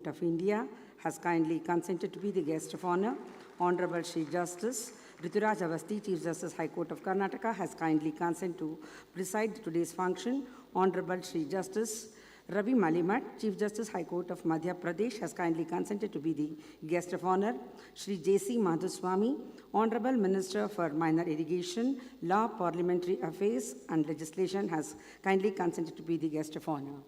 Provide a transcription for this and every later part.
of India has kindly consented to be the guest of honor. Honorable Chief Justice Rituraj Avasthi, Chief Justice High Court of Karnataka, has kindly consented to preside today's function. Honorable Chief Justice Ravi Malimat, Chief Justice High Court of Madhya Pradesh, has kindly consented to be the guest of honor. Shri J.C. Madhuswamy, Honorable Minister for Minor Irrigation, Law, Parliamentary Affairs and Legislation, has kindly consented to be the guest of honor.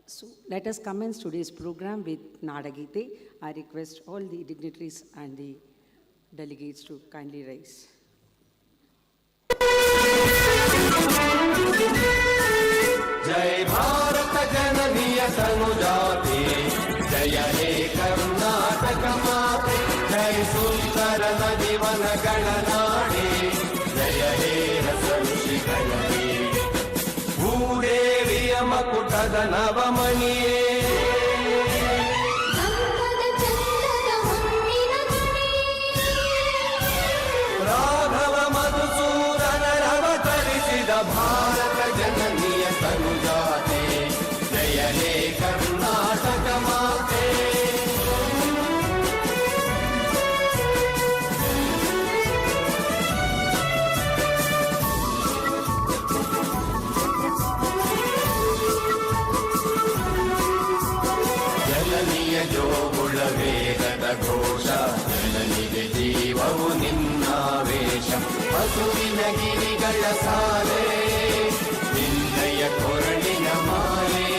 So let us commence today's program with Nadagite. I request all the dignitaries and the delegates to kindly rise. जय भारत जननीय तनुजाते जय हे कर्नाटक माते जय सुंदर नदीवन गणनाडे जय हे हसनु शिखरणे भूदेविय मकुटद नवमणिये राघव मधुसूदन रवतरिसिद भारत जननीय तनुजाते जय हे कर्नाटक माते ಜನನಿಯ ಜೋಗುಳವೇಗದ ಘೋಷ ಜನನಿಗೆ ಜೀವವು ನಿನ್ನಾವೇಶ ಹಸುವಿನ ಗಿರಿಗಳ ಸಾಲೆ ನಿನ್ನಯ ಕೊರಳಿನ ಮಾಲೆ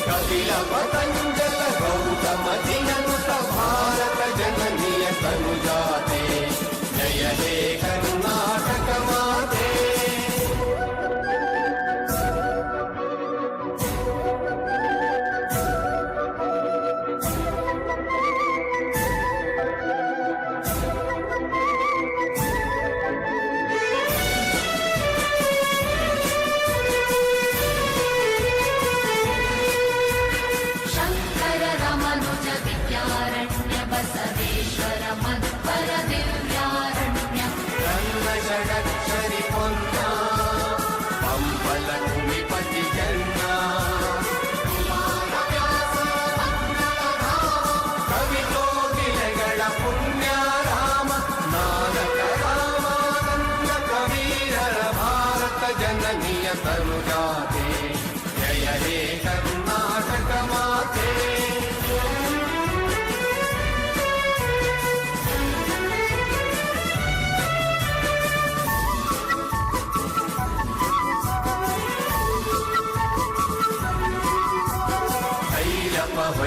ಕಪಿಲ ಪತಂಜಲ ಗೌತಮ ದಿನನುತ ಭಾರತ ಜನನಿಯ ತನುಜಾತೆ ಜಯ ಹೇ ಕರ್ನಾಟಕ ಮಾತೆ षडक्षरि पन्ना पंपल कुमिपति जन्ना कविकोकिलಗಳ पुण्य राम नानक रामानंद कवीरर भारत जननीय तनुजाते जय हे कर्नाटक माते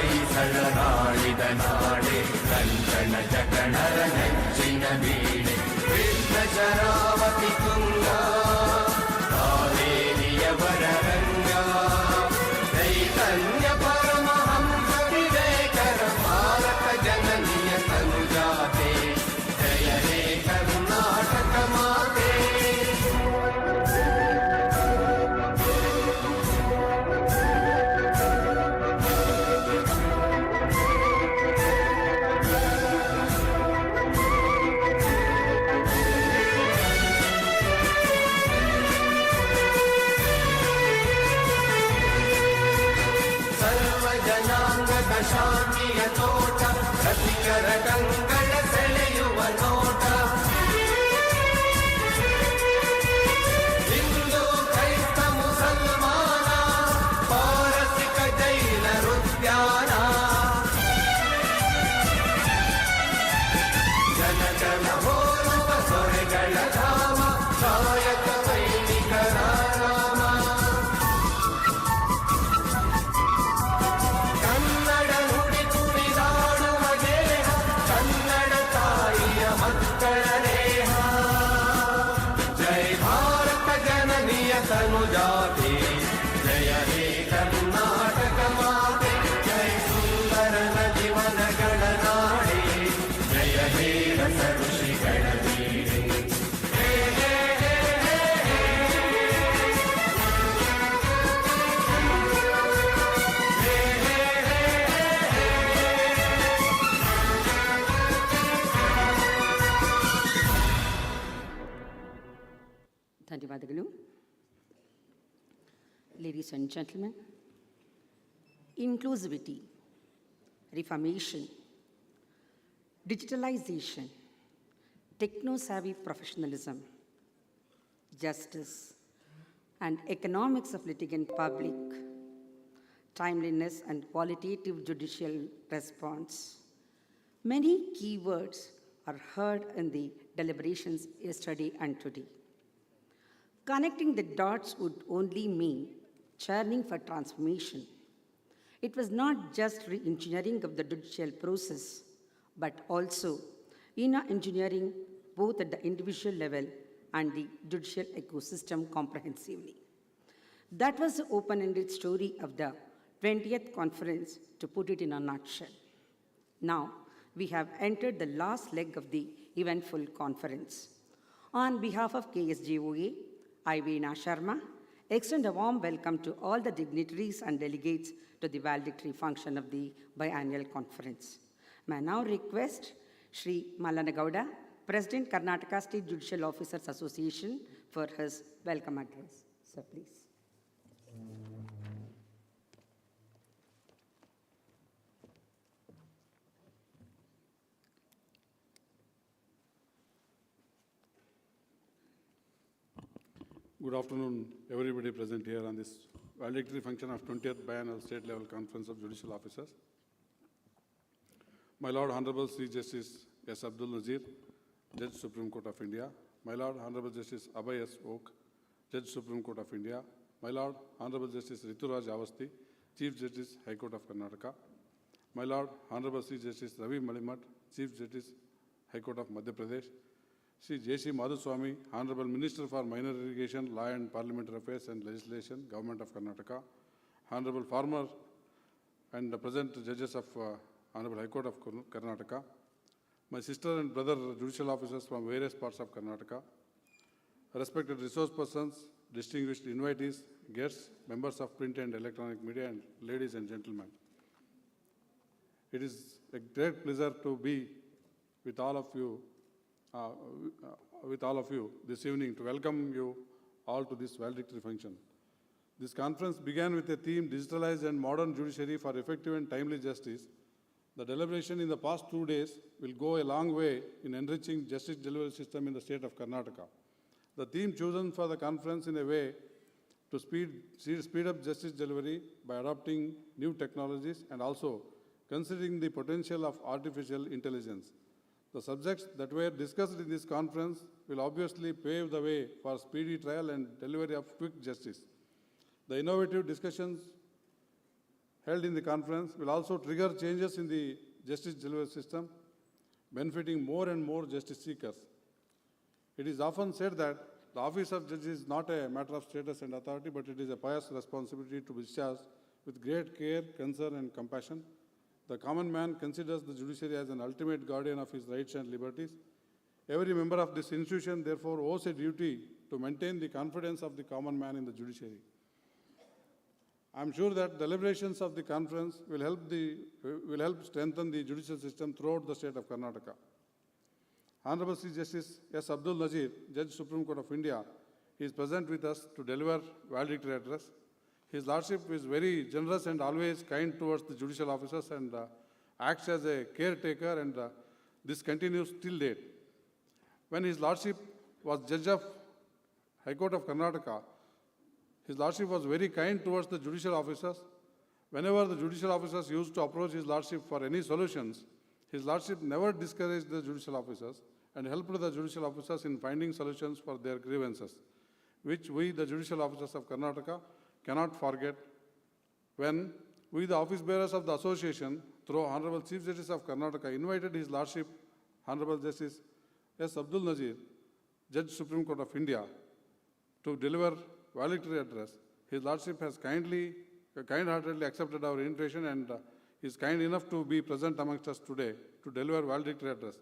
ಹೊಯ್ಸಳನಾಡಿದ ನಾಡೆ ಕಂಕಣ ಜಕಣರ ನೆಚ್ಚಿನ ಬೀಡೆ ಕೃಷ್ಣ ಶರಾವತಿ ತುಂಗ ಕಾವೇರಿಯವರ ರಂಗ ಚೈತನ್ಯ ಪರಮಹಂಸ ವಿವೇಕರ ಭಾರತ ಜನನಿಯ ತನುಜಾತೆ ಜಯ ಹೇ ಕರ್ನಾಟಕ ಮಾತೆ ಶಾಂತಿಯ ತೋಟ ರಸಿಕರ ಕಂಗಳ ಸೆಳೆಯುವ ನೋಟ ಹಿಂದೂ ಕ್ರೈಸ್ತ ಮುಸಲ್ಮಾನ ಪಾರಸಿಕ ಜೈನರು ಧ್ಯಾನ ಜನಗಣ ಹೋಲುವ ಸೊರೆಗಳ ಧಾಮ ಕಾಯಕ ಸೈನಿಕರ ರಾಮ तनुजाते जय हे कर्नाटक माते जय सुंदर नदीवन गणनाडे जय हे रस ऋषिगण वीरे हे हे हे हे ಧನ್ಯವಾದಗಳು. Ladies and gentlemen, inclusivity, reformation, digitalization, techno-savvy professionalism, justice, and economics of litigant public, timeliness and qualitative judicial response. Many keywords are heard in the deliberations yesterday and today. Connecting the dots would only mean churning for transformation. It was not just re-engineering of the judicial process, but also inner engineering both at the individual level and the judicial ecosystem comprehensively. That was the open-ended story of the 20th conference, to put it in a nutshell. Now, we have entered the last leg of the eventful conference. On behalf of KSJOA, I, Veena Sharma, extend a warm welcome to all the dignitaries and delegates to the valedictory function of the biannual conference. May I now request Shri Mallanagowda, President, Karnataka State Judicial Officers Association, for his welcome address. Sir, please. Good afternoon, everybody present here on this valedictory function of 20th Biennial State Level Conference of Judicial Officers. My Lord Honorable Sri Justice S. Abdul Nazir, Judge Supreme Court of India. My Lord Honorable Justice Abhay S. Oak, Judge Supreme Court of India. My Lord Honorable Justice Rituraj Avasti, Chief Justice High Court of Karnataka. My Lord Honorable Sri Justice Ravi Malimat, Chief Justice High Court of Madhya Pradesh. Sri J.C. Madhuswamy, Honorable Minister for Minor Irrigation, Law and Parliamentary Affairs and Legislation, Government of Karnataka. Honorable former and present judges of Honorable High Court of Karnataka. My sister and brother judicial officers from various parts of Karnataka. Respected resource persons, distinguished invitees, guests, members of print and electronic media, and ladies and gentlemen. It is a great pleasure to be with all of you this evening to welcome you all to this valedictory function. This conference began with a theme, Digitalized and Modern Judiciary for Effective and Timely Justice. The deliberation in the past 2 days will go a long way in enriching justice delivery system in the state of Karnataka. The theme chosen for the conference in a way to speed up justice delivery by adopting new technologies and also considering the potential of artificial intelligence. The subjects that were discussed in this conference will obviously pave the way for speedy trial and delivery of quick justice. The innovative discussions held in the conference will also trigger changes in the justice delivery system, benefiting more and more justice seekers. It is often said that the office of judge is not a matter of status and authority, but it is a pious responsibility to be discharged with great care, concern, and compassion. The common man considers the judiciary as an ultimate guardian of his rights and liberties. Every member of this institution, therefore, owes a duty to maintain the confidence of the common man in the judiciary. I am sure that deliberations of the conference will help strengthen the judicial system throughout the state of Karnataka. Honorable Chief Justice S. Abdul Nazir, Judge Supreme Court of India, is present with us to deliver valedictory address. His Lordship is very generous and always kind towards the judicial officers and acts as a caretaker, and this continues till date. When His Lordship was Judge of High Court of Karnataka, His Lordship was very kind towards the judicial officers. Whenever the judicial officers used to approach His Lordship for any solutions, His Lordship never discouraged the judicial officers and helped the judicial officers in finding solutions for their grievances, which we, the judicial officers of Karnataka, cannot forget. When we, the office bearers of the association, through Honorable Chief Justice of Karnataka, invited His Lordship, Honorable Justice S. Abdul Nazir, Judge Supreme Court of India, to deliver valedictory address, His Lordship has kind-heartedly accepted our invitation and is kind enough to be present amongst us today to deliver valedictory address.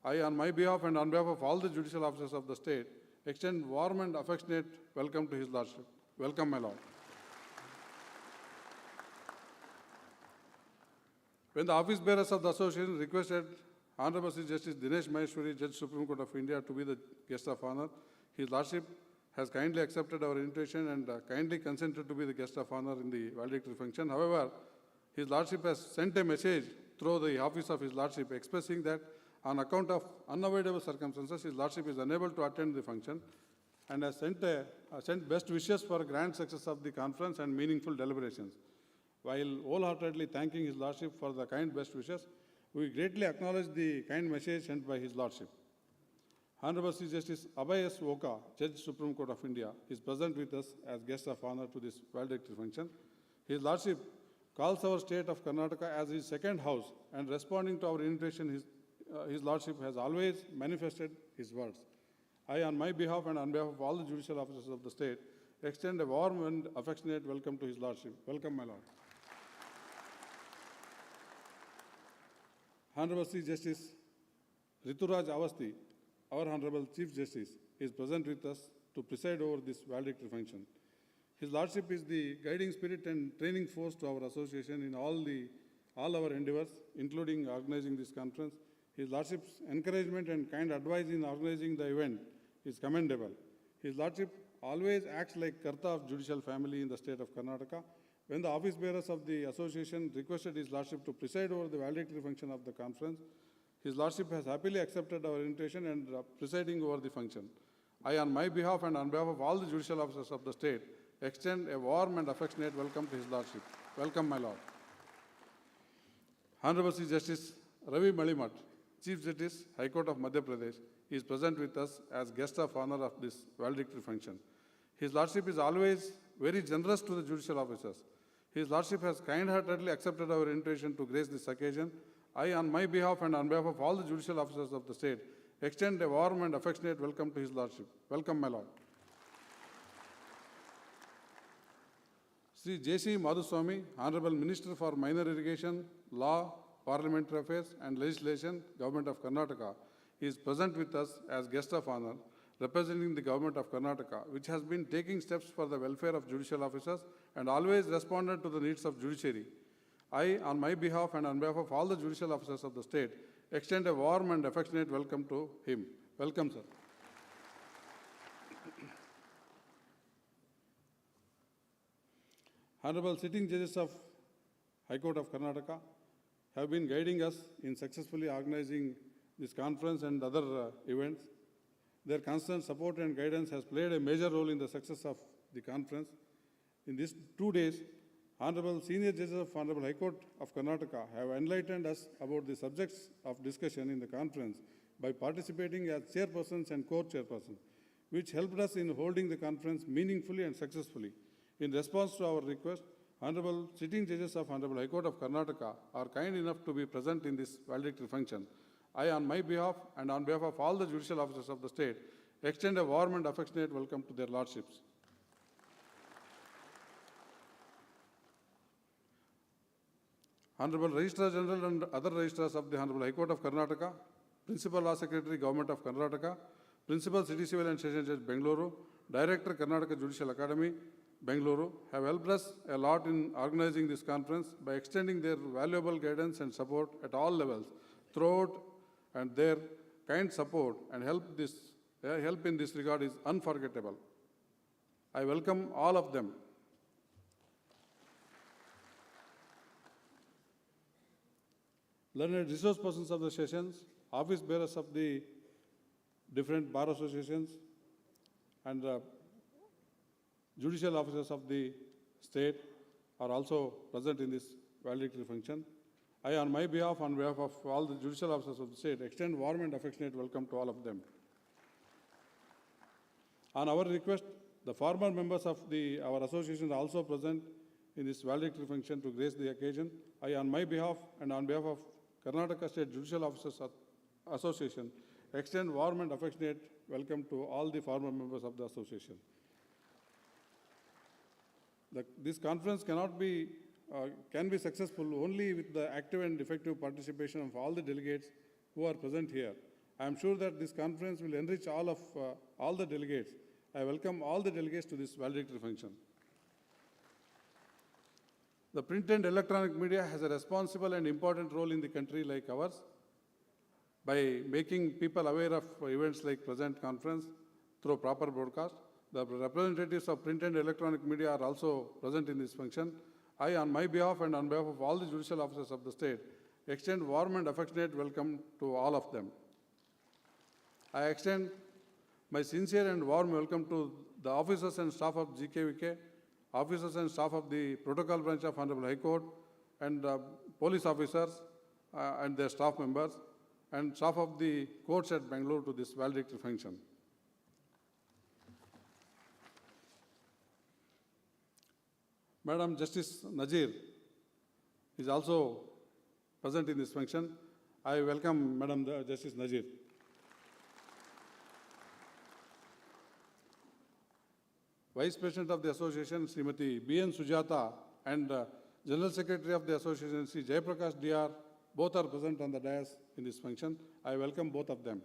I, on my behalf and on behalf of all the judicial officers of the state, extend warm and affectionate welcome to His Lordship. Welcome, my Lord. When the office bearers of the association requested Honorable Chief Justice Dinesh Maheshwari, Judge Supreme Court of India, to be the guest of honor, His Lordship has kindly accepted our invitation and kindly consented to be the guest of honor in the valedictory function. However, His Lordship has sent a message through the office of His Lordship expressing that on account of unavoidable circumstances, His Lordship is unable to attend the function and has sent best wishes for grand success of the conference and meaningful deliberations. While wholeheartedly thanking His Lordship for the kind best wishes, we greatly acknowledge the kind message sent by His Lordship. Honorable Chief Justice Abhay S. Voka, Judge Supreme Court of India, is present with us as guest of honor to this valedictory function. His Lordship calls our state of Karnataka as his second house, and responding to our invitation, His Lordship has always manifested his words. I, on my behalf and on behalf of all the judicial officers of the state, extend a warm and affectionate welcome to His Lordship. Welcome, my Lord. Honorable Chief Justice Rituraj Avasthi, our Honorable Chief Justice, is present with us to preside over this valedictory function. His Lordship is the guiding spirit and training force to our association in all our endeavors, including organizing this conference. His Lordship's encouragement and kind advice in organizing the event is commendable. His Lordship always acts like Karta of judicial family in the state of Karnataka. When the office bearers of the association requested His Lordship to preside over the valedictory function of the conference, His Lordship has happily accepted our invitation and presiding over the function. I, on my behalf and on behalf of all the judicial officers of the state, extend a warm and affectionate welcome to His Lordship. Welcome, my Lord. Honorable Chief Justice Ravi Malimat, Chief Justice, High Court of Madhya Pradesh, is present with us as guest of honor of this valedictory function. His Lordship is always very generous to the judicial officers. His Lordship has kind-heartedly accepted our invitation to grace this occasion. I, on my behalf and on behalf of all the judicial officers of the state, extend a warm and affectionate welcome to His Lordship. Welcome, my Lord. Sri J.C. Madhuswamy, Honorable Minister for Minor Irrigation, Law, Parliamentary Affairs and Legislation, Government of Karnataka, is present with us as guest of honor, representing the Government of Karnataka, which has been taking steps for the welfare of judicial officers and always responded to the needs of judiciary. I, on my behalf and on behalf of all the judicial officers of the state, extend a warm and affectionate welcome to him. Welcome, sir. Honorable sitting judges of High Court of Karnataka have been guiding us in successfully organizing this conference and other events. Their constant support and guidance has played a major role in the success of the conference. In these 2 days, Honorable Senior Judges of Honorable High Court of Karnataka have enlightened us about the subjects of discussion in the conference by participating as chairpersons and co-chairpersons, which helped us in holding the conference meaningfully and successfully. In response to our request, Honorable Sitting Judges of Honorable High Court of Karnataka are kind enough to be present in this valedictory function. I, on my behalf and on behalf of all the judicial officers of the state, extend a warm and affectionate welcome to their lordships. Honorable Registrar General and other registrars of the Honorable High Court of Karnataka, Principal Law Secretary, Government of Karnataka, Principal City Civil and Session Judge, Bengaluru, Director, Karnataka Judicial Academy, Bengaluru, have helped us a lot in organizing this conference by extending their valuable guidance and support at all levels throughout, and their kind support and help in this regard is unforgettable. I welcome all of them. Learned resource persons of the sessions, office bearers of the different bar associations, and judicial officers of the state are also present in this valedictory function. I, on my behalf, on behalf of all the judicial officers of the state, extend warm and affectionate welcome to all of them. On our request, the former members of our association are also present in this valedictory function to grace the occasion. I, on my behalf and on behalf of Karnataka State Judicial Officers Association, extend warm and affectionate welcome to all the former members of the association. This conference can be successful only with the active and effective participation of all the delegates who are present here. I am sure that this conference will enrich all the delegates. I welcome all the delegates to this valedictory function. The print and electronic media has a responsible and important role in the country like ours by making people aware of events like present conference through proper broadcast. The representatives of print and electronic media are also present in this function. I, on my behalf and on behalf of all the judicial officers of the state, extend warm and affectionate welcome to all of them. I extend my sincere and warm welcome to the officers and staff of GKVK, officers and staff of the Protocol Branch of Honorable High Court, and police officers and their staff members, and staff of the courts at Bengaluru to this valedictory function. Madam Justice Nazir is also present in this function. I welcome Madam Justice Nazir. Vice President of the Association, Srimati B.N. Sujata, and General Secretary of the Association, Sri Jayaprakash Dr. Both are present on the dais in this function. I welcome both of them.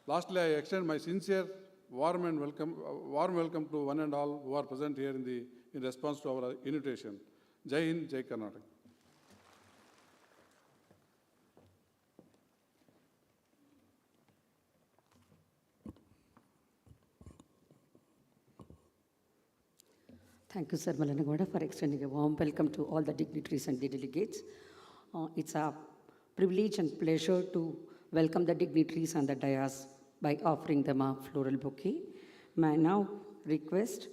Lastly, I extend my sincere warm welcome to one and all who are present here in response to our invitation. Jai Hind, Jai Karnataka. Thank you, Sir Malanagowda, for extending a warm welcome to all the dignitaries and the delegates. It's a privilege and pleasure to welcome the dignitaries on the dais by offering them a floral bouquet. May I now request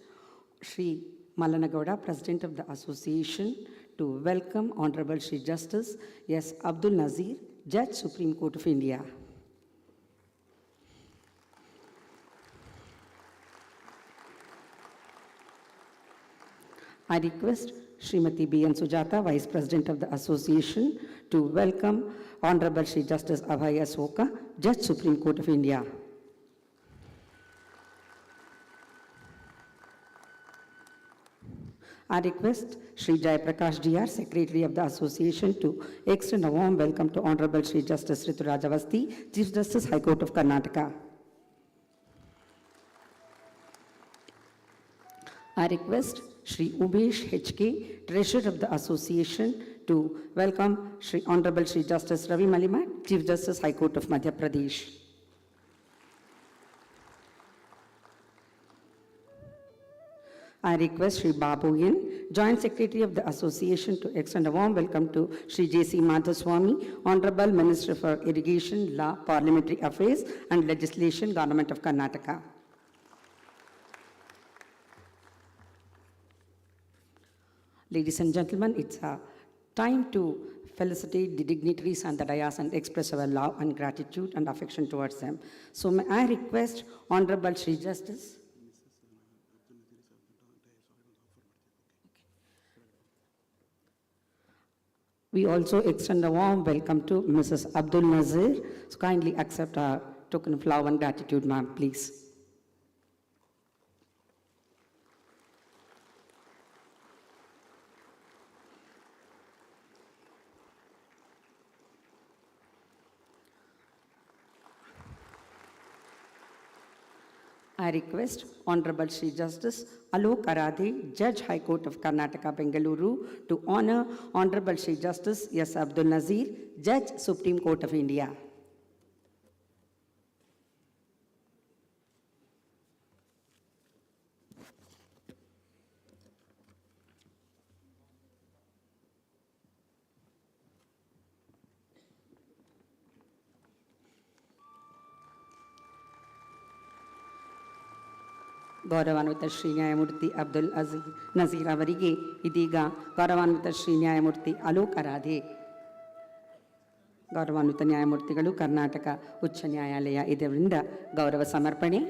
Sri Malanagowda, President of the Association, to welcome Honorable Sri Justice S. Abdul Nazir, Judge, Supreme Court of India. I request Srimati B.N. Sujata, Vice President of the Association, to welcome Honorable Sri Justice Abhay Soka, Judge, Supreme Court of India. I request Sri Jayaprakash Dr. Secretary of the Association, to extend a warm welcome to Honorable Sri Justice Rituraj Avasthi, Chief Justice, High Court of Karnataka. I request Sri Umesh H.K., Treasurer of the Association, to welcome Sri Honorable Sri Justice Ravi Malimat, Chief Justice, High Court of Madhya Pradesh. I request Sri Babu Yin, Joint Secretary of the Association, to extend a warm welcome to Sri J.C. Madhuswamy, Honorable Minister for Irrigation, Law, Parliamentary Affairs and Legislation, Government of Karnataka. Ladies and gentlemen, it's a time to felicitate the dignitaries and the dais and express our love and gratitude and affection towards them. So may I request Honorable Sri Justice. We also extend a warm welcome to Mrs. Abdul Nazir. So kindly accept our token of love and gratitude, ma'am, please. I request Honorable Sri Justice Alok Aradhe, Judge, High Court of Karnataka, Bengaluru, to honor Honorable Sri Justice S. Abdul Nazir, Judge, Supreme Court of India. ಗೌರವಾನ್ವಿತ ಶ್ರೀ ನ್ಯಾಯಮೂರ್ತಿ ಅಬ್ದುಲ್ ನಜೀರ್ ಅವರಿಗೆ ಇದೀಗ ಗೌರವಾನ್ವಿತ ಶ್ರೀ ನ್ಯಾಯಮೂರ್ತಿ ಅಲೋಕ್ ಅರಾಧೆ, ಗೌರವಾನ್ವಿತ ನ್ಯಾಯಮೂರ್ತಿಗಳು, ಕರ್ನಾಟಕ ಉಚ್ಚ ನ್ಯಾಯಾಲಯ ಇದರಿಂದ ಗೌರವ ಸಮರ್ಪಣೆ.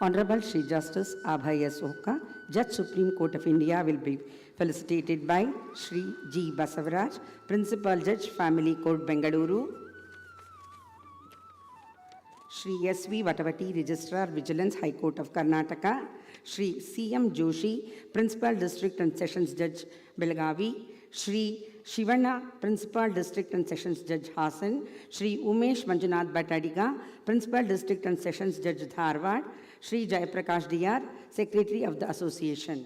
Honorable Sri Justice Abhay Soka, Judge, Supreme Court of India, will be felicitated by Sri G. Basavaraj, Principal Judge, Family Court, Bengaluru. Sri S.V. Vatavati, Registrar, Vigilance, High Court of Karnataka. Sri C.M. Joshi, Principal District and Sessions Judge, Belagavi. Sri Shivana, Principal District and Sessions Judge, Hassan. Sri Umesh Manjunath Bhattadiga, Principal District and Sessions Judge, Dharwad. Sri Jayaprakash Dr., Secretary of the Association.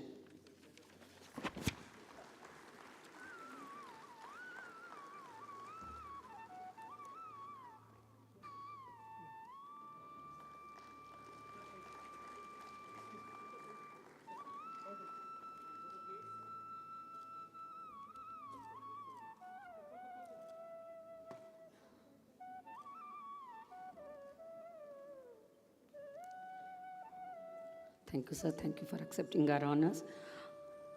Thank you, sir. Thank you for accepting our honors.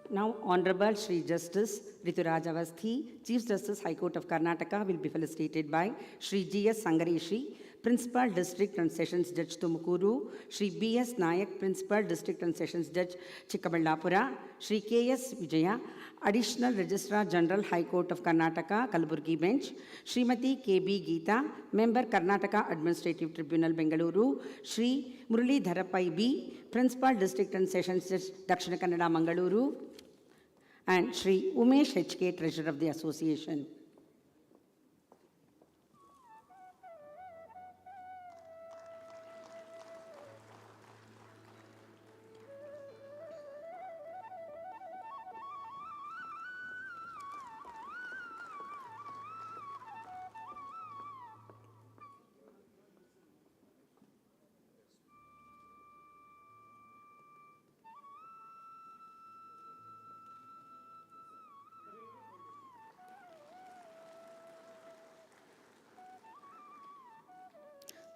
Now, Honorable Shri Justice Rituraj Avasthi, Chief Justice, High Court of Karnataka, will be felicitated by Shri G.S. Sangareshi, Principal District and Sessions Judge Tumukuru, Shri B.S. Nayak, Principal District and Sessions Judge Chikkaballapura, Shri K.S. Vijaya, Additional Registrar General, High Court of Karnataka, Kalaburgi Bench, Srimati K.B. Geeta, Member Karnataka Administrative Tribunal, Bengaluru, Shri Murali Dharapai B., Principal District and Sessions Judge, Dakshina Kannada, Mangaluru, and Shri Umesh H.K., Treasurer of the Association.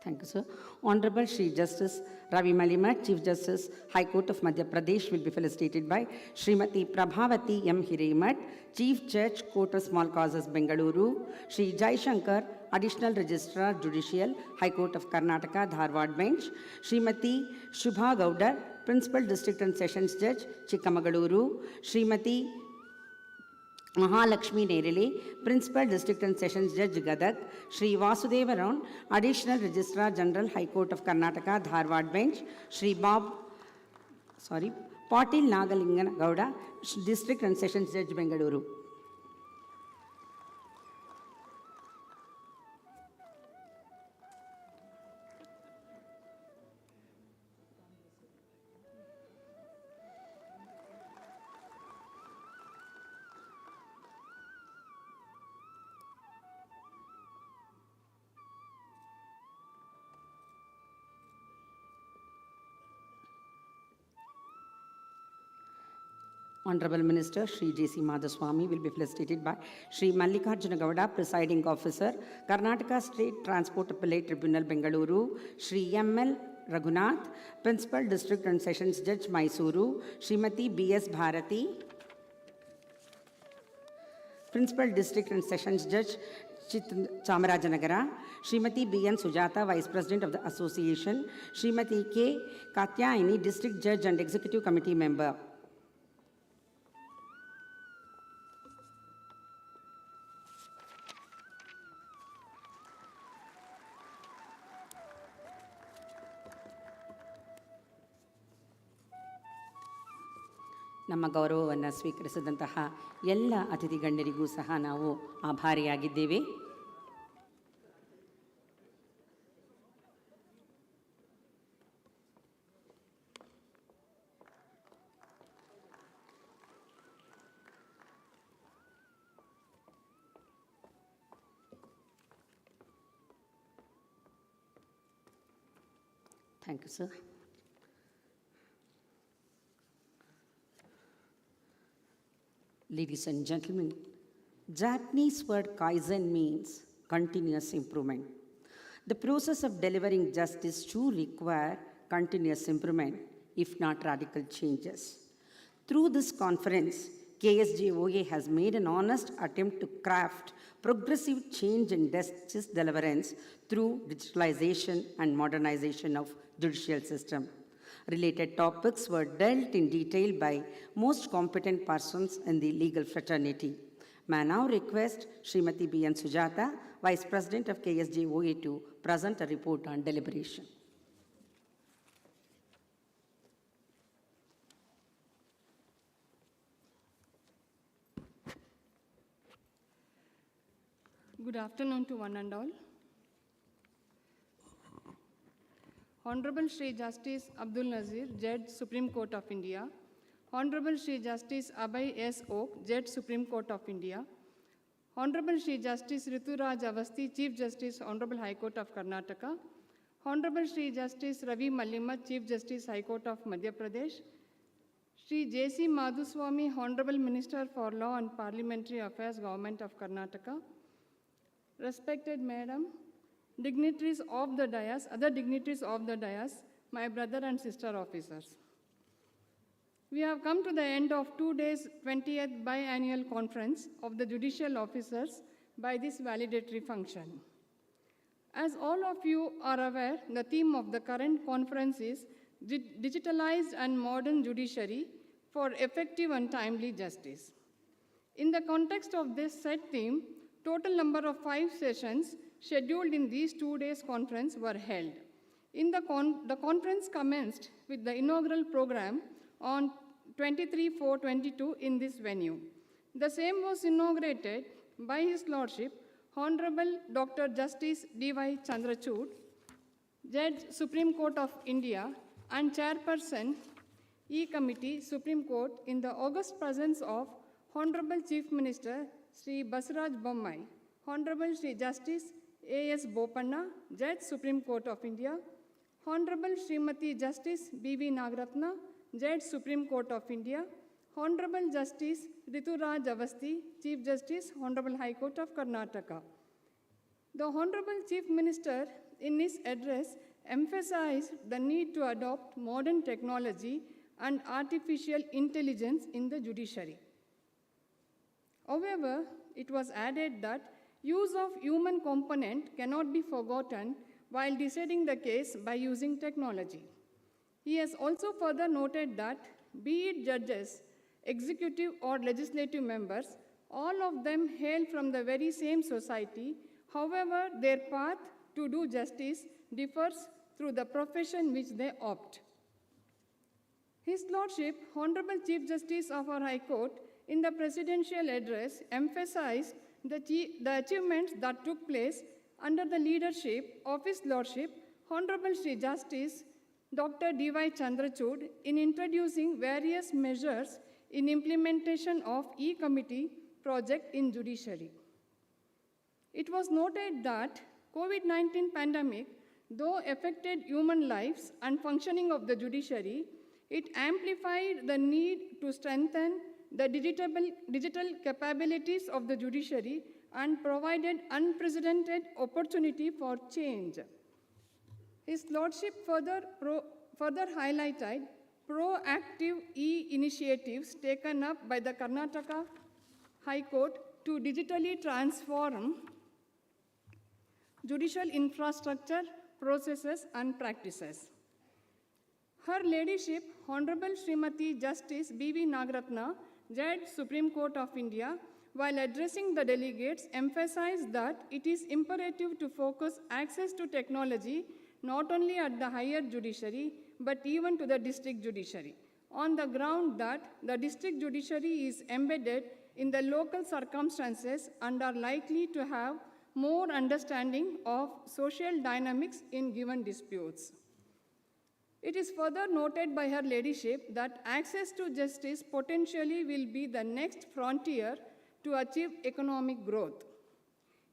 Thank you, sir. Honorable Shri Justice Ravi Malimat, Chief Justice, High Court of Madhya Pradesh, will be felicitated by Srimati Prabhavati M. Hiremat, Chief Judge, Court of Small Causes, Bengaluru, Shri Jai Shankar, Additional Registrar, Judicial, High Court of Karnataka, Dharwad Bench, Srimati Shubha Gaudar, Principal District and Sessions Judge, Chikamagaluru, Srimati Mahalakshmi Nerele, Principal District and Sessions Judge Gadak, Shri Vasudeva Round, Additional Registrar General, High Court of Karnataka, Dharwad Bench, Shri Patil Nagalingan Gowda, District and Sessions Judge, Bengaluru. Honorable Minister Shri J.C. Madhuswamy will be felicitated by Shri Mallikarjuna Gowda, Presiding Officer, Karnataka State Transport Appellate Tribunal, Bengaluru, Shri M.L. Raghunath, Principal District and Sessions Judge, Mysuru, Srimati B.S. Bharati, Principal District and Sessions Judge, Chamarajanagara, Srimati B.N. Sujata, Vice President of the Association, Srimati K. Katyayani, District Judge and Executive Committee Member. ನಮ್ಮ ಗೌರವವನ್ನು ಸ್ವೀಕರಿಸಿದಂತಹ ಎಲ್ಲ ಅತಿಥಿ ಗಣ್ಯರಿಗೂ ಸಹ ನಾವು ಆಭಾರಿಯಾಗಿದ್ದೇವೆ. Thank you, sir. Ladies and gentlemen, Japanese word kaizen means continuous improvement. The process of delivering justice too require continuous improvement, if not radical changes. Through this conference, KSJOA has made an honest attempt to craft progressive change in justice deliverance through digitalization and modernization of judicial system. Related topics were dealt in detail by most competent persons in the legal fraternity. May I now request Srimati B.N. Sujata, Vice President of KSJOA, to present a report on deliberation. Good afternoon to one and all. Honorable Shri Justice Abdul Nazir, Judge, Supreme Court of India. Honorable Shri Justice Abhay S. Oak, Judge, Supreme Court of India. Honorable Shri Justice Rituraj Avasthi, Chief Justice, Honorable High Court of Karnataka. Honorable Shri Justice Ravi Malimat, Chief Justice, High Court of Madhya Pradesh. Shri J.C. Madhuswamy, Honorable Minister for Law and Parliamentary Affairs, Government of Karnataka. Respected Madam, dignitaries of the dais, other dignitaries of the dais, my brother and sister officers. We have come to the end of 2 days 20th Biennial Conference of the Judicial Officers by this valedictory function. As all of you are aware, the theme of the current conference is Digitalized and Modern Judiciary for Effective and Timely Justice. In the context of this set theme, total number of 5 sessions scheduled in these 2 days conference were held. The conference commenced with the inaugural program on 23/4/22 in this venue. The same was inaugurated by His Lordship, Honorable Dr. Justice D.Y. Chandrachud, Judge, Supreme Court of India, and Chairperson, E-Committee, Supreme Court, in the august presence of Honorable Chief Minister, Sri Basiraj Bommai, Honorable Sri Justice A.S. Bopanna, Judge, Supreme Court of India, Honorable Srimati Justice B.V. Nagaratna, Judge, Supreme Court of India, Honorable Justice Rituraj Avasthi, Chief Justice, Honorable High Court of Karnataka. The Honorable Chief Minister, in his address, emphasized the need to adopt modern technology and artificial intelligence in the judiciary. However, it was added that use of human component cannot be forgotten while deciding the case by using technology. He has also further noted that, be it judges, executive or legislative members, all of them hail from the very same society. However, their path to do justice differs through the profession which they opt. His Lordship, Honorable Chief Justice of our High Court, in the presidential address, emphasized the achievements that took place under the leadership of His Lordship, Honorable Sri Justice Dr. D.Y. Chandrachud, in introducing various measures in implementation of E-Committee project in judiciary. It was noted that COVID-19 pandemic, though affected human lives and functioning of the judiciary, it amplified the need to strengthen the digital capabilities of the judiciary and provided unprecedented opportunity for change. His Lordship further highlighted proactive initiatives taken up by the Karnataka High Court to digitally transform judicial infrastructure, processes, and practices. Her Ladyship, Honorable Srimati Justice B.V. Nagaratna, Judge, Supreme Court of India, while addressing the delegates, emphasized that it is imperative to focus access to technology not only at the higher judiciary, but even to the district judiciary, on the ground that the district judiciary is embedded in the local circumstances and are likely to have more understanding of social dynamics in given disputes. It is further noted by Her Ladyship that access to justice potentially will be the next frontier to achieve economic growth.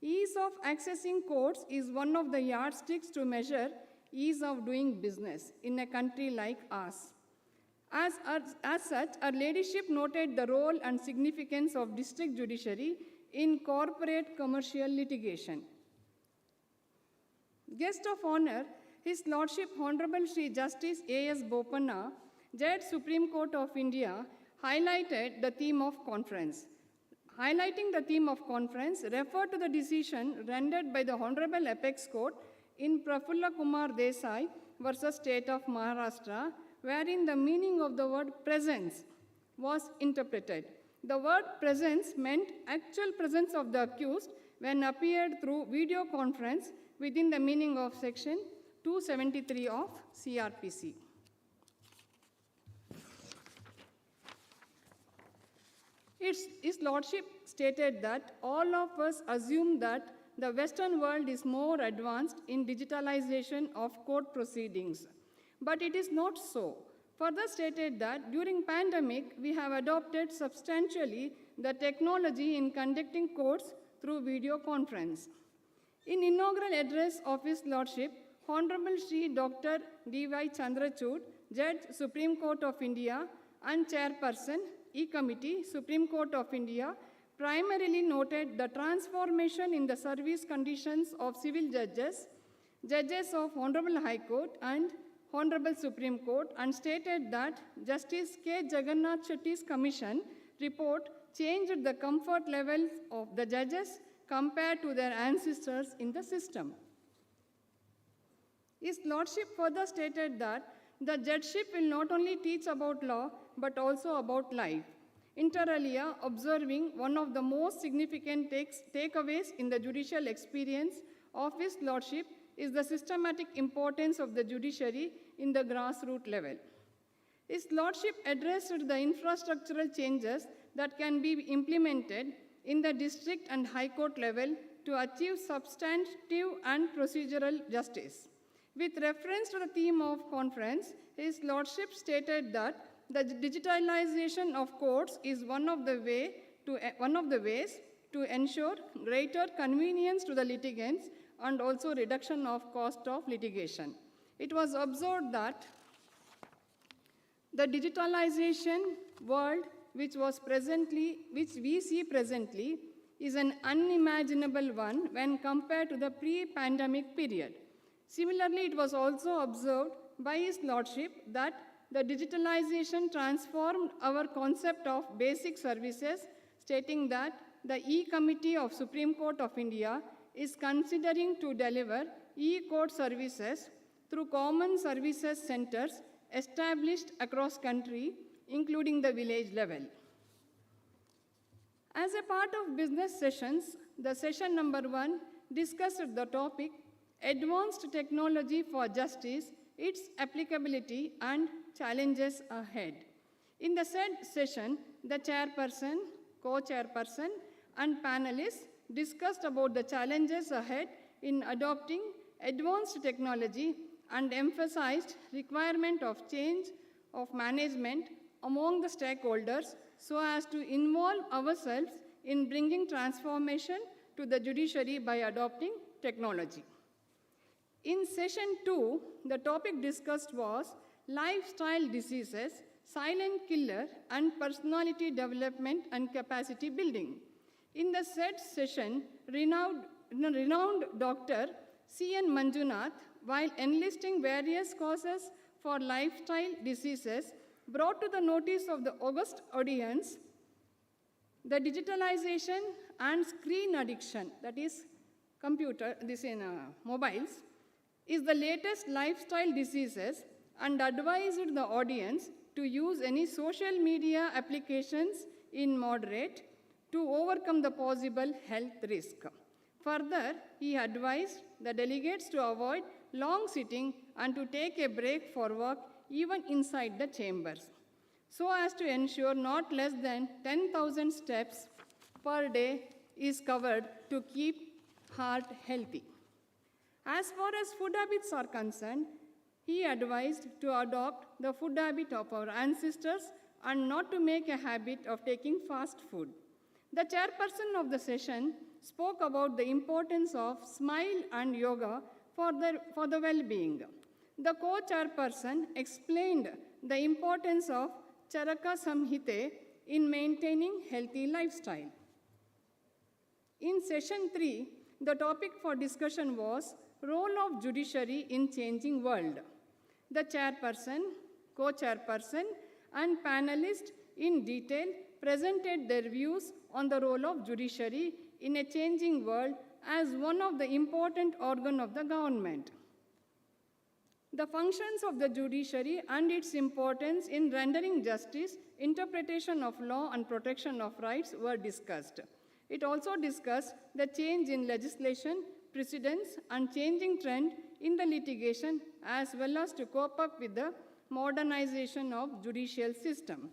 Ease of accessing courts is one of the yardsticks to measure ease of doing business in a country like ours. As such, Her Ladyship noted the role and significance of district judiciary in corporate commercial litigation. Guest of honor, His Lordship Honorable Sri Justice A.S. Bopanna, Judge, Supreme Court of India, highlighted the theme of conference. Highlighting the theme of conference, referred to the decision rendered by the Honorable Apex Court in Prafulla Kumar Desai versus State of Maharashtra, wherein the meaning of the word presence was interpreted. The word presence meant actual presence of the accused when appeared through video conference within the meaning of section 273 of CRPC. His Lordship stated that all of us assume that the Western world is more advanced in digitalization of court proceedings, but it is not so. Further stated that during pandemic, we have adopted substantially the technology in conducting courts through video conference. In inaugural address of His Lordship, Honorable Sri Dr. D.Y. Chandrachud, Judge, Supreme Court of India, and Chairperson, E-Committee, Supreme Court of India, primarily noted the transformation in the service conditions of civil judges, judges of Honorable High Court, and Honorable Supreme Court and stated that Justice K. Jagannath Shetty's commission report changed the comfort levels of the judges compared to their ancestors in the system. His Lordship further stated that the judgeship will not only teach about law, but also about life. Inter alia, observing one of the most significant takeaways in the judicial experience of His Lordship is the systematic importance of the judiciary in the grassroots level. His Lordship addressed the infrastructural changes that can be implemented in the district and high court level to achieve substantive and procedural justice. With reference to the theme of conference, His Lordship stated that the digitalization of courts is one of the ways to ensure greater convenience to the litigants and also reduction of cost of litigation. It was observed that the digitalization world which we see presently is an unimaginable one when compared to the pre-pandemic period. Similarly, it was also observed by His Lordship that the digitalization transformed our concept of basic services, stating that the E-Committee of Supreme Court of India is considering to deliver e-court services through common services centers established across country, including the village level. As a part of business sessions, the session number 1 discussed the topic Advanced Technology for Justice, its applicability and challenges ahead. In the said session, the chairperson, co-chairperson, and panelists discussed about the challenges ahead in adopting advanced technology and emphasized requirement of change of management among the stakeholders so as to involve ourselves in bringing transformation to the judiciary by adopting technology. In session 2, the topic discussed was lifestyle diseases, silent killer, and personality development and capacity building. In the said session, renowned Dr. C.N. Manjunath, while enlisting various causes for lifestyle diseases, brought to the notice of the august audience the digitalization and screen addiction, that is mobiles, is the latest lifestyle diseases, and advised the audience to use any social media applications in moderate to overcome the possible health risk. Further, he advised the delegates to avoid long sitting and to take a break for work even inside the chambers, so as to ensure not less than 10,000 steps per day is covered to keep heart healthy. As far as food habits are concerned, he advised to adopt the food habit of our ancestors and not to make a habit of taking fast food. The chairperson of the session spoke about the importance of smile and yoga for the well-being. The co-chairperson explained the importance of Charaka Samhite in maintaining healthy lifestyle. In session 3, the topic for discussion was role of judiciary in changing world. The chairperson, co-chairperson, and panelists in detail presented their views on the role of judiciary in a changing world as one of the important organs of the government. The functions of the judiciary and its importance in rendering justice, interpretation of law, and protection of rights were discussed. It also discussed the change in legislation, precedents, and changing trend in the litigation, as well as to cope up with the modernization of judicial system.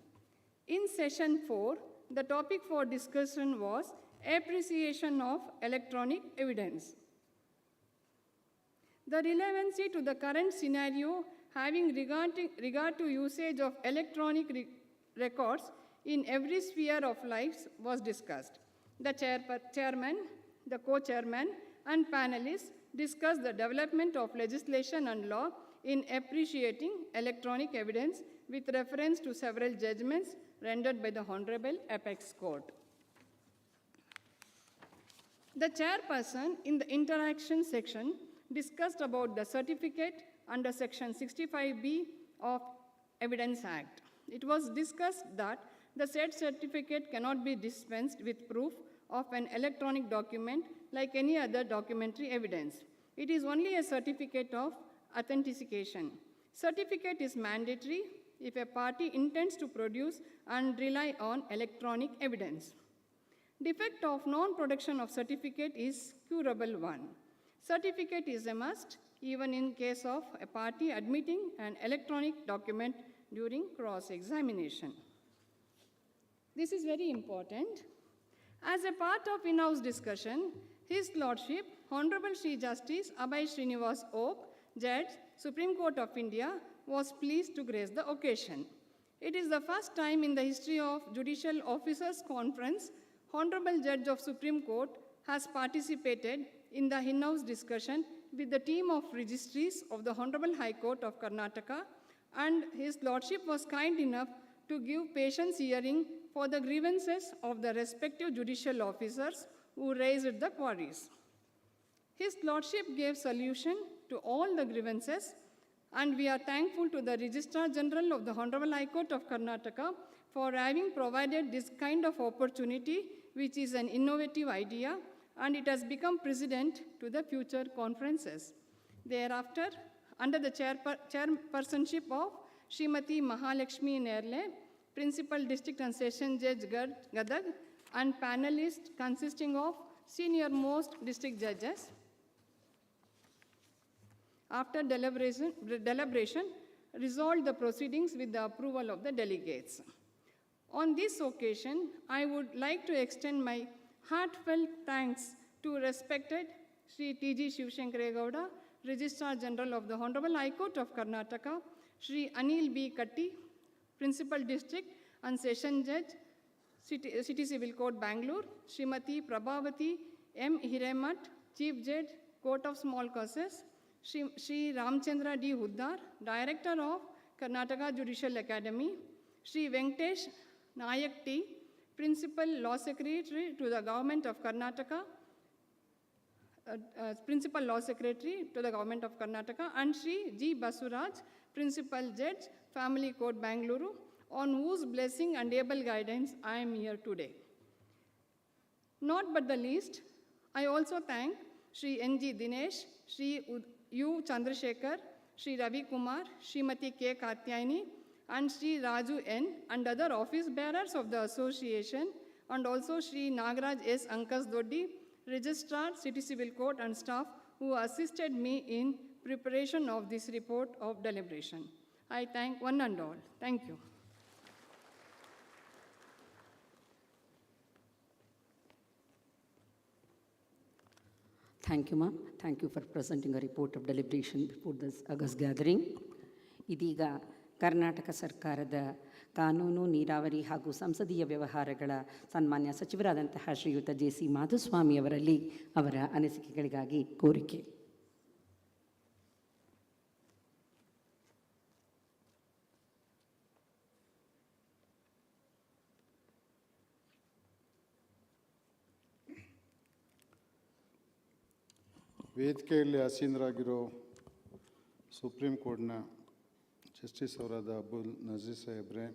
In session 4, the topic for discussion was appreciation of electronic evidence. The relevancy to the current scenario having regard to usage of electronic records in every sphere of life was discussed. The chairman, the co-chairman, and panelists discussed the development of legislation and law in appreciating electronic evidence with reference to several judgments rendered by the Honorable Apex Court. The chairperson in the interaction section discussed about the certificate under Section 65B of Evidence Act. It was discussed that the said certificate cannot be dispensed with proof of an electronic document like any other documentary evidence. It is only a certificate of authentication. Certificate is mandatory if a party intends to produce and rely on electronic evidence. Defect of non-production of certificate is curable one. Certificate is a must even in case of a party admitting an electronic document during cross-examination. This is very important. As a part of in-house discussion, His Lordship, Honorable Shri Justice Abhay Srinivas Oak, Judge, Supreme Court of India, was pleased to grace the occasion. It is the first time in the history of Judicial Officers Conference, Honorable Judge of Supreme Court has participated in the in-house discussion with the team of registries of the Honorable High Court of Karnataka, and His Lordship was kind enough to give patience hearing for the grievances of the respective judicial officers who raised the queries. His Lordship gave solution to all the grievances, and we are thankful to the Registrar General of the Honorable High Court of Karnataka for having provided this kind of opportunity, which is an innovative idea, and it has become precedent to the future conferences. Thereafter, under the chairpersonship of Srimati Mahalakshmi Nerle, Principal District and Session Judge Gadag, and panelists consisting of senior-most district judges, after deliberation, resolved the proceedings with the approval of the delegates. On this occasion, I would like to extend my heartfelt thanks to respected Sri T.G. Shivshankare Gowda, Registrar General of the Honorable High Court of Karnataka, Sri Anil B. Katti, Principal District and Session Judge, City Civil Court, Bengaluru, Srimati Prabhavati M. Hiremat, Chief Judge, Court of Small Cases, Sri Ramchandra D. Huddar, Director of Karnataka Judicial Academy, Sri Venkatesh Nayak T., Principal Law Secretary to the Government of Karnataka, Principal Law Secretary to the Government of Karnataka, and Sri G. Basuraj, Principal Judge, Family Court, Bengaluru, on whose blessing and able guidance I am here today. Not but the least, I also thank Sri N.G. Dinesh, Sri U. Chandrasekhar, Sri Ravi Kumar, Srimati K. Katyayani, and Sri Raju N. and other office bearers of the association, and also Sri Nagaraj S. Ankas Doddi, Registrar, City Civil Court, and staff who assisted me in preparation of this report of deliberation. I thank one and all. Thank you. Thank you, ma'am. Thank you for presenting a report of deliberation before this August gathering. ಇದೀಗ ಕರ್ನಾಟಕ ಸರ್ಕಾರದ ಕಾನೂನು, ನೀರಾವರಿ ಹಾಗೂ ಸಂಸದೀಯ ವ್ಯವಹಾರಗಳ ಸನ್ಮಾನ್ಯ ಸಚಿವರಾದಂತಹ ಶ್ರೀಯುತ J C Madhuswamy ಅವರಲ್ಲಿ ಅವರ ಅನಿಸಿಕೆಗಳಿಗಾಗಿ ಕೋರಿಕೆ. ವೇದಿಕೆಯಲ್ಲಿ ಆಸೀನರಾಗಿರೋ ಸುಪ್ರೀಂ ಕೋರ್ಟ್ನ ಜಸ್ಟಿಸ್ ಅವರಾದ ಅಬ್ದುಲ್ ನಜೀರ್ ಸಾಹೇಬ್ರೆ,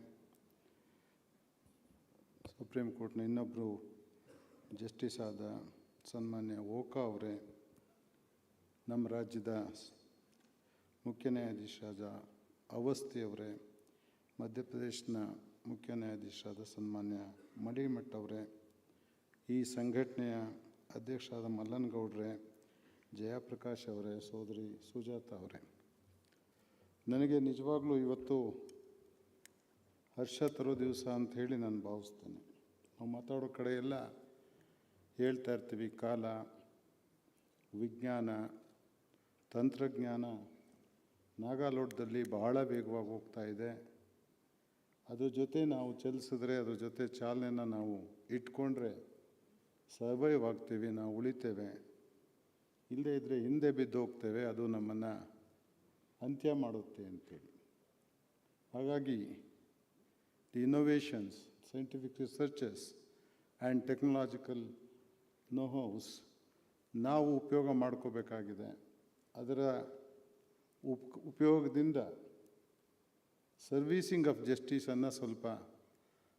ಸುಪ್ರೀಂ ಕೋರ್ಟ್ನ ಇನ್ನೊಬ್ಬರು ಜಸ್ಟಿಸ್ ಆದ ಸನ್ಮಾನ್ಯ ಓಕಾ ಅವರೇ, ನಮ್ಮ ರಾಜ್ಯದ ಮುಖ್ಯ ನ್ಯಾಯಾಧೀಶರಾದ ಅವಸ್ಥಿ ಅವರೇ, ಮಧ್ಯಪ್ರದೇಶನ ಮುಖ್ಯ ನ್ಯಾಯಾಧೀಶರಾದ ಸನ್ಮಾನ್ಯ ಮಲಿಮಠ್ ಅವರೇ, ಈ ಸಂಘಟನೆಯ ಅಧ್ಯಕ್ಷರಾದ ಮಲ್ಲನಗೌಡ್ರೆ, ಜಯಪ್ರಕಾಶ್ ಅವರೇ, ಸೋದರಿ ಸುಜಾತ ಅವರೇ, ನನಗೆ ನಿಜವಾಗ್ಲೂ ಇವತ್ತು ಹರ್ಷ ತರೋ ದಿವಸ ಅಂತ ಹೇಳಿ ನಾನು ಭಾವಿಸ್ತೇನೆ. ನಾವು ಮಾತಾಡೋ ಕಡೆ ಎಲ್ಲ ಹೇಳ್ತಾ ಇರ್ತೀವಿ, ಕಾಲ, ವಿಜ್ಞಾನ, ತಂತ್ರಜ್ಞಾನ ನಾಗಾಲೋಟದಲ್ಲಿ ಬಹಳ ವೇಗವಾಗಿ ಹೋಗ್ತಾ ಇದೆ. ಅದ್ರ ಜೊತೆ ನಾವು ಚಲಿಸಿದ್ರೆ, ಅದ್ರ ಜೊತೆ ಚಾಲನೆಯನ್ನು ನಾವು ಇಟ್ಕೊಂಡ್ರೆ ಸರ್ವೈವ್ ಆಗ್ತೀವಿ, ನಾವು ಉಳಿತೇವೆ. ಇಲ್ಲದೇ ಇದ್ದರೆ ಹಿಂದೆ ಬಿದ್ದು ಹೋಗ್ತೇವೆ, ಅದು ನಮ್ಮನ್ನು ಅಂತ್ಯ ಮಾಡುತ್ತೆ ಅಂತೇಳಿ. ಹಾಗಾಗಿ the innovations, scientific researches and technological know hows ನಾವು ಉಪಯೋಗ ಮಾಡ್ಕೋಬೇಕಾಗಿದೆ. ಅದರ ಉಪಯೋಗದಿಂದ ಸರ್ವೀಸಿಂಗ್ ಆಫ್ ಜಸ್ಟಿಸನ್ನು ಸ್ವಲ್ಪ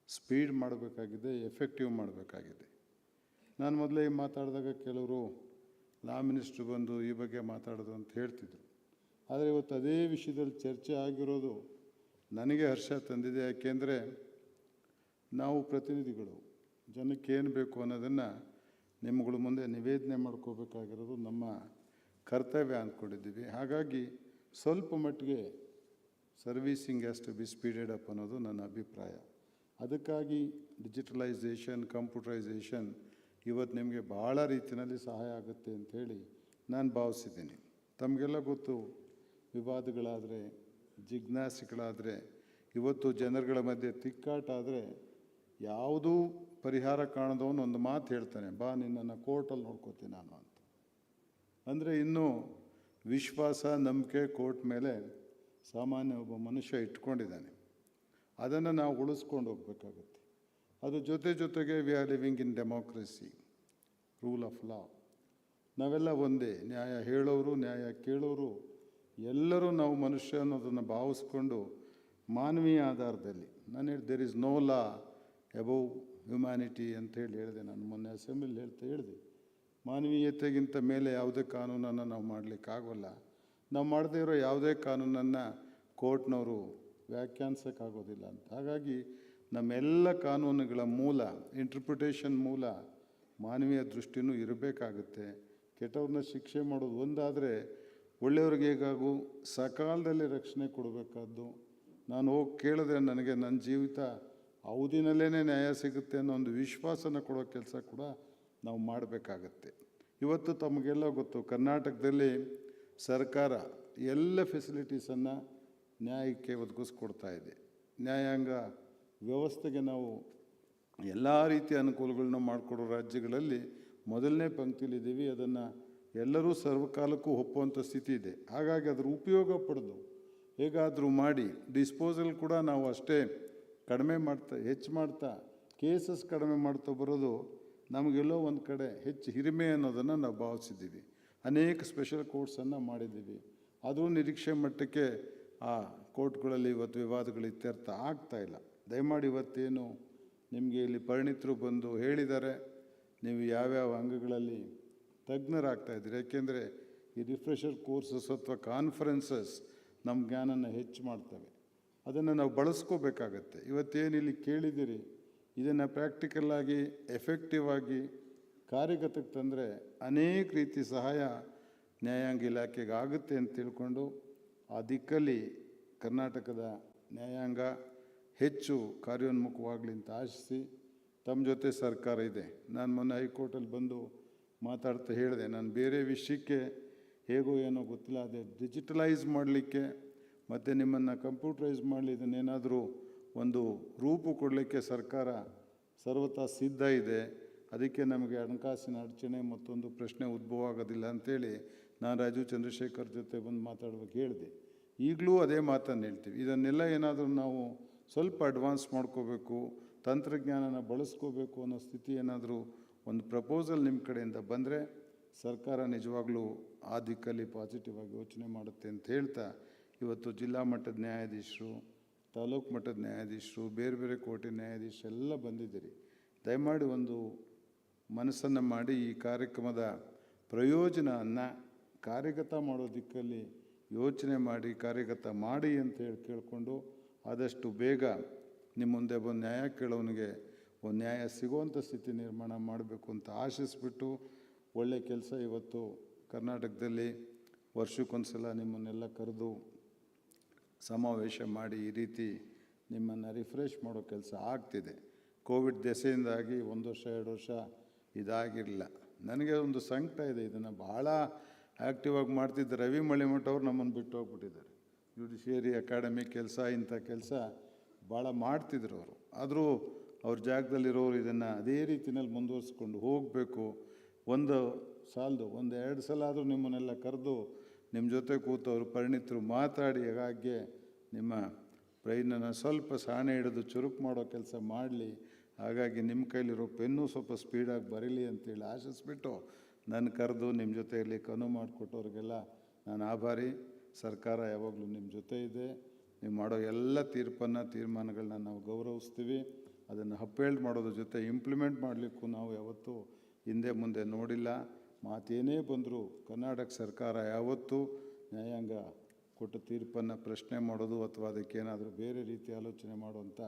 ಸ್ಪೀಡ್ ಮಾಡಬೇಕಾಗಿದೆ, ಎಫೆಕ್ಟಿವ್ ಮಾಡಬೇಕಾಗಿದೆ. ನಾನು ಮೊದಲೇ ಮಾತಾಡಿದಾಗ ಕೆಲವರು ಲಾ ಮಿನಿಸ್ಟ್ರು ಬಂದು ಈ ಬಗ್ಗೆ ಮಾತಾಡೋದು ಅಂತ ಹೇಳ್ತಿದ್ರು. ಆದರೆ ಇವತ್ತು ಅದೇ ವಿಷಯದಲ್ಲಿ ಚರ್ಚೆ ಆಗಿರೋದು ನನಗೆ ಹರ್ಷ ತಂದಿದೆ. ಯಾಕೆಂದರೆ ನಾವು ಪ್ರತಿನಿಧಿಗಳು, ಜನಕ್ಕೆ ಏನು ಬೇಕು ಅನ್ನೋದನ್ನು ನಿಮ್ಮಗಳ ಮುಂದೆ ನಿವೇದನೆ ಮಾಡ್ಕೋಬೇಕಾಗಿರೋದು ನಮ್ಮ ಕರ್ತವ್ಯ ಅಂದ್ಕೊಂಡಿದ್ದೀವಿ. ಹಾಗಾಗಿ ಸ್ವಲ್ಪ ಮಟ್ಟಿಗೆ servicing has to be speeded up ಅನ್ನೋದು ನನ್ನ ಅಭಿಪ್ರಾಯ. ಅದಕ್ಕಾಗಿ ಡಿಜಿಟಲೈಸೇಷನ್, ಕಂಪ್ಯೂಟರೈಸೇಷನ್ ಇವತ್ತು ನಿಮಗೆ ಭಾಳ ರೀತಿಯಲ್ಲಿ ಸಹಾಯ ಆಗುತ್ತೆ ಅಂಥೇಳಿ ನಾನು ಭಾವಿಸಿದ್ದೀನಿ. ತಮಗೆಲ್ಲ ಗೊತ್ತು, ವಿವಾದಗಳಾದರೆ, ಜಿಜ್ಞಾಸೆಗಳಾದರೆ, ಇವತ್ತು ಜನರುಗಳ ಮಧ್ಯೆ ತಿಕ್ಕಾಟ ಆದರೆ ಯಾವುದೂ ಪರಿಹಾರ ಕಾಣದವನು ಒಂದು ಮಾತು ಹೇಳ್ತಾನೆ, ಬಾ ನಿನ್ನನ್ನು ಕೋರ್ಟಲ್ಲಿ ನೋಡ್ಕೋತೀನಿ ನಾನು ಅಂತ. ಅಂದರೆ ಇನ್ನೂ ವಿಶ್ವಾಸ, ನಂಬಿಕೆ ಕೋರ್ಟ್ ಮೇಲೆ ಸಾಮಾನ್ಯ ಒಬ್ಬ ಮನುಷ್ಯ ಇಟ್ಕೊಂಡಿದ್ದಾನೆ. ಅದನ್ನು ನಾವು ಉಳಿಸ್ಕೊಂಡು ಹೋಗಬೇಕಾಗುತ್ತೆ. ಅದು ಜೊತೆಗೆ we are living in democracy, rule of law. ನಾವೆಲ್ಲ ಒಂದೇ, ನ್ಯಾಯ ಹೇಳೋರು, ನ್ಯಾಯ ಕೇಳೋರು ಎಲ್ಲರೂ ನಾವು ಮನುಷ್ಯ ಅನ್ನೋದನ್ನು ಭಾವಿಸ್ಕೊಂಡು ಮಾನವೀಯ ಆಧಾರದಲ್ಲಿ, ನಾನು ಹೇಳಿ there is no law above humanity ಅಂತ ಹೇಳಿದೆ. ನಾನು ಮೊನ್ನೆ ಅಸೆಂಬ್ಲಿಲಿ ಹೇಳಿದೆ, ಮಾನವೀಯತೆಗಿಂತ ಮೇಲೆ ಯಾವುದೇ ಕಾನೂನನ್ನು ನಾವು ಮಾಡಲಿಕ್ಕಾಗೋಲ್ಲ. ನಾವು ಮಾಡದೇ ಇರೋ ಯಾವುದೇ ಕಾನೂನನ್ನು ಕೋರ್ಟ್ನವರು ವ್ಯಾಖ್ಯಾನಿಸೋಕ್ಕಾಗೋದಿಲ್ಲ ಅಂತ. ಹಾಗಾಗಿ ನಮ್ಮೆಲ್ಲ ಕಾನೂನುಗಳ ಮೂಲ, ಇಂಟರ್ಪ್ರಿಟೇಷನ್ ಮೂಲ ಮಾನವೀಯ ದೃಷ್ಟಿನೂ ಇರಬೇಕಾಗುತ್ತೆ. ಕೆಟ್ಟವ್ರನ್ನ ಶಿಕ್ಷೆ ಮಾಡೋದು ಒಂದಾದರೆ, ಒಳ್ಳೆಯವ್ರಿಗೆ ಹೇಗಾಗೂ ಸಕಾಲದಲ್ಲಿ ರಕ್ಷಣೆ ಕೊಡಬೇಕಾದ್ದು. ನಾನು ಹೋಗಿ ಕೇಳಿದ್ರೆ ನನಗೆ ನನ್ನ ಜೀವಿತ ಅವಧಿನಲ್ಲೇ ನ್ಯಾಯ ಸಿಗುತ್ತೆ ಅನ್ನೋ ಒಂದು ವಿಶ್ವಾಸನ ಕೊಡೋ ಕೆಲಸ ಕೂಡ ನಾವು ಮಾಡಬೇಕಾಗತ್ತೆ. ಇವತ್ತು ತಮಗೆಲ್ಲ ಗೊತ್ತು, ಕರ್ನಾಟಕದಲ್ಲಿ ಸರ್ಕಾರ ಎಲ್ಲ ಫೆಸಿಲಿಟೀಸನ್ನು ನ್ಯಾಯಕ್ಕೆ ಒದಗಿಸ್ಕೊಡ್ತಾ ಇದೆ. ನ್ಯಾಯಾಂಗ ವ್ಯವಸ್ಥೆಗೆ ನಾವು ಎಲ್ಲ ರೀತಿಯ ಅನುಕೂಲಗಳನ್ನ ಮಾಡಿಕೊಡೋ ರಾಜ್ಯಗಳಲ್ಲಿ ಮೊದಲನೇ ಪಂಕ್ತಿಲಿದ್ದೀವಿ. ಅದನ್ನು ಎಲ್ಲರೂ ಸರ್ವಕಾಲಕ್ಕೂ ಒಪ್ಪುವಂಥ ಸ್ಥಿತಿ ಇದೆ. ಹಾಗಾಗಿ ಅದರ ಉಪಯೋಗ ಪಡೆದು ಹೇಗಾದರೂ ಮಾಡಿ ಡಿಸ್ಪೋಸಲ್ ಕೂಡ ನಾವು ಅಷ್ಟೇ ಕಡಿಮೆ ಹೆಚ್ಚು ಮಾಡ್ತಾ ಕೇಸಸ್ ಕಡಿಮೆ ಮಾಡ್ತಾ ಬರೋದು ನಮಗೆಲ್ಲೋ ಒಂದು ಕಡೆ ಹೆಚ್ಚು ಹಿರಿಮೆ ಅನ್ನೋದನ್ನು ನಾವು ಭಾವಿಸಿದ್ದೀವಿ. ಅನೇಕ ಸ್ಪೆಷಲ್ ಕೋರ್ಟ್ಸನ್ನು ಮಾಡಿದ್ದೀವಿ. ಅದು ನಿರೀಕ್ಷೆ ಮಟ್ಟಕ್ಕೆ ಆ ಕೋರ್ಟ್ಗಳಲ್ಲಿ ಇವತ್ತು ವಿವಾದಗಳು ಇತ್ಯರ್ಥ ಆಗ್ತಾಯಿಲ್ಲ. ದಯಮಾಡಿ ಇವತ್ತೇನು ನಿಮಗೆ ಇಲ್ಲಿ ಪರಿಣಿತರು ಬಂದು ಹೇಳಿದ್ದಾರೆ, ನೀವು ಯಾವ್ಯಾವ ಅಂಗಗಳಲ್ಲಿ ತಜ್ಞರಾಗ್ತಾಯಿದ್ದೀರಿ. ಯಾಕೆಂದರೆ ಈ ರಿಫ್ರೆಷರ್ ಕೋರ್ಸಸ್ ಅಥವಾ ಕಾನ್ಫರೆನ್ಸಸ್ ನಮ್ಮ ಜ್ಞಾನನ ಹೆಚ್ಚು ಮಾಡ್ತವೆ. ಅದನ್ನು ನಾವು ಬಳಸ್ಕೋಬೇಕಾಗತ್ತೆ. ಇವತ್ತೇನಿಲ್ಲಿ ಕೇಳಿದ್ದೀರಿ, ಇದನ್ನು ಪ್ರಾಕ್ಟಿಕಲ್ಲಾಗಿ ಎಫೆಕ್ಟಿವ್ ಆಗಿ ಕಾರ್ಯಗತಕ್ಕೆ ತಂದರೆ ಅನೇಕ ರೀತಿ ಸಹಾಯ ನ್ಯಾಯಾಂಗ ಇಲಾಖೆಗೆ ಆಗುತ್ತೆ ಅಂತ ತಿಳ್ಕೊಂಡು ಆ ದಿಕ್ಕಲ್ಲಿ ಕರ್ನಾಟಕದ ನ್ಯಾಯಾಂಗ ಹೆಚ್ಚು ಕಾರ್ಯೋನ್ಮುಖವಾಗಲಿ ಅಂತ ಆಶಿಸಿ ತಮ್ಮ ಜೊತೆ ಸರ್ಕಾರ ಇದೆ. ನಾನು ಮೊನ್ನೆ ಹೈಕೋರ್ಟಲ್ಲಿ ಬಂದು ಮಾತಾಡ್ತಾ ಹೇಳಿದೆ, ನಾನು ಬೇರೆ ವಿಷಯಕ್ಕೆ ಹೇಗೋ ಏನೋ ಗೊತ್ತಿಲ್ಲ, ಅದೇ ಡಿಜಿಟಲೈಸ್ ಮಾಡಲಿಕ್ಕೆ ಮತ್ತು ನಿಮ್ಮನ್ನು ಕಂಪ್ಯೂಟರೈಸ್ ಮಾಡಲಿ, ಇದನ್ನೇನಾದರೂ ಒಂದು ರೂಪು ಕೊಡಲಿಕ್ಕೆ ಸರ್ಕಾರ ಸರ್ವತಾ ಸಿದ್ಧ ಇದೆ. ಅದಕ್ಕೆ ನಮಗೆ ಹಣಕಾಸಿನ ಅಡಚಣೆ ಮತ್ತೊಂದು ಪ್ರಶ್ನೆ ಉದ್ಭವ ಆಗೋದಿಲ್ಲ ಅಂಥೇಳಿ ನಾನು ರಾಜೀವ್ ಚಂದ್ರಶೇಖರ್ ಜೊತೆ ಬಂದು ಮಾತಾಡುವಾಗ ಹೇಳಿದೆ. ಈಗಲೂ ಅದೇ ಮಾತನ್ನು ಹೇಳ್ತೀವಿ. ಇದನ್ನೆಲ್ಲ ಏನಾದರೂ ನಾವು ಸ್ವಲ್ಪ ಅಡ್ವಾನ್ಸ್ ಮಾಡ್ಕೋಬೇಕು, ತಂತ್ರಜ್ಞಾನನ ಬಳಸ್ಕೋಬೇಕು ಅನ್ನೋ ಸ್ಥಿತಿ ಏನಾದರೂ ಒಂದು ಪ್ರಪೋಸಲ್ ನಿಮ್ಮ ಕಡೆಯಿಂದ ಬಂದರೆ ಸರ್ಕಾರ ನಿಜವಾಗ್ಲೂ ಆ ದಿಕ್ಕಲ್ಲಿ ಪಾಸಿಟಿವ್ ಆಗಿ ಯೋಚನೆ ಮಾಡುತ್ತೆ ಅಂತ ಹೇಳ್ತಾ, ಇವತ್ತು ಜಿಲ್ಲಾ ಮಟ್ಟದ ನ್ಯಾಯಾಧೀಶರು, ತಾಲೂಕು ಮಟ್ಟದ ನ್ಯಾಯಾಧೀಶರು, ಬೇರೆ ಬೇರೆ ಕೋರ್ಟಿನ ನ್ಯಾಯಾಧೀಶರು ಎಲ್ಲ ಬಂದಿದ್ದೀರಿ. ದಯಮಾಡಿ ಒಂದು ಮನಸ್ಸನ್ನು ಮಾಡಿ ಈ ಕಾರ್ಯಕ್ರಮದ ಪ್ರಯೋಜನವನ್ನು ಕಾರ್ಯಗತ ಮಾಡೋ ದಿಕ್ಕಲ್ಲಿ ಯೋಚನೆ ಮಾಡಿ ಕಾರ್ಯಗತ ಮಾಡಿ ಅಂತೇಳಿ ಕೇಳಿಕೊಂಡು ಆದಷ್ಟು ಬೇಗ ನಿಮ್ಮ ಮುಂದೆ ಬಂದು ನ್ಯಾಯ ಕೇಳೋನಿಗೆ ಒಂದು ನ್ಯಾಯ ಸಿಗುವಂಥ ಸ್ಥಿತಿ ನಿರ್ಮಾಣ ಮಾಡಬೇಕು ಅಂತ ಆಶಿಸ್ಬಿಟ್ಟು, ಒಳ್ಳೆಯ ಕೆಲಸ ಇವತ್ತು ಕರ್ನಾಟಕದಲ್ಲಿ ವರ್ಷಕ್ಕೊಂದು ಸಲ ನಿಮ್ಮನ್ನೆಲ್ಲ ಕರೆದು ಸಮಾವೇಶ ಮಾಡಿ ಈ ರೀತಿ ನಿಮ್ಮನ್ನು ರಿಫ್ರೆಶ್ ಮಾಡೋ ಕೆಲಸ ಆಗ್ತಿದೆ. ಕೋವಿಡ್ ದೆಸೆಯಿಂದಾಗಿ 1 ವರ್ಷ 2 ವರ್ಷ ಇದಾಗಿರಲಿಲ್ಲ. ನನಗೆ ಒಂದು ಸಂಕಟ ಇದೆ. ಇದನ್ನು ಭಾಳ ಆ್ಯಕ್ಟಿವ್ ಆಗಿ ಮಾಡ್ತಿದ್ದ ರವಿ ಮಳಿಮಠ ಅವರು ನಮ್ಮನ್ನು ಬಿಟ್ಟು ಹೋಗ್ಬಿಟ್ಟಿದ್ದಾರೆ. ಜುಡಿಷಿಯರಿ ಅಕಾಡೆಮಿ ಕೆಲಸ, ಇಂಥ ಕೆಲಸ ಭಾಳ ಮಾಡ್ತಿದ್ರು ಅವರು. ಆದರೂ ಅವ್ರ ಜಾಗದಲ್ಲಿರೋರು ಇದನ್ನು ಅದೇ ರೀತಿಯಲ್ಲಿ ಮುಂದುವರಿಸ್ಕೊಂಡು ಹೋಗಬೇಕು. ಒಂದು ಸಾಲದು, 1-2 ಸಲ ಆದರೂ ನಿಮ್ಮನ್ನೆಲ್ಲ ಕರೆದು ನಿಮ್ಮ ಜೊತೆ ಕೂತು ಅವರು ಪರಿಣಿತರು ಮಾತಾಡಿ ಹಾಗೆ ನಿಮ್ಮ ಬ್ರೈನನ್ನು ಸ್ವಲ್ಪ ಸಾಣೆ ಹಿಡಿದು ಚುರುಕು ಮಾಡೋ ಕೆಲಸ ಮಾಡಲಿ. ಹಾಗಾಗಿ ನಿಮ್ಮ ಕೈಲಿರೋ ಪೆನ್ನು ಸ್ವಲ್ಪ ಸ್ಪೀಡಾಗಿ ಬರೀಲಿ ಅಂತೇಳಿ ಆಶಿಸ್ಬಿಟ್ಟು ನನ್ನ ಕರೆದು ನಿಮ್ಮ ಜೊತೆಯಲ್ಲಿ ಅನುವು ಮಾಡಿಕೊಟ್ಟವ್ರಿಗೆಲ್ಲ ನಾನು ಆಭಾರಿ. ಸರ್ಕಾರ ಯಾವಾಗಲೂ ನಿಮ್ಮ ಜೊತೆ ಇದೆ. ನೀವು ಮಾಡೋ ಎಲ್ಲ ತೀರ್ಮಾನಗಳನ್ನ ನಾವು ಗೌರವಿಸ್ತೀವಿ. ಅದನ್ನು ಅಪ್ಹೋಲ್ಡ್ ಮಾಡೋದ್ರ ಜೊತೆ ಇಂಪ್ಲಿಮೆಂಟ್ ಮಾಡಲಿಕ್ಕೂ ನಾವು ಯಾವತ್ತೂ ಹಿಂದೆ ಮುಂದೆ ನೋಡಿಲ್ಲ. ಮಾತೇನೇ ಬಂದರೂ ಕರ್ನಾಟಕ ಸರ್ಕಾರ ಯಾವತ್ತೂ ನ್ಯಾಯಾಂಗ ಕೊಟ್ಟ ತೀರ್ಪನ್ನು ಪ್ರಶ್ನೆ ಮಾಡೋದು ಅಥವಾ ಅದಕ್ಕೇನಾದರೂ ಬೇರೆ ರೀತಿ ಆಲೋಚನೆ ಮಾಡುವಂಥ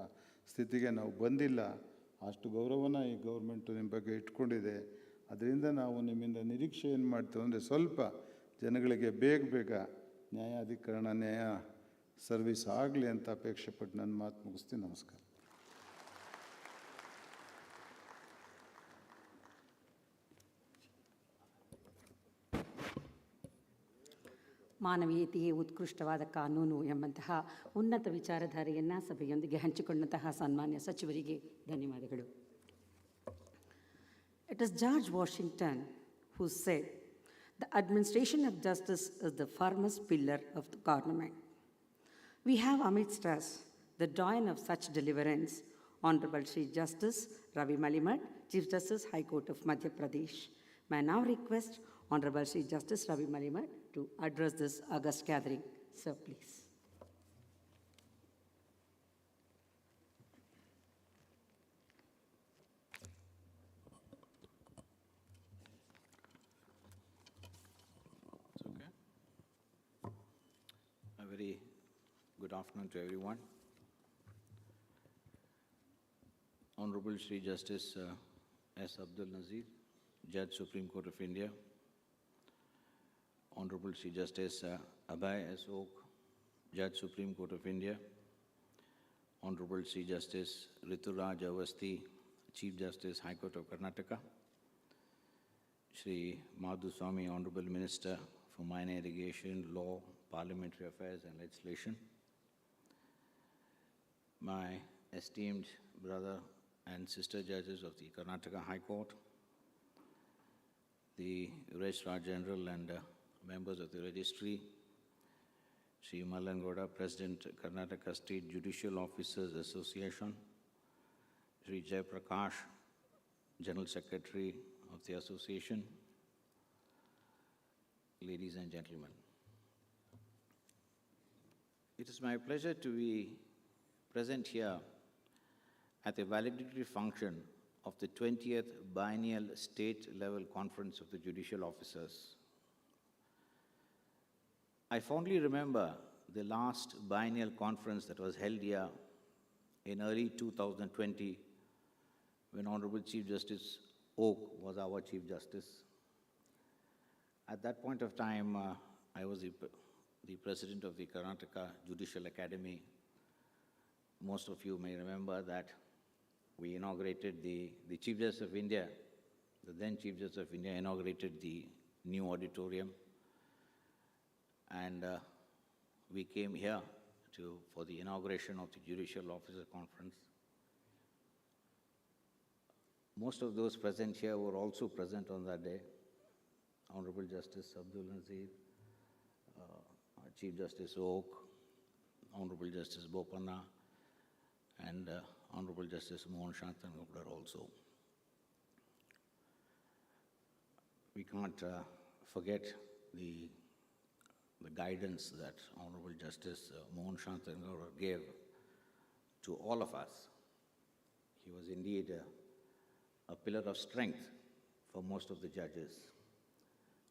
ಸ್ಥಿತಿಗೆ ನಾವು ಬಂದಿಲ್ಲ. ಅಷ್ಟು ಗೌರವನ ಈ ಗೌರ್ಮೆಂಟು ನಿಮ್ಮ ಬಗ್ಗೆ ಇಟ್ಕೊಂಡಿದೆ. ಅದರಿಂದ ನಾವು ನಿಮ್ಮಿಂದ ನಿರೀಕ್ಷೆ ಏನು ಮಾಡ್ತೇವೆ ಅಂದರೆ ಸ್ವಲ್ಪ ಜನಗಳಿಗೆ ಬೇಗ ನ್ಯಾಯಾಧಿಕರಣ ನ್ಯಾಯ ಸರ್ವಿಸ್ ಆಗಲಿ ಅಂತ ಅಪೇಕ್ಷೆ ಪಟ್ಟು ನನ್ನ ಮಾತು ಮುಗಿಸ್ತೀನಿ. ನಮಸ್ಕಾರ. ಮಾನವೀಯತೆಯೇ ಉತ್ಕೃಷ್ಟವಾದ ಕಾನೂನು ಎಂಬಂತಹ ಉನ್ನತ ವಿಚಾರಧಾರೆಯನ್ನು ಸಭೆಯೊಂದಿಗೆ ಹಂಚಿಕೊಂಡಂತಹ ಸನ್ಮಾನ್ಯ ಸಚಿವರಿಗೆ ಧನ್ಯವಾದಗಳು. It is George Washington who said, "The administration of justice is the firmest pillar of the government." We have amidst us the doyen of such deliverance, Honorable Shri Justice Ravi Malimat, Chief Justice, High Court of Madhya Pradesh. May I now request Honorable Shri Justice Ravi Malimat to address this august gathering. Sir, please. It's okay. A very good afternoon to everyone. Honorable Shri Justice S. Abdul Nazir, Judge, Supreme Court of India. Honorable Shri Justice Abhay S. Oak, Judge, Supreme Court of India. Honorable Shri Justice Rituraj Awasthi, Chief Justice, High Court of Karnataka. Shri Madhuswamy, Honorable Minister for Mine Irrigation, Law, Parliamentary Affairs and Legislation. My esteemed brother and sister judges of the Karnataka High Court, the Registrar General and members of the registry, Shri Mallangoda, President, Karnataka State Judicial Officers Association, Shri Jay Prakash, General Secretary of the association, ladies and gentlemen. It is my pleasure to be present here at the valedictory function of the 20th Biennial State-Level Conference of the Judicial Officers. I fondly remember the last biennial conference that was held here in early 2020 when Honorable Chief Justice Oak was our Chief Justice. At that point of time, I was the President of the Karnataka Judicial Academy. Most of you may remember that we inaugurated the Chief Justice of India, the then Chief Justice of India inaugurated the new auditorium. And we came here for the inauguration of the Judicial Officer Conference. Most of those present here were also present on that day. Honorable Justice Abdul Nazir, Chief Justice Oak, Honorable Justice Bopanna, and Honorable Justice Mohan Shantangopar also. We can't forget the guidance that Honorable Justice Mohan Shantangopar gave to all of us. He was indeed a pillar of strength for most of the judges.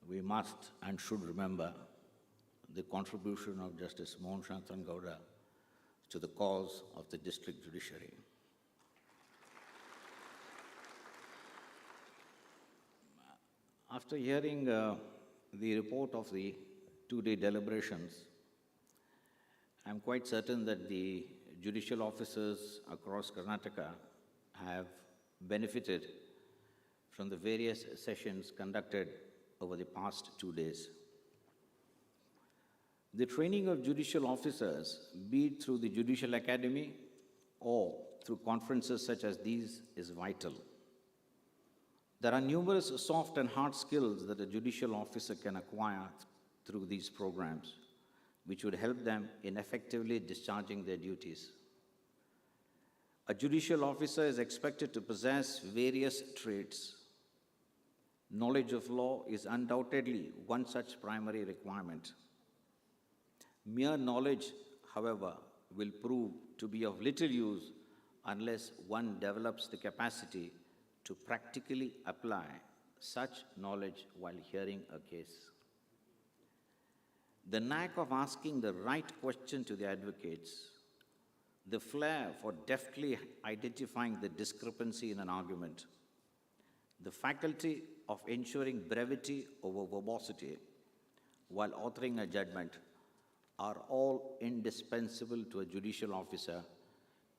We must and should remember the contribution of Justice Mohan Shantangopar to the cause of the district judiciary. After hearing the report of the two-day deliberations, I'm quite certain that the judicial officers across Karnataka have benefited from the various sessions conducted over the past 2 days. The training of judicial officers, be it through the Judicial Academy or through conferences such as these, is vital. There are numerous soft and hard skills that a judicial officer can acquire through these programs, which would help them in effectively discharging their duties. A judicial officer is expected to possess various traits. Knowledge of law is undoubtedly one such primary requirement. Mere knowledge, however, will prove to be of little use unless one develops the capacity to practically apply such knowledge while hearing a case. The knack of asking the right question to the advocates, the flair for deftly identifying the discrepancy in an argument, the faculty of ensuring brevity over verbosity while authoring a judgment are all indispensable to a judicial officer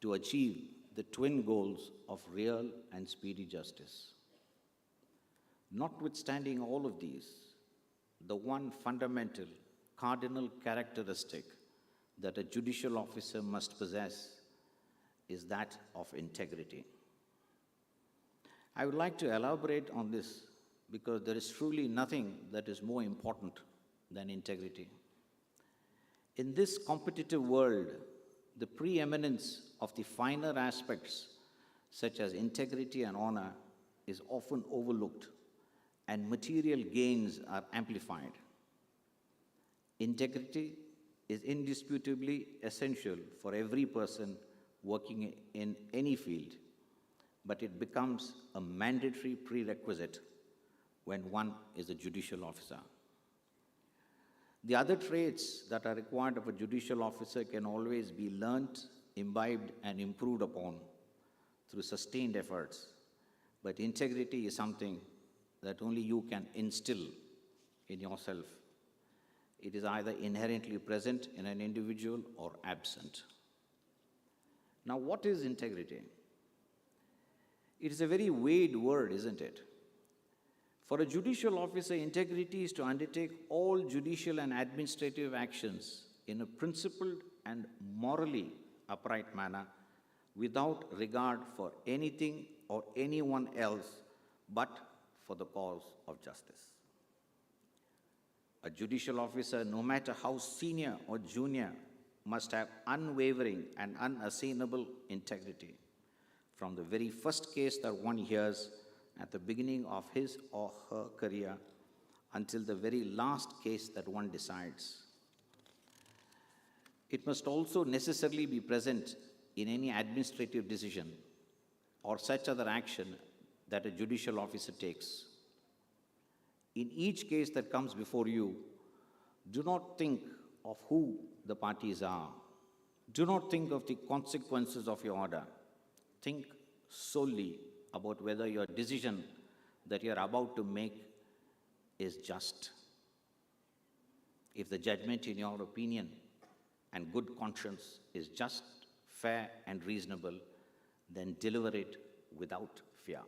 to achieve the twin goals of real and speedy justice. Notwithstanding all of these, the one fundamental cardinal characteristic that a judicial officer must possess is that of integrity. I would like to elaborate on this because there is truly nothing that is more important than integrity. In this competitive world, the preeminence of the finer aspects, such as integrity and honor, is often overlooked, and material gains are amplified. Integrity is indisputably essential for every person working in any field, but it becomes a mandatory prerequisite when one is a judicial officer. The other traits that are required of a judicial officer can always be learnt, imbibed, and improved upon through sustained efforts, but integrity is something that only you can instill in yourself. It is either inherently present in an individual or absent. Now, what is integrity? It is a very vague word, isn't it? For a judicial officer, integrity is to undertake all judicial and administrative actions in a principled and morally upright manner without regard for anything or anyone else but for the cause of justice. A judicial officer, no matter how senior or junior, must have unwavering and unassailable integrity from the very first case that one hears at the beginning of his or her career until the very last case that one decides. It must also necessarily be present in any administrative decision or such other action that a judicial officer takes. In each case that comes before you, do not think of who the parties are. Do not think of the consequences of your order. Think solely about whether your decision that you are about to make is just. If the judgment, in your opinion and good conscience, is just, fair, and reasonable, then deliver it without fear.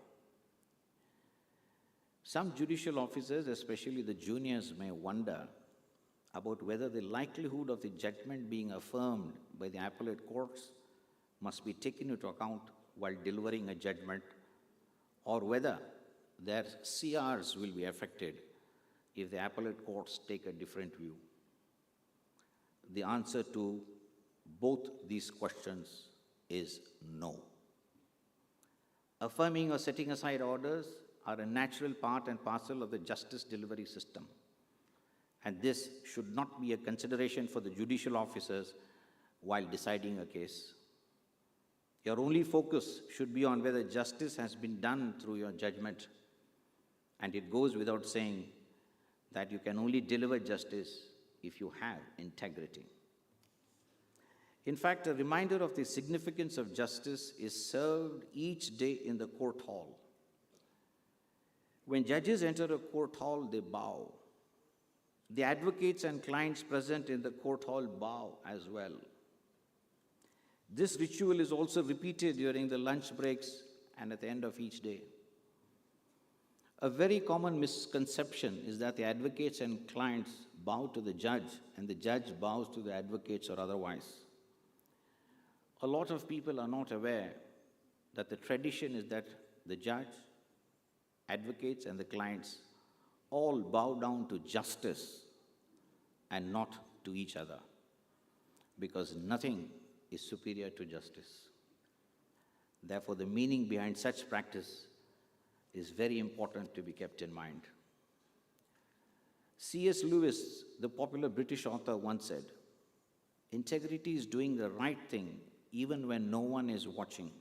Some judicial officers, especially the juniors, may wonder about whether the likelihood of the judgment being affirmed by the appellate courts must be taken into account while delivering a judgment, or whether their CRs will be affected if the appellate courts take a different view. The answer to both these questions is no. Affirming or setting aside orders are a natural part and parcel of the justice delivery system, and this should not be a consideration for the judicial officers while deciding a case. Your only focus should be on whether justice has been done through your judgment, and it goes without saying that you can only deliver justice if you have integrity. In fact, a reminder of the significance of justice is served each day in the court hall. When judges enter a court hall, they bow. The advocates and clients present in the court hall bow as well. This ritual is also repeated during the lunch breaks and at the end of each day. A very common misconception is that the advocates and clients bow to the judge and the judge bows to the advocates or otherwise. A lot of people are not aware that the tradition is that the judge, advocates, and the clients all bow down to justice and not to each other, because nothing is superior to justice. Therefore, the meaning behind such practice is very important to be kept in mind. C.S. Lewis, the popular British author, once said, Integrity is doing the right thing even when no one is watching.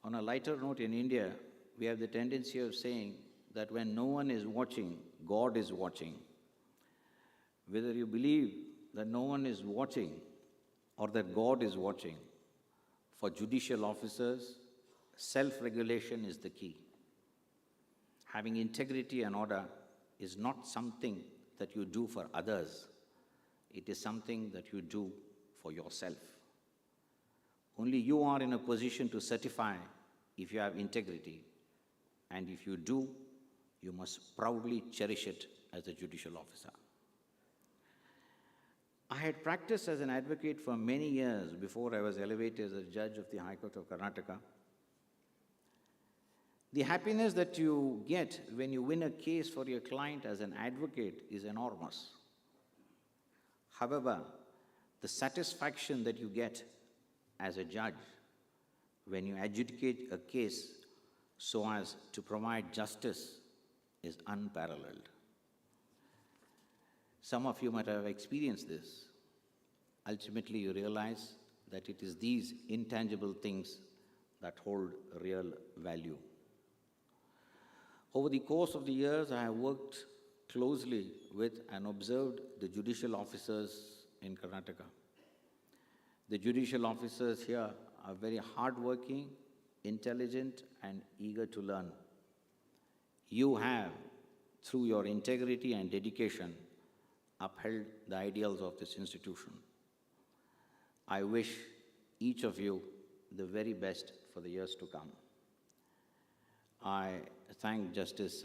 On a lighter note, in India, we have the tendency of saying that when no one is watching, God is watching. Whether you believe that no one is watching or that God is watching, for judicial officers, self-regulation is the key. Having integrity and order is not something that you do for others. It is something that you do for yourself. Only you are in a position to certify if you have integrity, and if you do, you must proudly cherish it as a judicial officer. I had practiced as an advocate for many years before I was elevated as a judge of the High Court of Karnataka. The happiness that you get when you win a case for your client as an advocate is enormous. However, the satisfaction that you get as a judge when you adjudicate a case so as to provide justice is unparalleled. Some of you might have experienced this. Ultimately, you realize that it is these intangible things that hold real value. Over the course of the years, I have worked closely with and observed the judicial officers in Karnataka. The judicial officers here are very hardworking, intelligent, and eager to learn. You have, through your integrity and dedication, upheld the ideals of this institution. I wish each of you the very best for the years to come. I thank Justice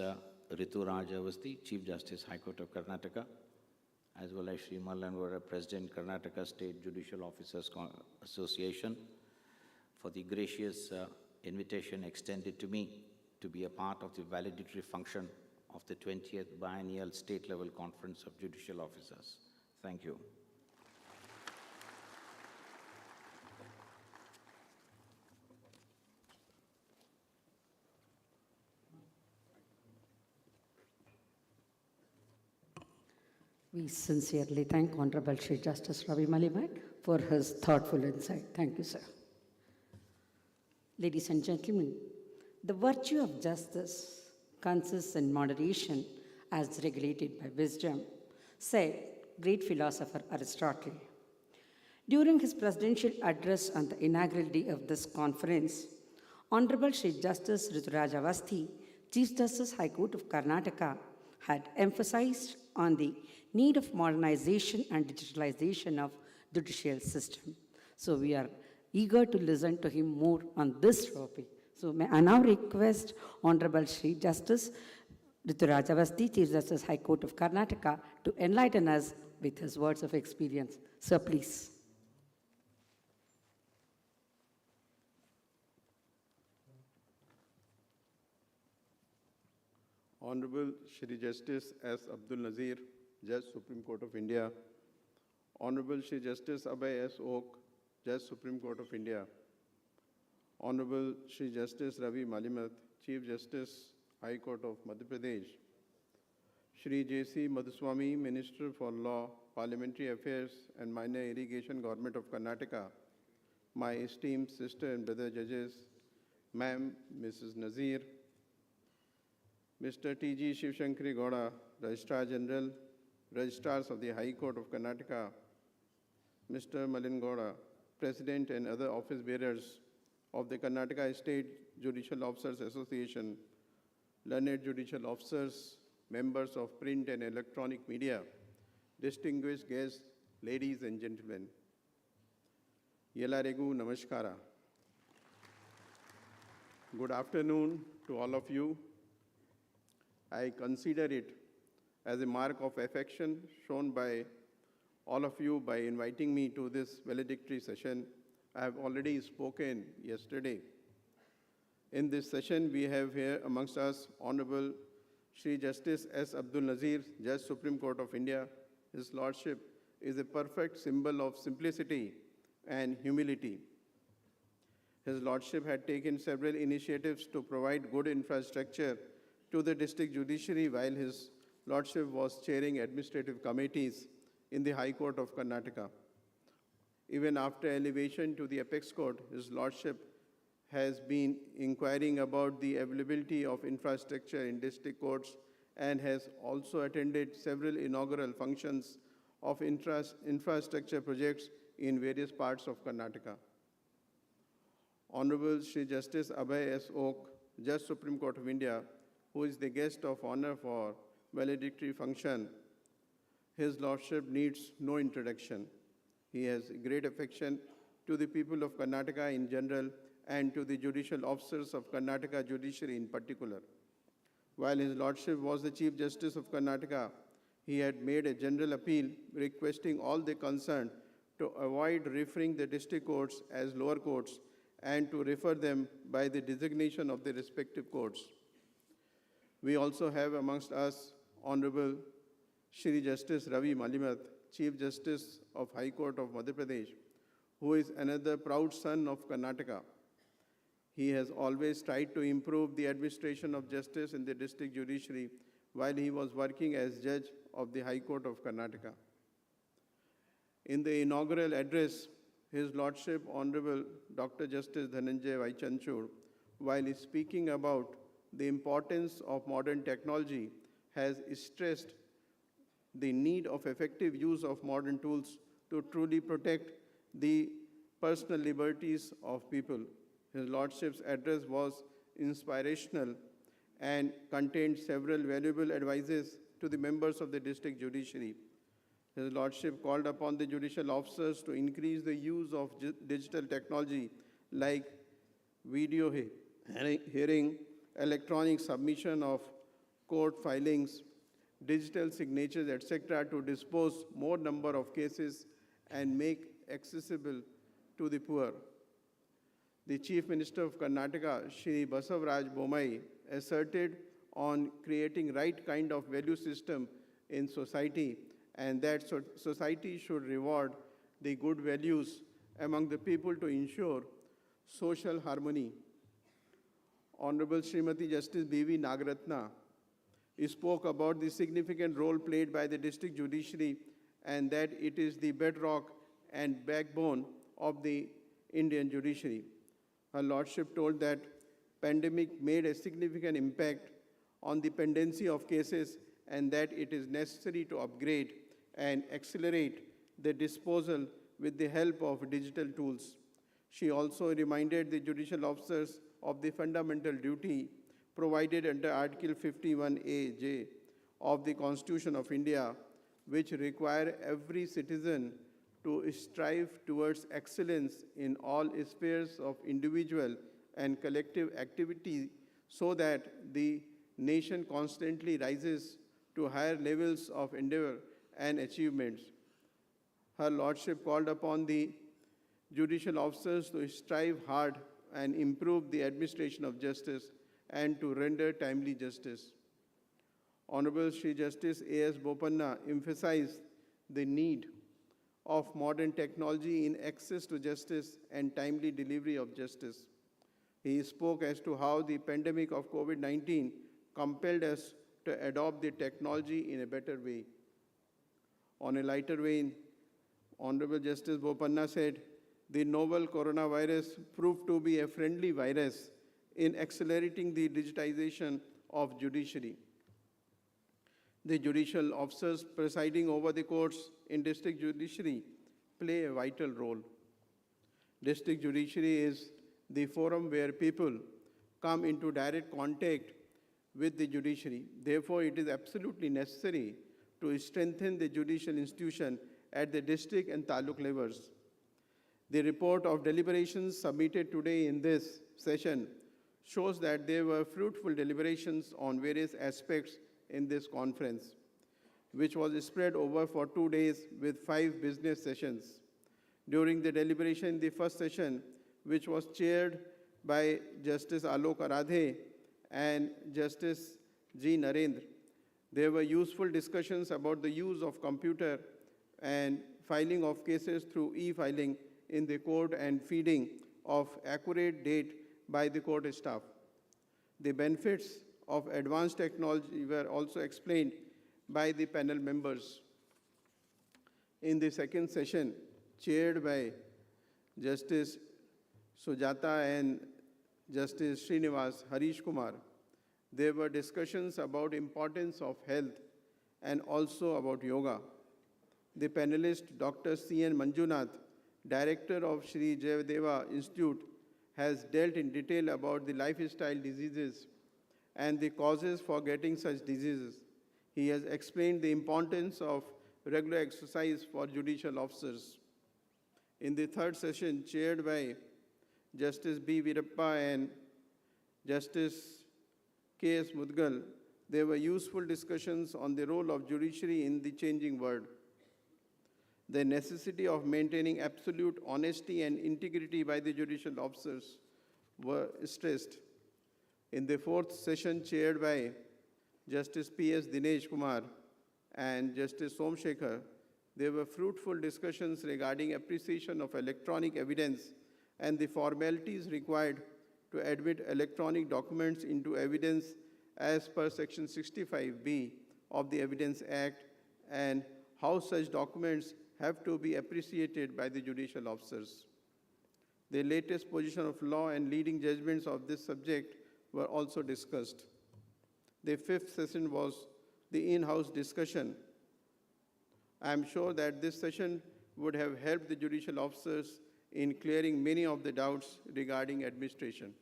Rituraj Avasthi, Chief Justice, High Court of Karnataka, as well as Sri Mallan, President, Karnataka State Judicial Officers Association, for the gracious invitation extended to me to be a part of the valedictory function of the 20th Biennial State-Level Conference of Judicial Officers. Thank you. We sincerely thank Honorable Shri Justice Ravi Malimat for his thoughtful insight. Thank you, sir. Ladies and gentlemen, the virtue of justice consists in moderation as regulated by wisdom, said great philosopher Aristotle. During his presidential address on the inaugural day of this conference, Honorable Shri Justice Rituraj Avasthi, Chief Justice High Court of Karnataka, had emphasized on the need of modernization and digitalization of the judicial system. So we are eager to listen to him more on this topic. So may I now request Honorable Shri Justice Rituraj Avasthi, Chief Justice High Court of Karnataka, to enlighten us with his words of experience. Sir, please. Honorable Shri Justice S. Abdul Nazir, Judge Supreme Court of India. Honorable Shri Justice Abhay S. Oak, Judge Supreme Court of India. Honorable Shri Justice Ravi Malimat, Chief Justice, High Court of Madhya Pradesh. Shri J.C. Madhuswamy, Minister for Law, Parliamentary Affairs and Minor Irrigation, Government of Karnataka. My esteemed sister and brother judges, Ma'am, Mrs. Nazir, Mr. T.G. Shivshankari Gowda, Registrar General, Registrars of the High Court of Karnataka, Mr. Malin Gowda, President and other office bearers of the Karnataka State Judicial Officers Association, learned judicial officers, members of print and electronic media, distinguished guests, ladies and gentlemen. Yelaregu Namaskara. Good afternoon to all of you. I consider it as a mark of affection shown by all of you by inviting me to this valedictory session. I have already spoken yesterday. In this session, we have here amongst us Honorable Shri Justice S. Abdul Nazir, Judge Supreme Court of India. His Lordship is a perfect symbol of simplicity and humility. His Lordship had taken several initiatives to provide good infrastructure to the district judiciary while His Lordship was chairing administrative committees in the High Court of Karnataka. Even after elevation to the Apex Court, His Lordship has been inquiring about the availability of infrastructure in district courts and has also attended several inaugural functions of infrastructure projects in various parts of Karnataka. Honorable Shri Justice Abhay S. Oak, Judge Supreme Court of India, who is the guest of honor for valedictory function, His Lordship needs no introduction. He has great affection to the people of Karnataka in general and to the judicial officers of Karnataka judiciary in particular. While His Lordship was the Chief Justice of Karnataka, he had made a general appeal requesting all the concerned to avoid referring the district courts as lower courts and to refer them by the designation of the respective courts. We also have amongst us Honorable Shri Justice Ravi Malimat, Chief Justice of High Court of Madhya Pradesh, who is another proud son of Karnataka. He has always tried to improve the administration of justice in the district judiciary while he was working as judge of the High Court of Karnataka. In the inaugural address, His Lordship Honorable Dr. Justice Dhananjay Vaichanchur, while speaking about the importance of modern technology, has stressed the need of effective use of modern tools to truly protect the personal liberties of people. His Lordship's address was inspirational and contained several valuable advices to the members of the district judiciary. His Lordship called upon the judicial officers to increase the use of digital technology like video hearing, electronic submission of court filings, digital signatures, etc., to dispose more number of cases and make accessible to the poor. The Chief Minister of Karnataka, Shri Basavaraj Bommai, asserted on creating right kind of value system in society and that society should reward the good values among the people to ensure social harmony. Honorable Srimati Justice B.V. Nagaratna spoke about the significant role played by the district judiciary and that it is the bedrock and backbone of the Indian judiciary. Her Lordship told that pandemic made a significant impact on the pendency of cases and that it is necessary to upgrade and accelerate the disposal with the help of digital tools. She also reminded the judicial officers of the fundamental duty provided under Article 51A(j) of the Constitution of India, which require every citizen to strive towards excellence in all spheres of individual and collective activity so that the nation constantly rises to higher levels of endeavor and achievements. Her Lordship called upon the judicial officers to strive hard and improve the administration of justice and to render timely justice. Honorable Shri Justice A.S. Bopanna emphasized the need of modern technology in access to justice and timely delivery of justice. He spoke as to how the pandemic of COVID-19 compelled us to adopt the technology in a better way. On a lighter vein, Honorable Justice Bopanna said, the novel coronavirus proved to be a friendly virus in accelerating the digitization of judiciary. The judicial officers presiding over the courts in district judiciary play a vital role. District judiciary is the forum where people come into direct contact with the judiciary. Therefore, it is absolutely necessary to strengthen the judicial institution at the district and taluk levels. The report of deliberations submitted today in this session shows that there were fruitful deliberations on various aspects in this conference, which was spread over for 2 days with 5 business sessions. During the deliberation in the first session, which was chaired by Justice Alok Aradhe and Justice G. Narendra, there were useful discussions about the use of computer and filing of cases through e-filing in the court and feeding of accurate date by the court staff. The benefits of advanced technology were also explained by the panel members. In the second session, chaired by Justice Sujata and Justice Srinivas Harish Kumar, there were discussions about importance of health and also about yoga. The panelist, Dr. C.N. Manjunath, director of Sri Jayadeva Institute, has dealt in detail about the lifestyle diseases and the causes for getting such diseases. He has explained the importance of regular exercise for judicial officers. In the third session, chaired by Justice B. Virappa and Justice K.S. Mudgal, there were useful discussions on the role of judiciary in the changing world. The necessity of maintaining absolute honesty and integrity by the judicial officers were stressed. In the fourth session, chaired by Justice P.S. Dinesh Kumar and Justice Somshekhar, there were fruitful discussions regarding appreciation of electronic evidence and the formalities required to admit electronic documents into evidence as per Section 65B of the Evidence Act, and how such documents have to be appreciated by the judicial officers. The latest position of law and leading judgments of this subject were also discussed. The fifth session was the in-house discussion. I am sure that this session would have helped the judicial officers in clearing many of the doubts regarding administration.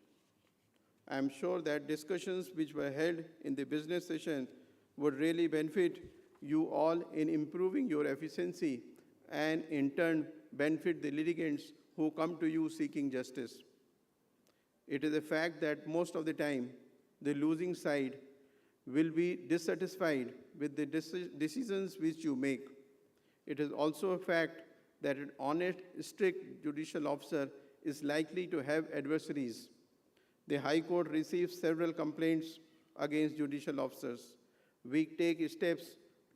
I am sure that discussions which were held in the business session would really benefit you all in improving your efficiency and in turn benefit the litigants who come to you seeking justice. It is a fact that most of the time the losing side will be dissatisfied with the decisions which you make. It is also a fact that an honest, strict judicial officer is likely to have adversaries. The High Court receives several complaints against judicial officers. We take steps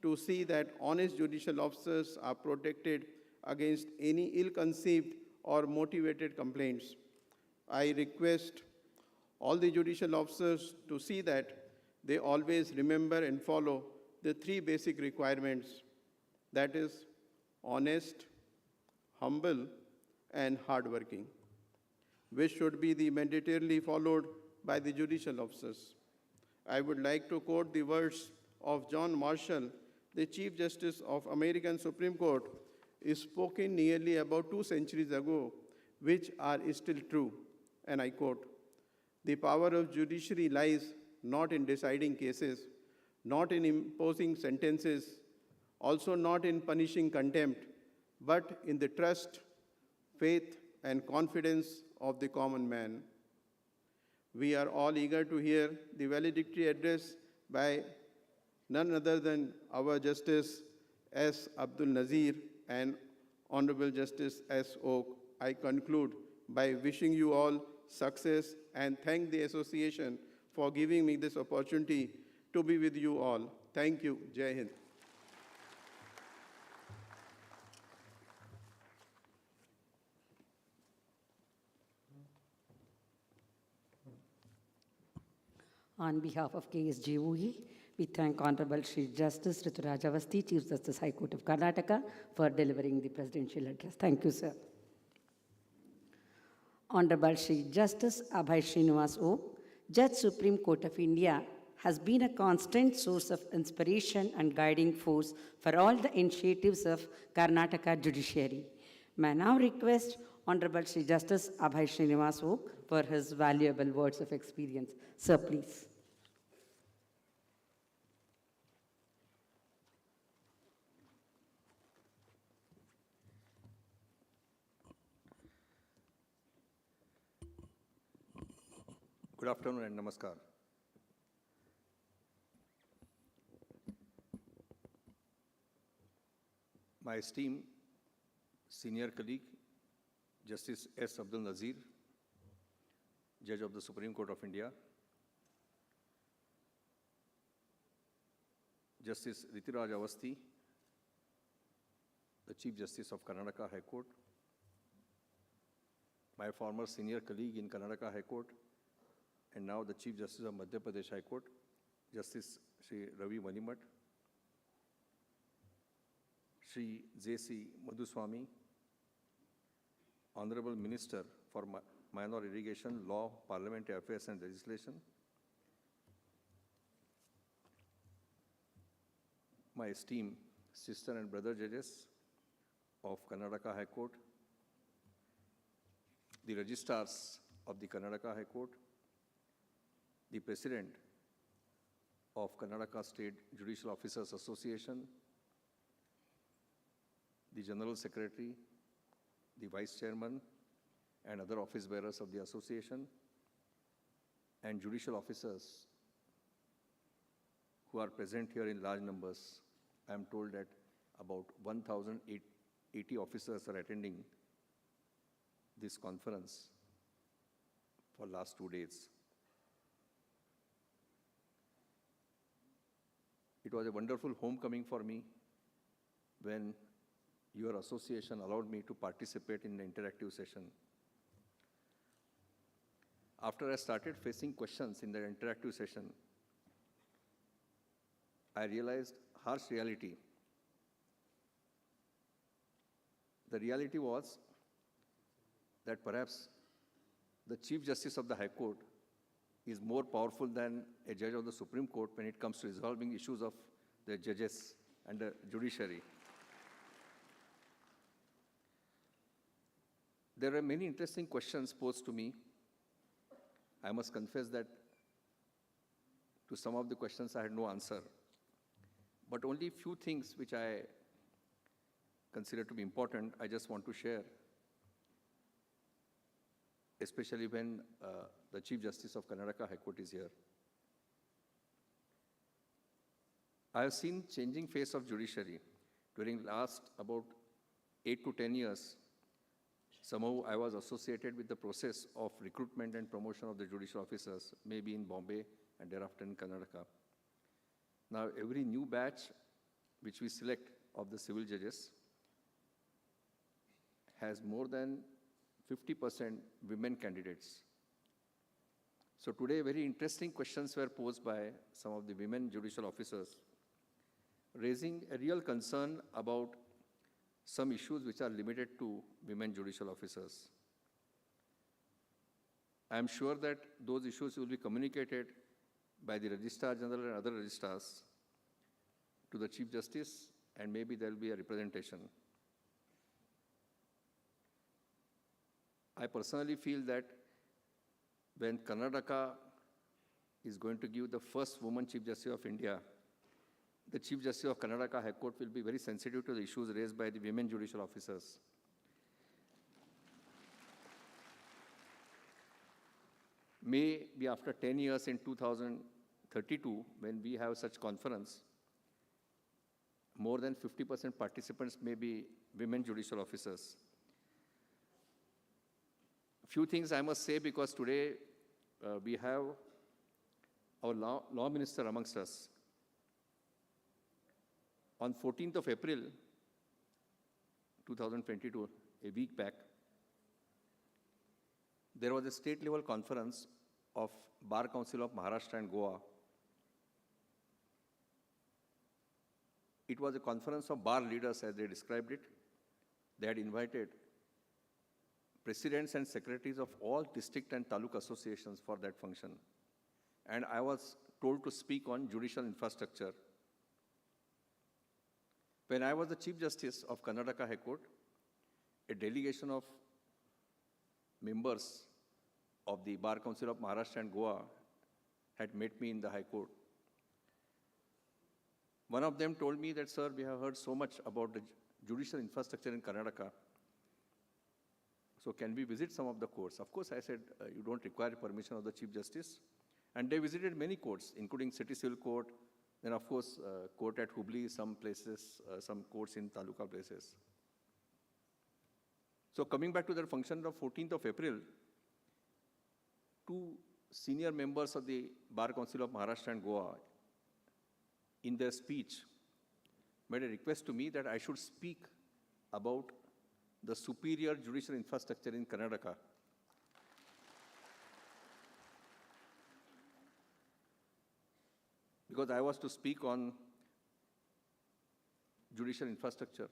to see that honest judicial officers are protected against any ill-conceived or motivated complaints. I request all the judicial officers to see that they always remember and follow the three basic requirements, that is, honest, humble, and hardworking, which should be the mandatorily followed by the judicial officers. I would like to quote the words of John Marshall, the Chief Justice of American Supreme Court, is spoken nearly about 2 centuries ago, which are still true. And I quote, "The power of judiciary lies not in deciding cases, not in imposing sentences, also not in punishing contempt, but in the trust, faith, and confidence of the common man." We are all eager to hear the valedictory address by none other than our Justice S. Abdul Nazir and Honorable Justice S. Oak. I conclude by wishing you all success and thank the association for giving me this opportunity to be with you all. Thank you. Jai Hind. On behalf of KSJOA, we thank Honorable Shri Justice Rituraj Avasthi, Chief Justice, High Court of Karnataka, for delivering the presidential address. Thank you, sir. Honorable Shri Justice Abhay Srinivas O, Judge, Supreme Court of India, has been a constant source of inspiration and guiding force for all the initiatives of Karnataka judiciary. May I now request Honorable Shri Justice Abhay Srinivas O for his valuable words of experience. Sir, please. Good afternoon and namaskar. My esteemed senior colleague, Justice S. Abdul Nazir, Judge of the Supreme Court of India, Justice Rituraj Avasthi, the Chief Justice of Karnataka High Court, my former senior colleague in Karnataka High Court, and now the Chief Justice of Madhya Pradesh High Court, Justice Shri Ravi Malimat, Shri J.C. Madhuswamy, Honorable Minister for Minor Irrigation, Law, Parliamentary Affairs and Legislation, my esteemed sister and brother judges of Karnataka High Court, the registrars of the Karnataka High Court, the President of Karnataka State Judicial Officers Association, the General Secretary, the Vice Chairman, and other office bearers of the association, and judicial officers who are present here in large numbers. I am told that about 1,080 officers are attending this conference for last 2 days. It was a wonderful homecoming for me when your association allowed me to participate in the interactive session. After I started facing questions in the interactive session, I realized harsh reality. The reality was that perhaps the Chief Justice of the High Court is more powerful than a judge of the Supreme Court when it comes to resolving issues of the judges and the judiciary. There are many interesting questions posed to me. I must confess that to some of the questions I had no answer, but only few things which I consider to be important, I just want to share, especially when the Chief Justice of Karnataka High Court is here. I have seen changing face of judiciary during last about 8 to 10 years. Somehow I was associated with the process of recruitment and promotion of the judicial officers, maybe in Bombay and thereafter in Karnataka. Now every new batch which we select of the civil judges has more than 50% women candidates. So today very interesting questions were posed by some of the women judicial officers, raising a real concern about some issues which are limited to women judicial officers. I am sure that those issues will be communicated by the Registrar General and other registrars to the Chief Justice, and maybe there will be a representation. I personally feel that when Karnataka is going to give the first woman Chief Justice of India, the Chief Justice of Karnataka High Court will be very sensitive to the issues raised by the women judicial officers. Maybe after 10 years in 2032, when we have such conference, more than 50% participants may be women judicial officers. Few things I must say, because today we have our law minister amongst us. On 14th of April, 2022, a week back, there was a state-level conference of Bar Council of Maharashtra and Goa. It was a conference of bar leaders, as they described it. They had invited presidents and secretaries of all district and taluk associations for that function. And I was told to speak on judicial infrastructure. When I was the Chief Justice of Karnataka High Court, a delegation of members of the Bar Council of Maharashtra and Goa had met me in the High Court. One of them told me that, sir, we have heard so much about the judicial infrastructure in Karnataka. So can we visit some of the courts? Of course, I said, you don't require permission of the Chief Justice. And they visited many courts, including City Civil Court, then of course, court at Hubli, some places, some courts in Taluka places. So coming back to the function of 14th of April, two senior members of the Bar Council of Maharashtra and Goa, in their speech, made a request to me that I should speak about the superior judicial infrastructure in Karnataka. Because I was to speak on judicial infrastructure.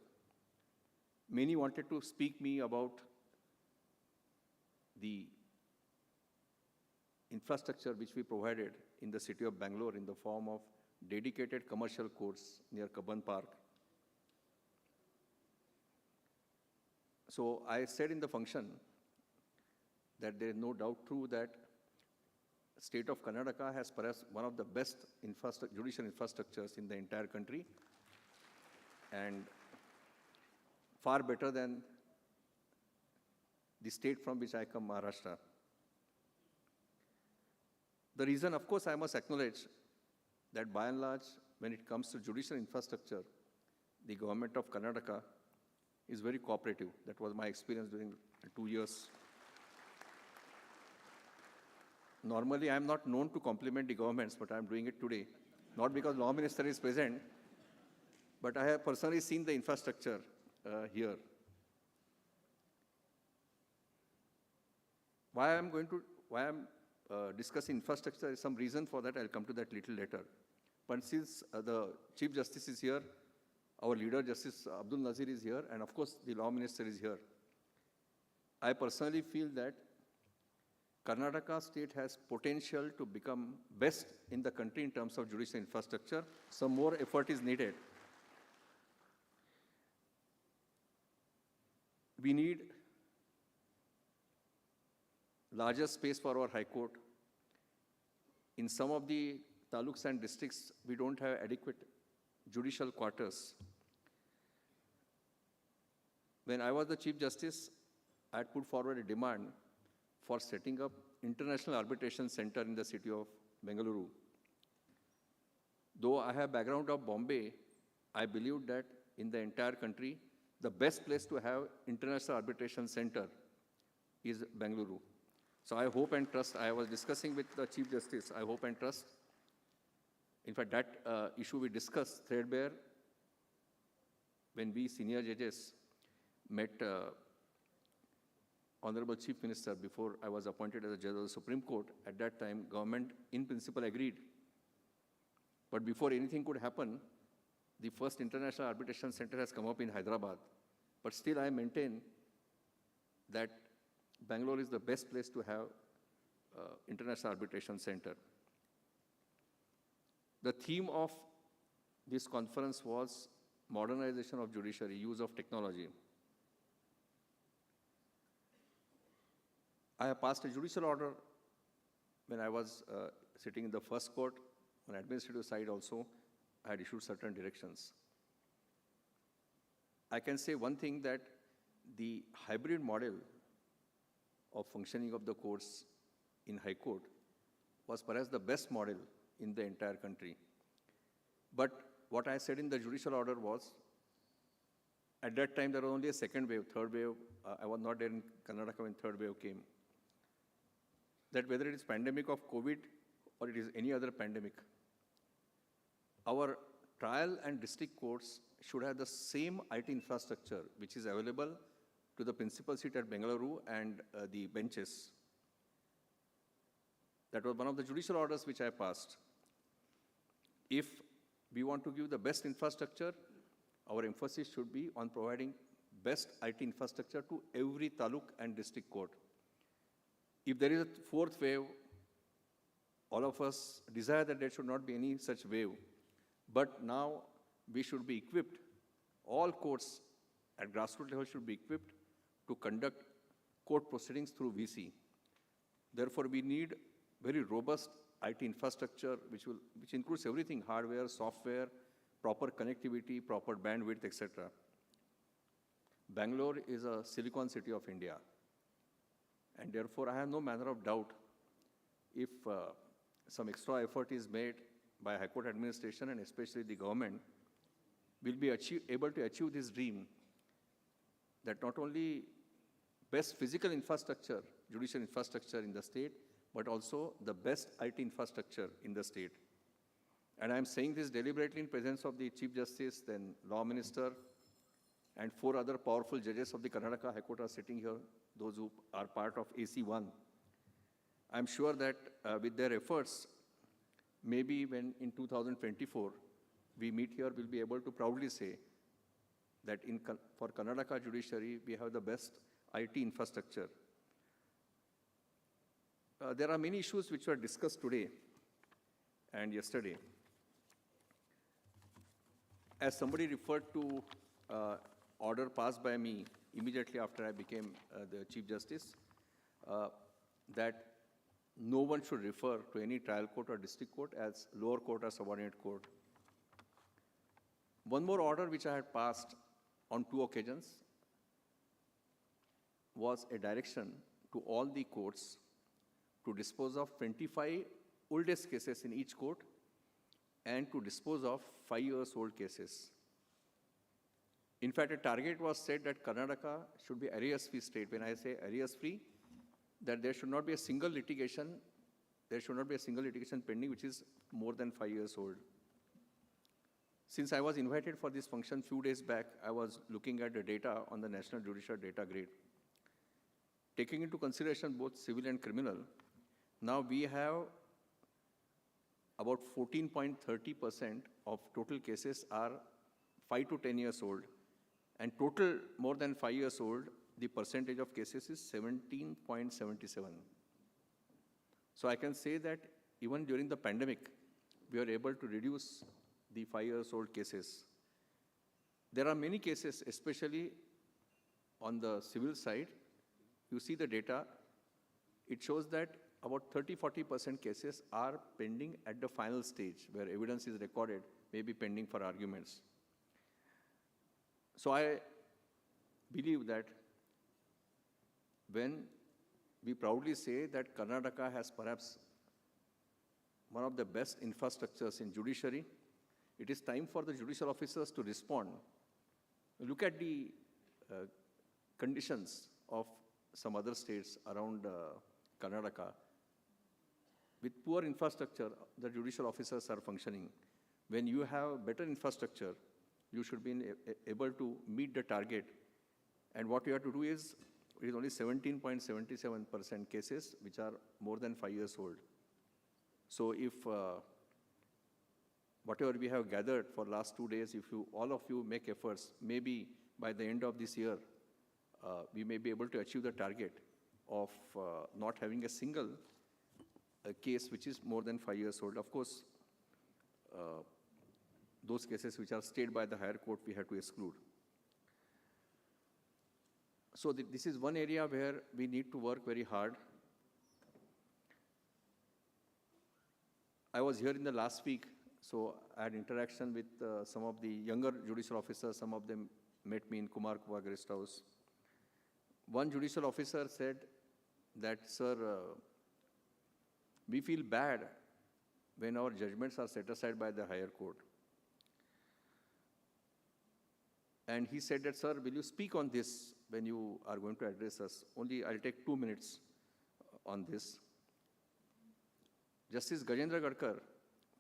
many wanted to speak me about the infrastructure which we provided in the city of Bangalore in the form of dedicated commercial courts near Kabban Park. So I said in the function that there is no doubt true that state of Karnataka has perhaps one of the best judicial infrastructures in the entire country, and far better than the state from which I come, Maharashtra. The reason, of course, I must acknowledge that by and large, when it comes to judicial infrastructure, the government of Karnataka is very cooperative. That was my experience during 2 years. Normally, I am not known to compliment the governments, but I am doing it today. Not because Law Minister is present, but I have personally seen the infrastructure here. Why I'm discussing infrastructure is some reason for that. I'll come to that little later. But since the Chief Justice is here, our leader, Justice Abdul Nazir, is here, and of course, the Law Minister is here, I personally feel that Karnataka state has potential to become best in the country in terms of judicial infrastructure. Some more effort is needed. We need larger space for our High Court. In some of the taluks and districts, we don't have adequate judicial quarters. When I was the Chief Justice, I had put forward a demand for setting up International Arbitration Center in the city of Bengaluru. Though I have background of Bombay, I believe that in the entire country, the best place to have International Arbitration Center is Bengaluru. So I hope and trust, I was discussing with the Chief Justice, I hope and trust. In fact, that issue we discussed threadbare when we senior judges met Honorable Chief Minister before I was appointed as a judge of the Supreme Court. At that time, government in principle agreed. But before anything could happen, the first International Arbitration Center has come up in Hyderabad. But still I maintain that Bangalore is the best place to have International Arbitration Center. The theme of this conference was modernization of judiciary, use of technology. I have passed a judicial order when I was sitting in the first court. On administrative side also, I had issued certain directions. I can say one thing, that the hybrid model of functioning of the courts in High Court was perhaps the best model in the entire country. But what I said in the judicial order was, at that time there was only a second wave, third wave, I was not there in Karnataka when third wave came. That whether it is pandemic of COVID or it is any other pandemic, our trial and district courts should have the same IT infrastructure which is available to the principal seat at Bengaluru and the benches. That was one of the judicial orders which I passed. If we want to give the best infrastructure, our emphasis should be on providing best IT infrastructure to every taluk and district court. If there is a fourth wave, all of us desire that there should not be any such wave. But now we should be equipped, all courts at grassroots level should be equipped to conduct court proceedings through VC. Therefore, we need very robust IT infrastructure which includes everything, hardware, software, proper connectivity, proper bandwidth, etc. Bangalore is a Silicon City of India. And therefore, I have no manner of doubt if some extra effort is made by High Court administration and especially the government, will be able to achieve this dream that not only best physical infrastructure, judicial infrastructure in the state, but also the best IT infrastructure in the state. And I am saying this deliberately in presence of the Chief Justice, then Law Minister, and 4 other powerful judges of the Karnataka High Court are sitting here, those who are part of AC1. I'm sure that with their efforts, maybe when in 2024 we meet here, we'll be able to proudly say that for Karnataka judiciary, we have the best IT infrastructure. There are many issues which were discussed today and yesterday. As somebody referred to order passed by me immediately after I became the Chief Justice, that no one should refer to any trial court or district court as lower court or subordinate court. One more order which I had passed on 2 occasions was a direction to all the courts to dispose of 25 oldest cases in each court and to dispose of 5 years old cases. In fact, a target was set that Karnataka should be arrears-free state. When I say arrears-free, that there should not be a single litigation pending which is more than 5 years old. Since I was invited for this function few days back, I was looking at the data on the National Judicial Data Grid. Taking into consideration both civil and criminal, now we have about 14.30% of total cases are 5 to 10 years old, and total more than 5 years old, the percentage of cases is 17.77. So I can say that even during the pandemic, we are able to reduce the 5 years old cases. There are many cases, especially on the civil side. You see the data, it shows that about 30-40% cases are pending at the final stage where evidence is recorded, maybe pending for arguments. So I believe that when we proudly say that Karnataka has perhaps one of the best infrastructures in judiciary, it is time for the judicial officers to respond. Look at the conditions of some other states around Karnataka. With poor infrastructure, the judicial officers are functioning. When you have better infrastructure, you should be able to meet the target. And what you have to do is, it is only 17.77% cases which are more than 5 years old. So if whatever we have gathered for last 2 days, if all of you make efforts, maybe by the end of this year, we may be able to achieve the target of not having a single case which is more than 5 years old. Of course, those cases which are stayed by the higher court, we have to exclude. So this is one area where we need to work very hard. I was here in the last week, so I had interaction with some of the younger judicial officers. Some of them met me in Kumar Kuwa Guest House. One judicial officer said that, sir, we feel bad when our judgments are set aside by the higher court. And he said that, sir, will you speak on this when you are going to address us? Only I'll take 2 minutes on this. Justice Rajendra Gadkar,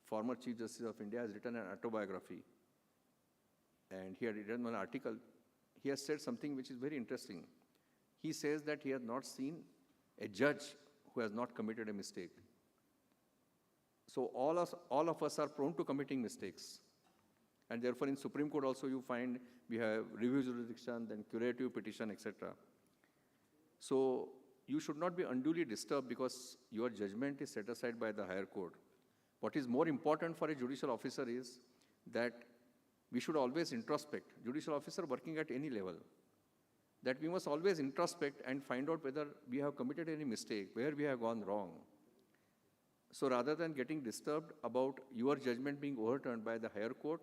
former Chief Justice of India, has written an autobiography. And he had written an article. He has said something which is very interesting. He says that he has not seen a judge who has not committed a mistake. So all of us are prone to committing mistakes. And therefore, in Supreme Court also you find we have review jurisdiction, then curative petition, etc. So you should not be unduly disturbed because your judgment is set aside by the higher court. What is more important for a judicial officer is that we should always introspect, judicial officer working at any level, that we must always introspect and find out whether we have committed any mistake, where we have gone wrong. So rather than getting disturbed about your judgment being overturned by the higher court,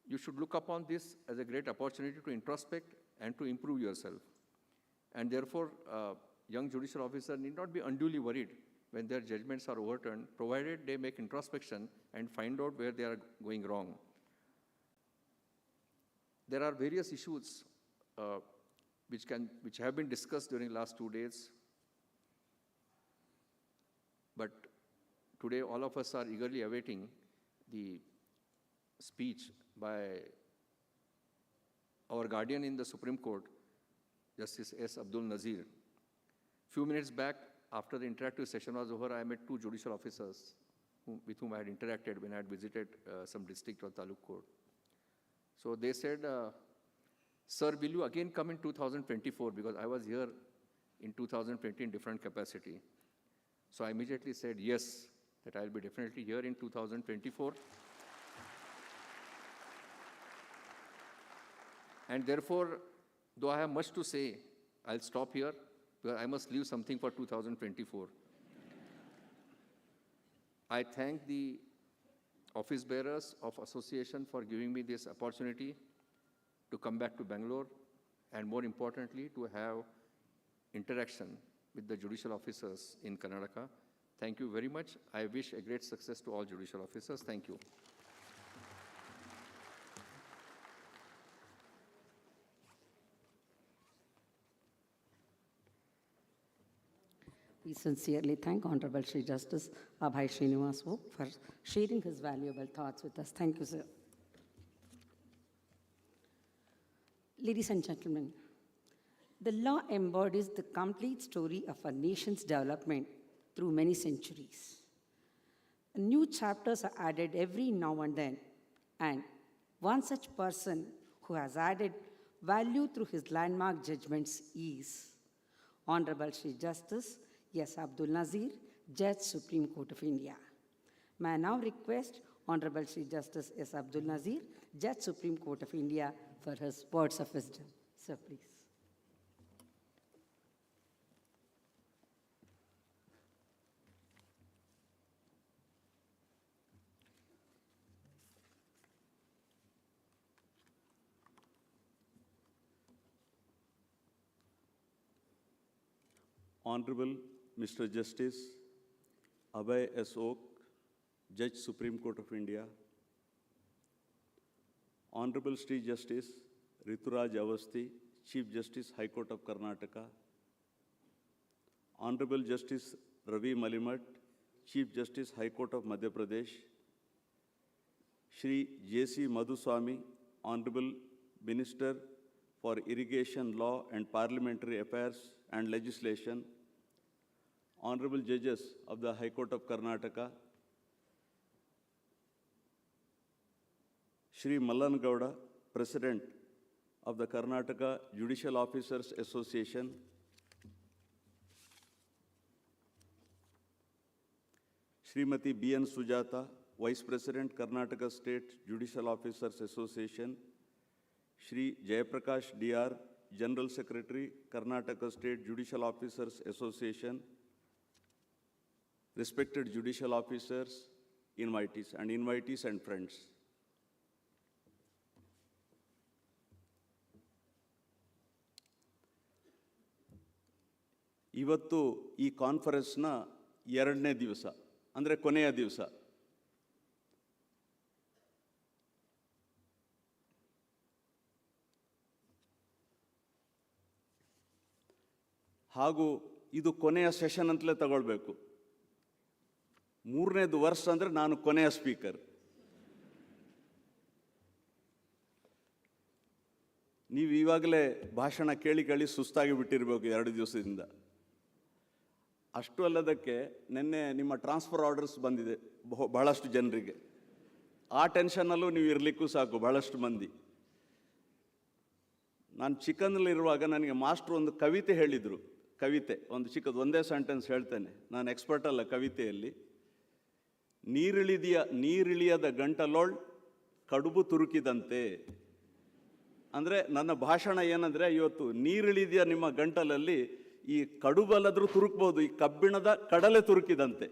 you should look upon this as a great opportunity to introspect and to improve yourself. And therefore, young judicial officers need not be unduly worried when their judgments are overturned, provided they make introspection and find out where they are going wrong. There are various issues which have been discussed during the last 2 days. But today, all of us are eagerly awaiting the speech by our guardian in the Supreme Court, Justice S. Abdul Nazir. Few minutes back, after the interactive session was over, I met 2 judicial officers with whom I had interacted when I had visited some district or taluk court. So they said, Sir, will you again come in 2024? Because I was here in 2020 in different capacity. So I immediately said yes, that I'll be definitely here in 2024. And therefore, though I have much to say, I'll stop here, because I must leave something for 2024. I thank the office bearers of association for giving me this opportunity to come back to Bangalore, and more importantly, to have interaction with the judicial officers in Karnataka. Thank you very much. I wish a great success to all judicial officers. Thank you. We sincerely thank Honorable Shri Justice Abhay Srinivas Vok for sharing his valuable thoughts with us. Thank you, sir. Ladies and gentlemen, the law embodies the complete story of a nation's development through many centuries. New chapters are added every now and then, and one such person who has added value through his landmark judgments is Honorable Shri Justice S. Abdul Nazir, Judge, Supreme Court of India. May I now request Honorable Shri Justice S. Abdul Nazir, Judge, Supreme Court of India, for his words of wisdom. Sir, please. Honorable Mr. Justice Abhay S. Oak, Judge, Supreme Court of India. Honorable Shri Justice Rituraj Avasthi, Chief Justice, High Court of Karnataka. Honorable Justice Ravi Malimat, Chief Justice, High Court of Madhya Pradesh. Shri J.C. Madhuswamy, Honorable Minister for Irrigation Law and Parliamentary Affairs and Legislation. Honorable Judges of the High Court of Karnataka. Shri Mallan Gowda, President of the Karnataka Judicial Officers Association. Srimati B.N. Sujata, Vice President, Karnataka State Judicial Officers Association. Shri Jayaprakash D.R., General Secretary, Karnataka State Judicial Officers Association. Respected judicial officers, invitees and friends. ಇವತ್ತು ಈ ಕಾನ್ಫರೆನ್ಸ್ನ ಎರಡನೇ ದಿವಸ, ಅಂದರೆ ಕೊನೆಯ ದಿವಸ. ಹಾಗೂ ಇದು ಕೊನೆಯ ಸೆಷನ್ ಅಂತಲೇ ತಗೊಳ್ಬೇಕು. ಮೂರನೇದು ವರ್ಷ ಅಂದರೆ ನಾನು ಕೊನೆಯ ಸ್ಪೀಕರ್. ನೀವು ಇವಾಗಲೇ ಭಾಷಣ ಕೇಳಿ ಕೇಳಿ ಸುಸ್ತಾಗಿ ಬಿಟ್ಟಿರಬೇಕು 2 ದಿವಸದಿಂದ. ಅಷ್ಟು ಅಲ್ಲದಕ್ಕೆ ನಿನ್ನೆ ನಿಮ್ಮ ಟ್ರಾನ್ಸ್ಫರ್ ಆರ್ಡರ್ಸ್ ಬಂದಿದೆ ಬಹಳಷ್ಟು ಜನರಿಗೆ. ಆ ಟೆನ್ಷನ್ನಲ್ಲೂ ನೀವು ಇರಲಿಕ್ಕೂ ಸಾಕು ಬಹಳಷ್ಟು ಮಂದಿ. ನಾನು ಚಿಕ್ಕಂದಲ್ಲಿರುವಾಗ ನನಗೆ ಮಾಸ್ಟ್ರು ಒಂದು ಕವಿತೆ ಹೇಳಿದರು. ಕವಿತೆ ಒಂದು ಚಿಕ್ಕದು, ಒಂದೇ ಸೆಂಟೆನ್ಸ್ ಹೇಳ್ತೇನೆ, ನಾನು ಎಕ್ಸ್ಪರ್ಟ್ ಅಲ್ಲ ಕವಿತೆಯಲ್ಲಿ. ನೀರಿಳಿಯದ ಗಂಟಲೋಳ್ ಕಡುಬು ತುರುಕಿದಂತೆ. ಅಂದರೆ ನನ್ನ ಭಾಷಣ ಏನಂದರೆ, ಇವತ್ತು ನೀರಿಳಿದಿಯ ನಿಮ್ಮ ಗಂಟಲಲ್ಲಿ ಈ ಕಡುಬಲ್ಲಾದರೂ ತುರುಕ್ಬೋದು, ಈ ಕಬ್ಬಿಣದ ಕಡಲೆ ತುರುಕಿದಂತೆ.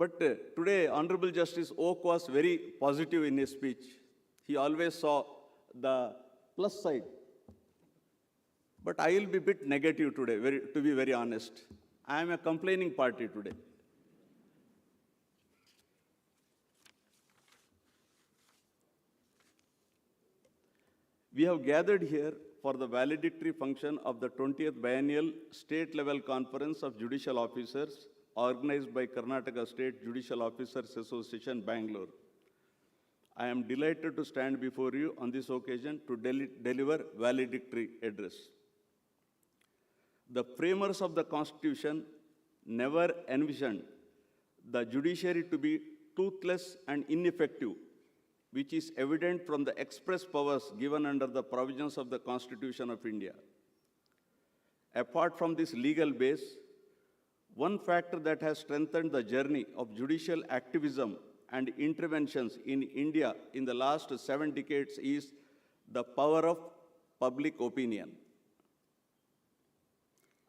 But today, Honorable Justice Oak was very positive in his speech. He always saw the plus side. But I will be a bit negative today, to be very honest. I am a complaining party today. We have gathered here for the valedictory function of the 20th Biennial State Level Conference of Judicial Officers organized by Karnataka State Judicial Officers Association, Bangalore. I am delighted to stand before you on this occasion to deliver valedictory address. The framers of the Constitution never envisioned the judiciary to be toothless and ineffective which is evident from the express powers given under the provisions of the Constitution of India. Apart from this legal base, one factor that has strengthened the journey of judicial activism and interventions in India in the last 7 decades is the power of public opinion.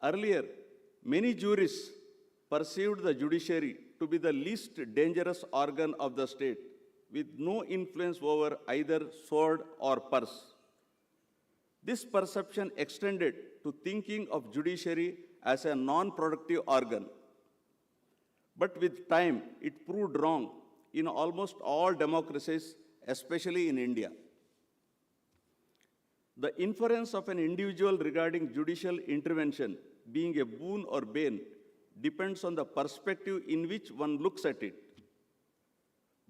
Earlier, many jurists perceived the judiciary to be the least dangerous organ of the state, with no influence over either sword or purse. This perception extended to thinking of judiciary as a non-productive organ. But with time, it proved wrong in almost all democracies, especially in India. The inference of an individual regarding judicial intervention being a boon or bane depends on the perspective in which one looks at it.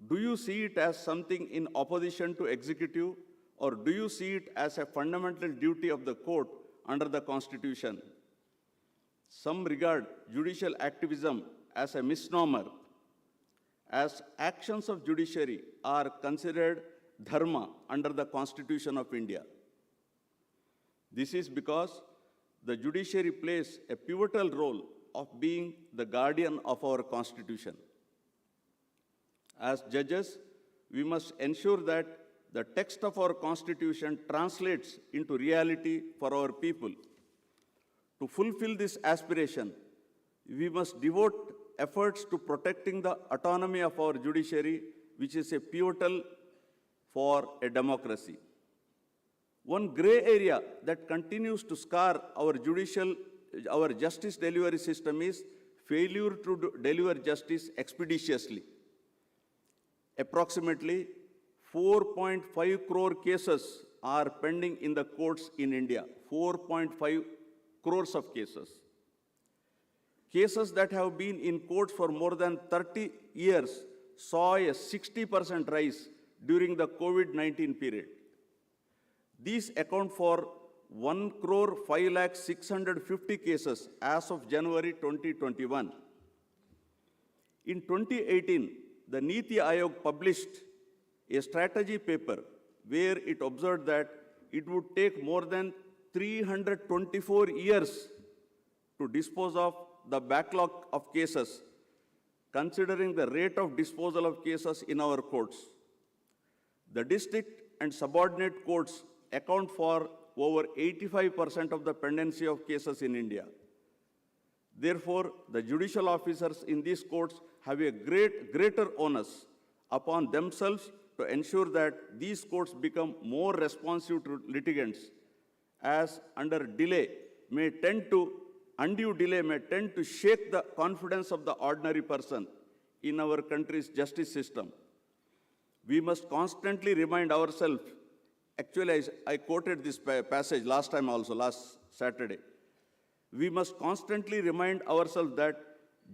Do you see it as something in opposition to executive, or do you see it as a fundamental duty of the court under the Constitution? Some regard judicial activism as a misnomer, as actions of judiciary are considered dharma under the Constitution of India. This is because the judiciary plays a pivotal role of being the guardian of our Constitution. As judges, we must ensure that the text of our Constitution translates into reality for our people. To fulfill this aspiration, we must devote efforts to protecting the autonomy of our judiciary, which is a pivotal for a democracy. One gray area that continues to scar our justice delivery system is failure to deliver justice expeditiously. Approximately 4.5 crore cases are pending in the courts in India. 4.5 crores of cases. Cases that have been in courts for more than 30 years saw a 60% rise during the COVID-19 period. These account for 1,05,650 cases as of January 2021. In 2018, the Niti Aayog published a strategy paper where it observed that it would take more than 324 years to dispose of the backlog of cases, considering the rate of disposal of cases in our courts. The district and subordinate courts account for over 85% of the pendency of cases in India. Therefore, the judicial officers in these courts have a greater onus upon themselves to ensure that these courts become more responsive to litigants, as undue delay may tend to shake the confidence of the ordinary person in our country's justice system. We must constantly remind ourselves, actually I quoted this passage last Saturday. We must constantly remind ourselves that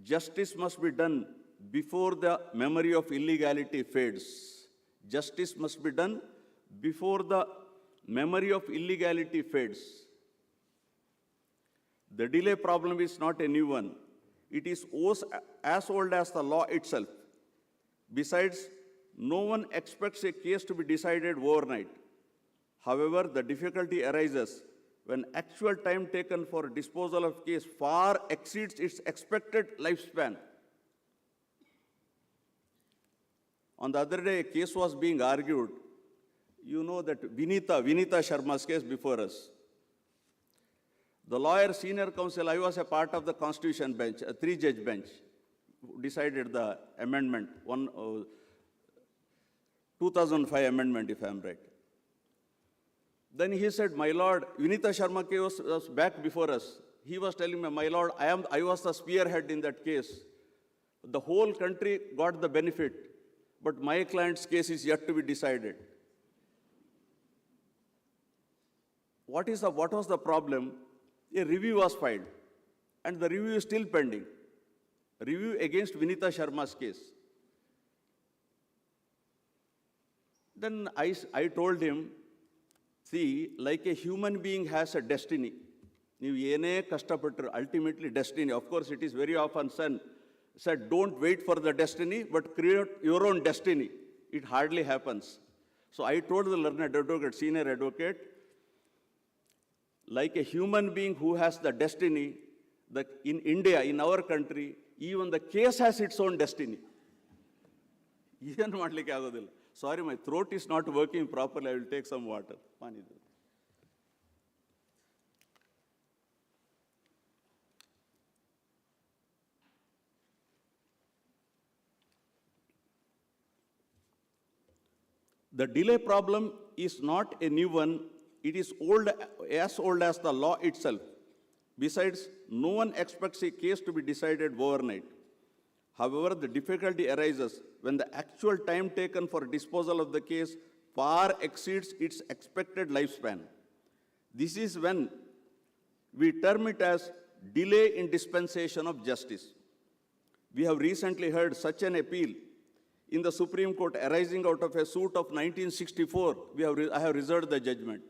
justice must be done before the memory of illegality fades. Justice must be done before the memory of illegality fades. The delay problem is not a new one. It is as old as the law itself. Besides, no one expects a case to be decided overnight. However, the difficulty arises when actual time taken for disposal of case far exceeds its expected lifespan. On the other day, a case was being argued. You know that Vinita Sharma's case before us. The lawyer, senior counsel, I was a part of the Constitution bench, a 3-judge bench, who decided the amendment, 2005 amendment, if I am right. Then he said, my lord, Vinita Sharma case was back before us. He was telling me, my lord, I was the spearhead in that case. The whole country got the benefit, but my client's case is yet to be decided. What was the problem? A review was filed, and the review is still pending. Review against Vinita Sharma's case. Then I told him, see, like a human being has a destiny. Ultimately destiny. Of course, it is very often said, don't wait for the destiny, but create your own destiny. It hardly happens. So I told the learned advocate, senior advocate, like a human being who has the destiny, that in India, in our country, even the case has its own destiny. Sorry, my throat is not working properly. I will take some water. The delay problem is not a new one. It is as old as the law itself. Besides, no one expects a case to be decided overnight. However, the difficulty arises when the actual time taken for disposal of the case far exceeds its expected lifespan. This is when we term it as delay in dispensation of justice. We have recently heard such an appeal in the Supreme Court arising out of a suit of 1964. I have reserved the judgment.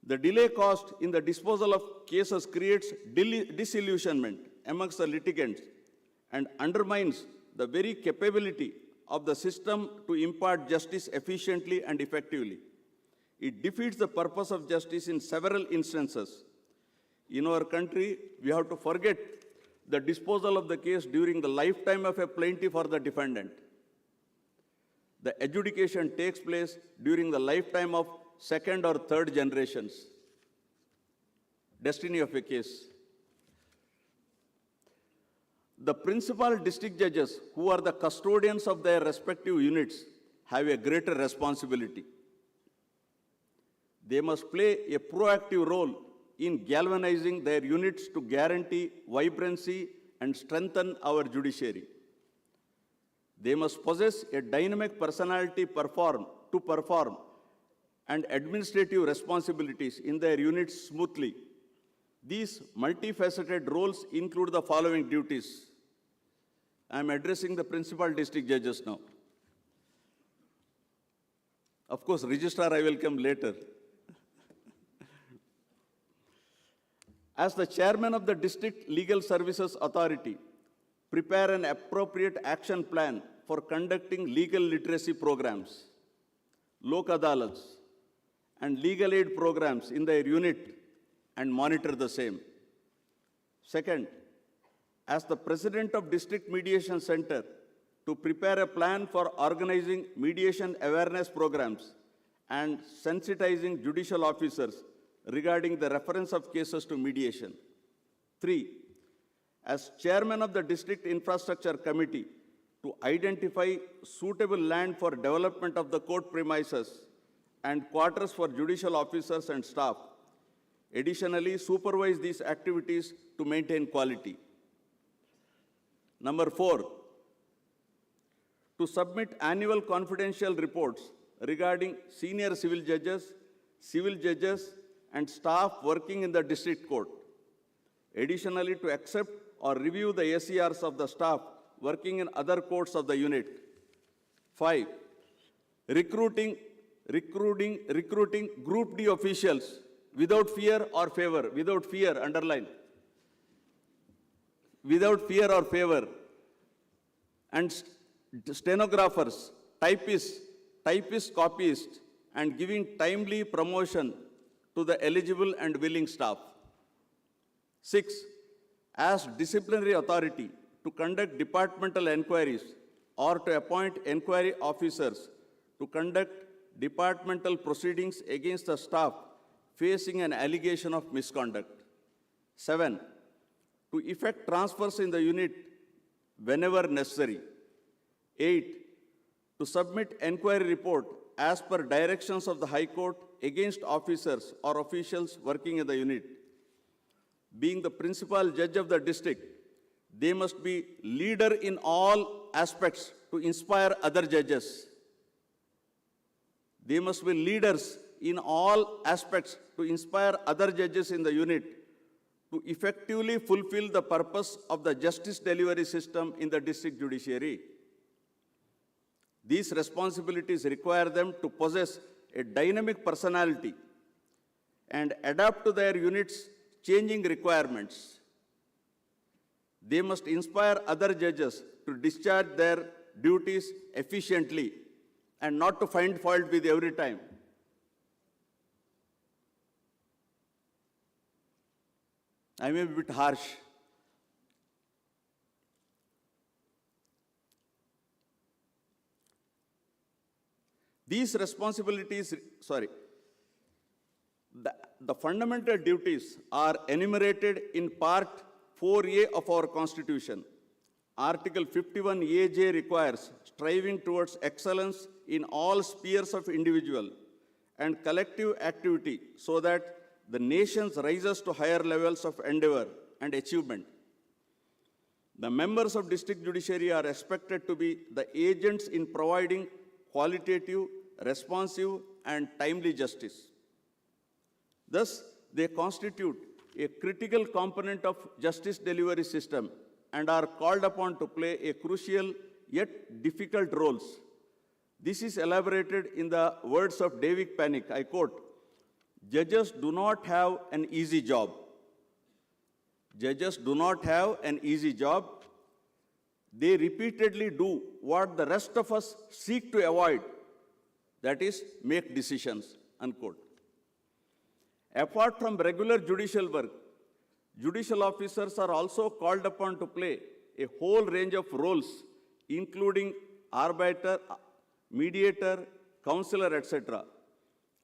The delay caused in the disposal of cases creates disillusionment amongst the litigants and undermines the very capability of the system to impart justice efficiently and effectively. It defeats the purpose of justice in several instances. In our country, we have to forget the disposal of the case during the lifetime of a plaintiff or the defendant. The adjudication takes place during the lifetime of second or third generations. Destiny of a case. The principal district judges, who are the custodians of their respective units, have a greater responsibility. They must play a proactive role in galvanizing their units to guarantee vibrancy and strengthen our judiciary. They must possess a dynamic personality to perform and administrative responsibilities in their units smoothly. These multifaceted roles include the following duties. I am addressing the principal district judges now. Of course, registrar I will come later. As the chairman of the District Legal Services Authority, prepare an appropriate action plan for conducting legal literacy programs, lok adalats, and legal aid programs in their unit and monitor the same. Second, as the president of District Mediation Center, to prepare a plan for organizing mediation awareness programs and sensitizing judicial officers regarding the reference of cases to mediation. 3, as chairman of the District Infrastructure Committee, to identify suitable land for development of the court premises and quarters for judicial officers and staff. Additionally, supervise these activities to maintain quality. Number 4, to submit annual confidential reports regarding senior civil judges, and staff working in the district court. Additionally, to accept or review the ACRs of the staff working in other courts of the unit. 5, recruiting Group D officials without fear or favor, without fear, underline, without fear or favor, and stenographers, typists, copyists, and giving timely promotion to the eligible and willing staff. 6, as disciplinary authority to conduct departmental inquiries or to appoint inquiry officers to conduct departmental proceedings against the staff facing an allegation of misconduct. 7, to effect transfers in the unit whenever necessary. 8, to submit inquiry report as per directions of the High Court against officers or officials working in the unit. Being the principal judge of the district, they must be leader in all aspects to inspire other judges. They must be leaders in all aspects to inspire other judges in the unit to effectively fulfill the purpose of the justice delivery system in the district judiciary. These responsibilities require them to possess a dynamic personality and adapt to their unit's changing requirements. They must inspire other judges to discharge their duties efficiently and not to find fault with every time. I may be a bit harsh. These responsibilities, the fundamental duties are enumerated in Part 4A of our Constitution. Article 51AJ requires striving towards excellence in all spheres of individual and collective activity so that the nation rises to higher levels of endeavor and achievement. The members of district judiciary are expected to be the agents in providing qualitative, responsive, and timely justice. Thus, they constitute a critical component of justice delivery system and are called upon to play a crucial yet difficult roles. This is elaborated in the words of David Panic, I quote, "Judges do not have an easy job. Judges do not have an easy job. They repeatedly do what the rest of us seek to avoid, that is, make decisions," unquote. Apart from regular judicial work, judicial officers are also called upon to play a whole range of roles, including arbiter, mediator, counselor, etc.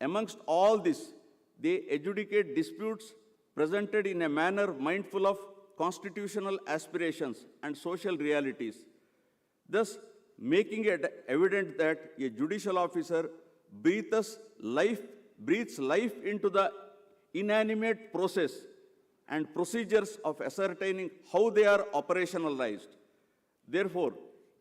Amongst all this, they adjudicate disputes presented in a manner mindful of constitutional aspirations and social realities, thus making it evident that a judicial officer breathes life into the inanimate process and procedures of ascertaining how they are operationalized. Therefore,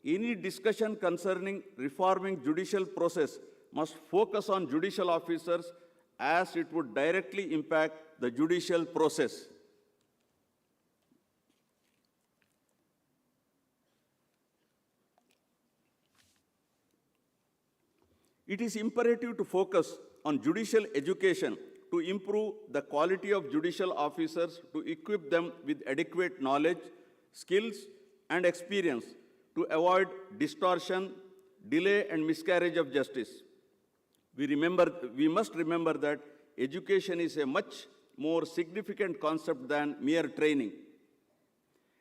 any discussion concerning reforming judicial process must focus on judicial officers as it would directly impact the judicial process. It is imperative to focus on judicial education to improve the quality of judicial officers, to equip them with adequate knowledge, skills, and experience to avoid distortion, delay, and miscarriage of justice. We must remember that education is a much more significant concept than mere training.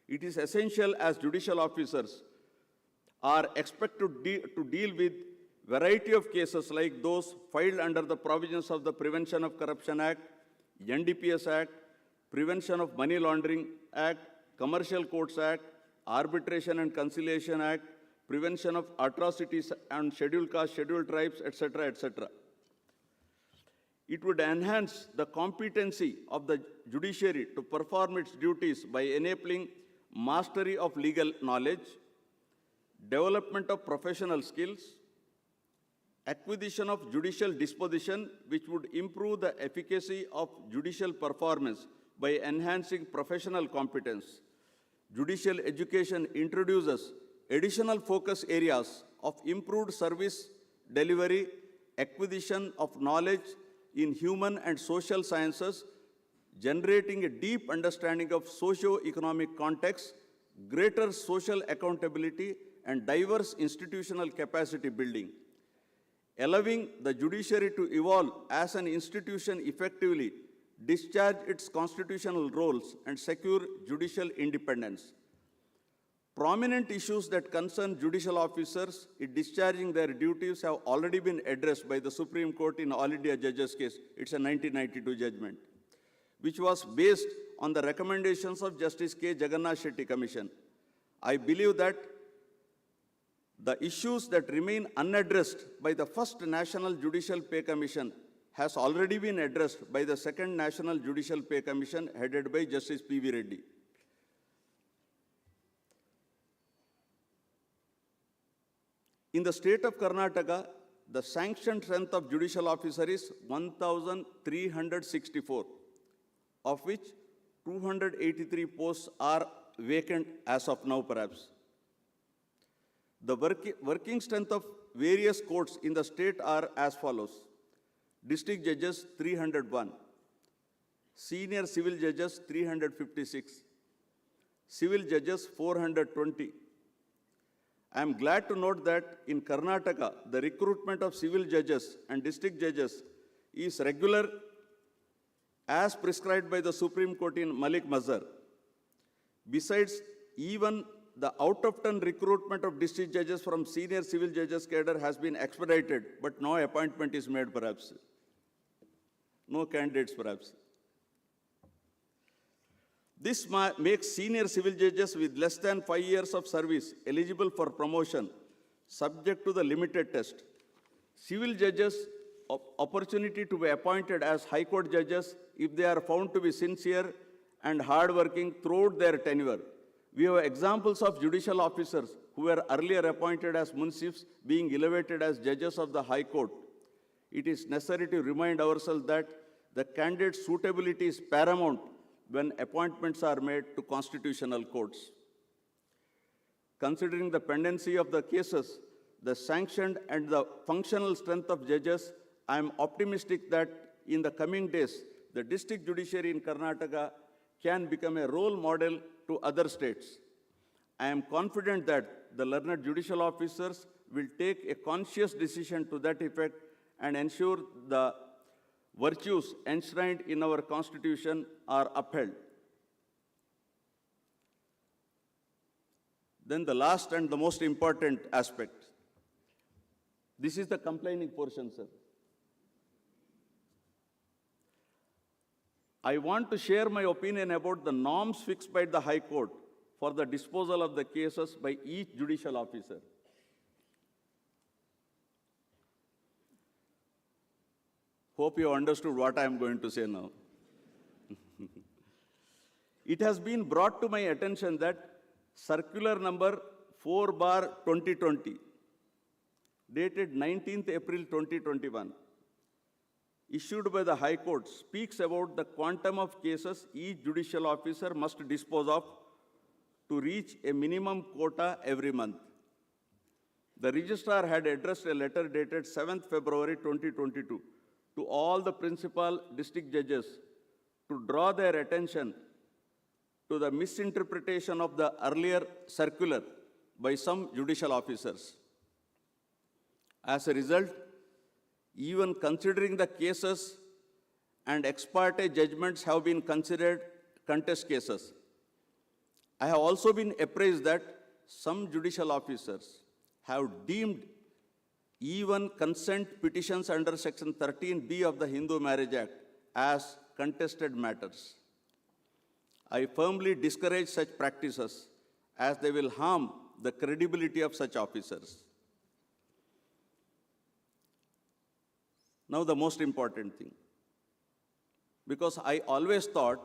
It is essential as judicial officers are expected to deal with variety of cases like those filed under the provisions of the Prevention of Corruption Act, NDPS Act, Prevention of Money Laundering Act, Commercial Courts Act, Arbitration and Conciliation Act, Prevention of Atrocities and Scheduled Caste, Scheduled Tribes, etc., etc. It would enhance the competency of the judiciary to perform its duties by enabling mastery of legal knowledge, development of professional skills, acquisition of judicial disposition, which would improve the efficacy of judicial performance by enhancing professional competence. Judicial education introduces additional focus areas of improved service delivery, acquisition of knowledge in human and social sciences, generating a deep understanding of socio-economic context, greater social accountability, and diverse institutional capacity building. Allowing the judiciary to evolve as an institution effectively, discharge its constitutional roles, and secure judicial independence. Prominent issues that concern judicial officers in discharging their duties have already been addressed by the Supreme Court in All India Judges case. It's a 1992 judgment, which was based on the recommendations of Justice K. Jagannath Shetty Commission. I believe that the issues that remain unaddressed by the first National Judicial Pay Commission has already been addressed by the second National Judicial Pay Commission headed by Justice P.V. Reddy. In the state of Karnataka, the sanctioned strength of judicial officer is 1,364, of which 283 posts are vacant as of now, perhaps. The working strength of various courts in the state are as follows. District judges 301, senior civil judges 356, civil judges 420, I am glad to note that in Karnataka, the recruitment of civil judges and district judges is regular as prescribed by the Supreme Court in Malik Mazhar. Besides, even the out-of-turn recruitment of district judges from senior civil judges cadre has been expedited, but no appointment is made perhaps. No candidates perhaps. This makes senior civil judges with less than 5 years of service eligible for promotion, subject to the limited test. Civil judges opportunity to be appointed as High Court judges if they are found to be sincere and hardworking throughout their tenure. We have examples of judicial officers who were earlier appointed as munsifs being elevated as judges of the High Court. It is necessary to remind ourselves that the candidate's suitability is paramount when appointments are made to constitutional courts. Considering the pendency of the cases, the sanctioned and the functional strength of judges, I am optimistic that in the coming days, the district judiciary in Karnataka can become a role model to other states. I am confident that the learned judicial officers will take a conscious decision to that effect and ensure the virtues enshrined in our Constitution are upheld. Then the last and the most important aspect. This is the complaining portion, sir. I want to share my opinion about the norms fixed by the High Court for the disposal of the cases by each judicial officer. Hope you understood what I am going to say now. It has been brought to my attention that circular number 4/2020, dated 19th April 2021, issued by the High Court, speaks about the quantum of cases each judicial officer must dispose of to reach a minimum quota every month. The registrar had addressed a letter dated 7th February 2022 to all the principal district judges to draw their attention to the misinterpretation of the earlier circular by some judicial officers. As a result, even considering the cases and ex parte judgments have been considered contest cases, I have also been apprised that some judicial officers have deemed even consent petitions under Section 13B of the Hindu Marriage Act as contested matters. I firmly discourage such practices as they will harm the credibility of such officers. Now the most important thing, because I always thought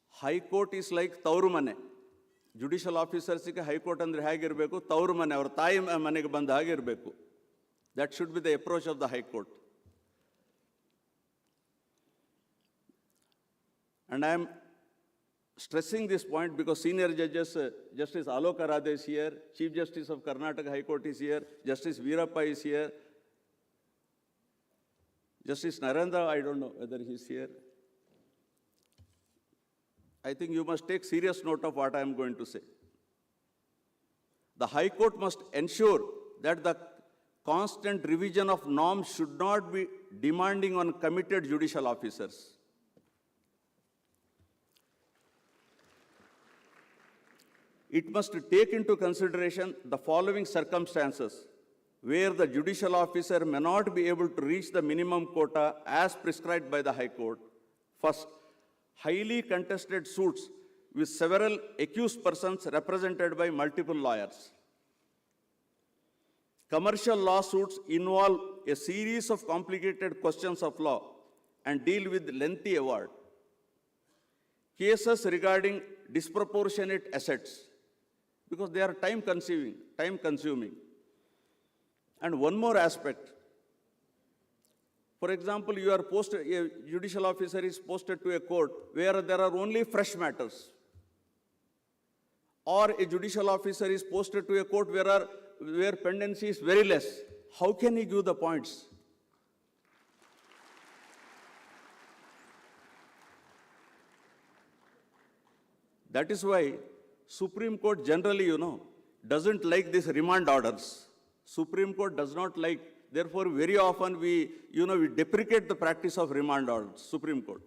High Court is like tauru mane. Judicial officers ಗೆ High Court andre ಹೇಗಿರಬೇಕು, tauru mane, ಅವರ ತಾಯಿ ಮನೆಗೆ ಬಂದ ಹಾಗೆ ಇರಬೇಕು. That should be the approach of the High Court. And I am stressing this point because senior judges, Justice Alok Arade is here, Chief Justice of Karnataka High Court is here, Justice Veerappa is here, Justice Narendra, I don't know whether he is here. I think you must take serious note of what I am going to say. The High Court must ensure that the constant revision of norms should not be demanding on committed judicial officers. It must take into consideration the following circumstances where the judicial officer may not be able to reach the minimum quota as prescribed by the High Court. First, highly contested suits with several accused persons represented by multiple lawyers. Commercial lawsuits involve a series of complicated questions of law and deal with lengthy award. Cases regarding disproportionate assets, because they are time consuming. And one more aspect. For example, a judicial officer is posted to a court where there are only fresh matters. Or a judicial officer is posted to a court where pendency is very less. How can he give the points? That is why Supreme Court generally, doesn't like these remand orders. Supreme Court does not like, therefore very often we deprecate the practice of remand orders, Supreme Court.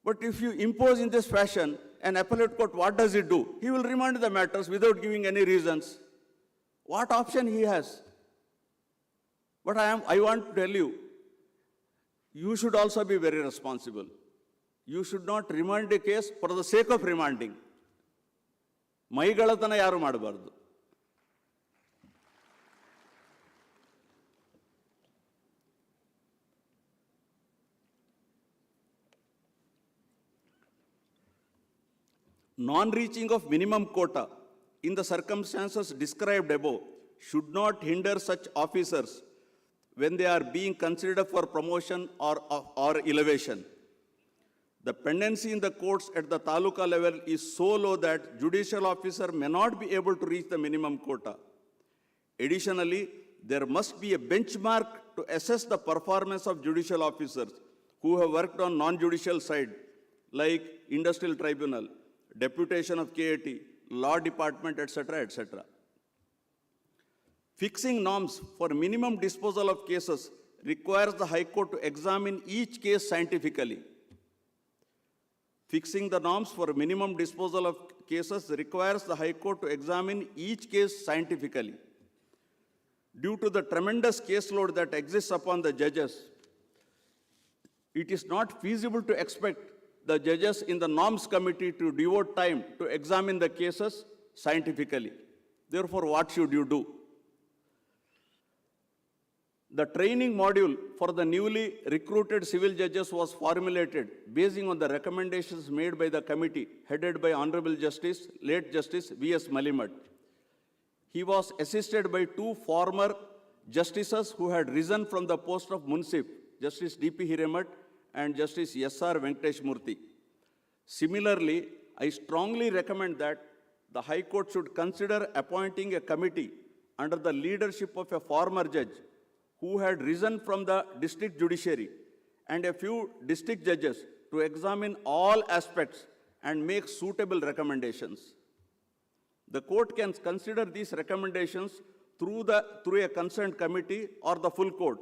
But if you impose in this fashion, an appellate court, what does it do? He will remand the matters without giving any reasons. What option he has? But I want to tell you, you should also be very responsible. You should not remand a case for the sake of remanding. ಮೈಗಳತನ ಯಾರು ಮಾಡಬಾರ್ದು. Non-reaching of minimum quota in the circumstances described above should not hinder such officers when they are being considered for promotion or elevation. The pendency in the courts at the taluka level is so low that judicial officer may not be able to reach the minimum quota. Additionally, there must be a benchmark to assess the performance of judicial officers who have worked on non-judicial side, like industrial tribunal, deputation of KAT, law department, etc., etc. Fixing norms for minimum disposal of cases requires the High Court to examine each case scientifically. Fixing the norms for minimum disposal of cases requires the High Court to examine each case scientifically. Due to the tremendous caseload that exists upon the judges, it is not feasible to expect the judges in the norms committee to devote time to examine the cases scientifically. Therefore, what should you do? The training module for the newly recruited civil judges was formulated basing on the recommendations made by the committee headed by Honorable Justice, late Justice V.S. Malimat. He was assisted by two former justices who had risen from the post of Munsif, Justice D.P. Hiremat and Justice S.R. Venkatesh Murthy. Similarly, I strongly recommend that the High Court should consider appointing a committee under the leadership of a former judge who had risen from the district judiciary and a few district judges to examine all aspects and make suitable recommendations. The court can consider these recommendations through a concerned committee or the full court.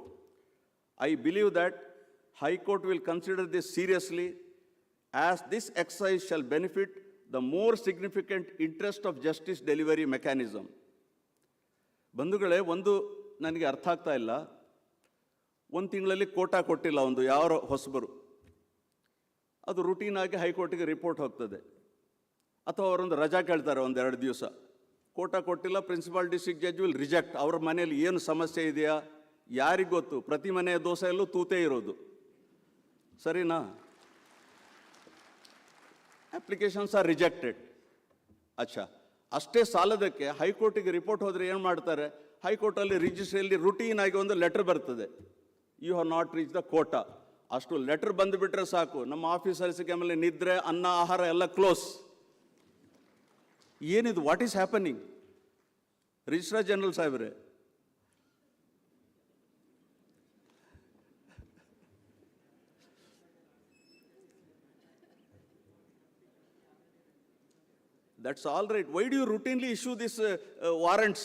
I believe that High Court will consider this seriously, as this exercise shall benefit the more significant interest of justice delivery mechanism. ಬಂಧುಗಳೇ, ಒಂದು ನನಗೆ ಅರ್ಥ ಆಗ್ತಾ ಇಲ್ಲ. ಒಂದು ತಿಂಗಳಲ್ಲಿ ಕೋಟಾ ಕೊಟ್ಟಿಲ್ಲ ಒಂದು ಯಾರೋ ಹೊಸಬರು, ಅದು ರುಟೀನ್ ಆಗಿ ಹೈಕೋರ್ಟಿಗೆ ರಿಪೋರ್ಟ್ ಹೋಗ್ತದೆ. ಅಥವಾ ಅವರೊಂದು ರಜಾ ಕೇಳ್ತಾರೆ ಒಂದೆರಡು ದಿವಸ, ಕೋಟಾ ಕೊಟ್ಟಿಲ್ಲ, principal district judge will reject. ಅವ್ರ ಮನೆಯಲ್ಲಿ ಏನು ಸಮಸ್ಯೆ ಇದೆಯಾ ಯಾರಿಗೆ ಗೊತ್ತು? ಪ್ರತಿ ಮನೆಯ ದೋಸೆಯಲ್ಲೂ ತೂತೇ ಇರೋದು, ಸರಿನಾ? Applications R rejected. ಅಚ್ಚಾ, ಅಷ್ಟೇ ಸಾಲದಕ್ಕೆ ಹೈಕೋರ್ಟಿಗೆ ರಿಪೋರ್ಟ್ ಹೋದರೆ ಏನು ಮಾಡ್ತಾರೆ? ಹೈಕೋರ್ಟಲ್ಲಿ ರಿಜಿಸ್ಟ್ರಿಯಲ್ಲಿ ರುಟೀನ್ ಆಗಿ ಒಂದು ಲೆಟರ್ ಬರ್ತದೆ, you have not reach the quota. ಅಷ್ಟು ಲೆಟರ್ ಬಂದುಬಿಟ್ರೆ ಸಾಕು, ನಮ್ಮ ಆಫೀಸರ್ಸ್ಗೆ ಆಮೇಲೆ ನಿದ್ರೆ, ಅನ್ನ, ಆಹಾರ ಎಲ್ಲ ಕ್ಲೋಸ್. ಏನಿದು? What is happening? Registrar general ಸಾಹೇಬ್ರೆ, that's all right. Why do you routinely issue these warrants?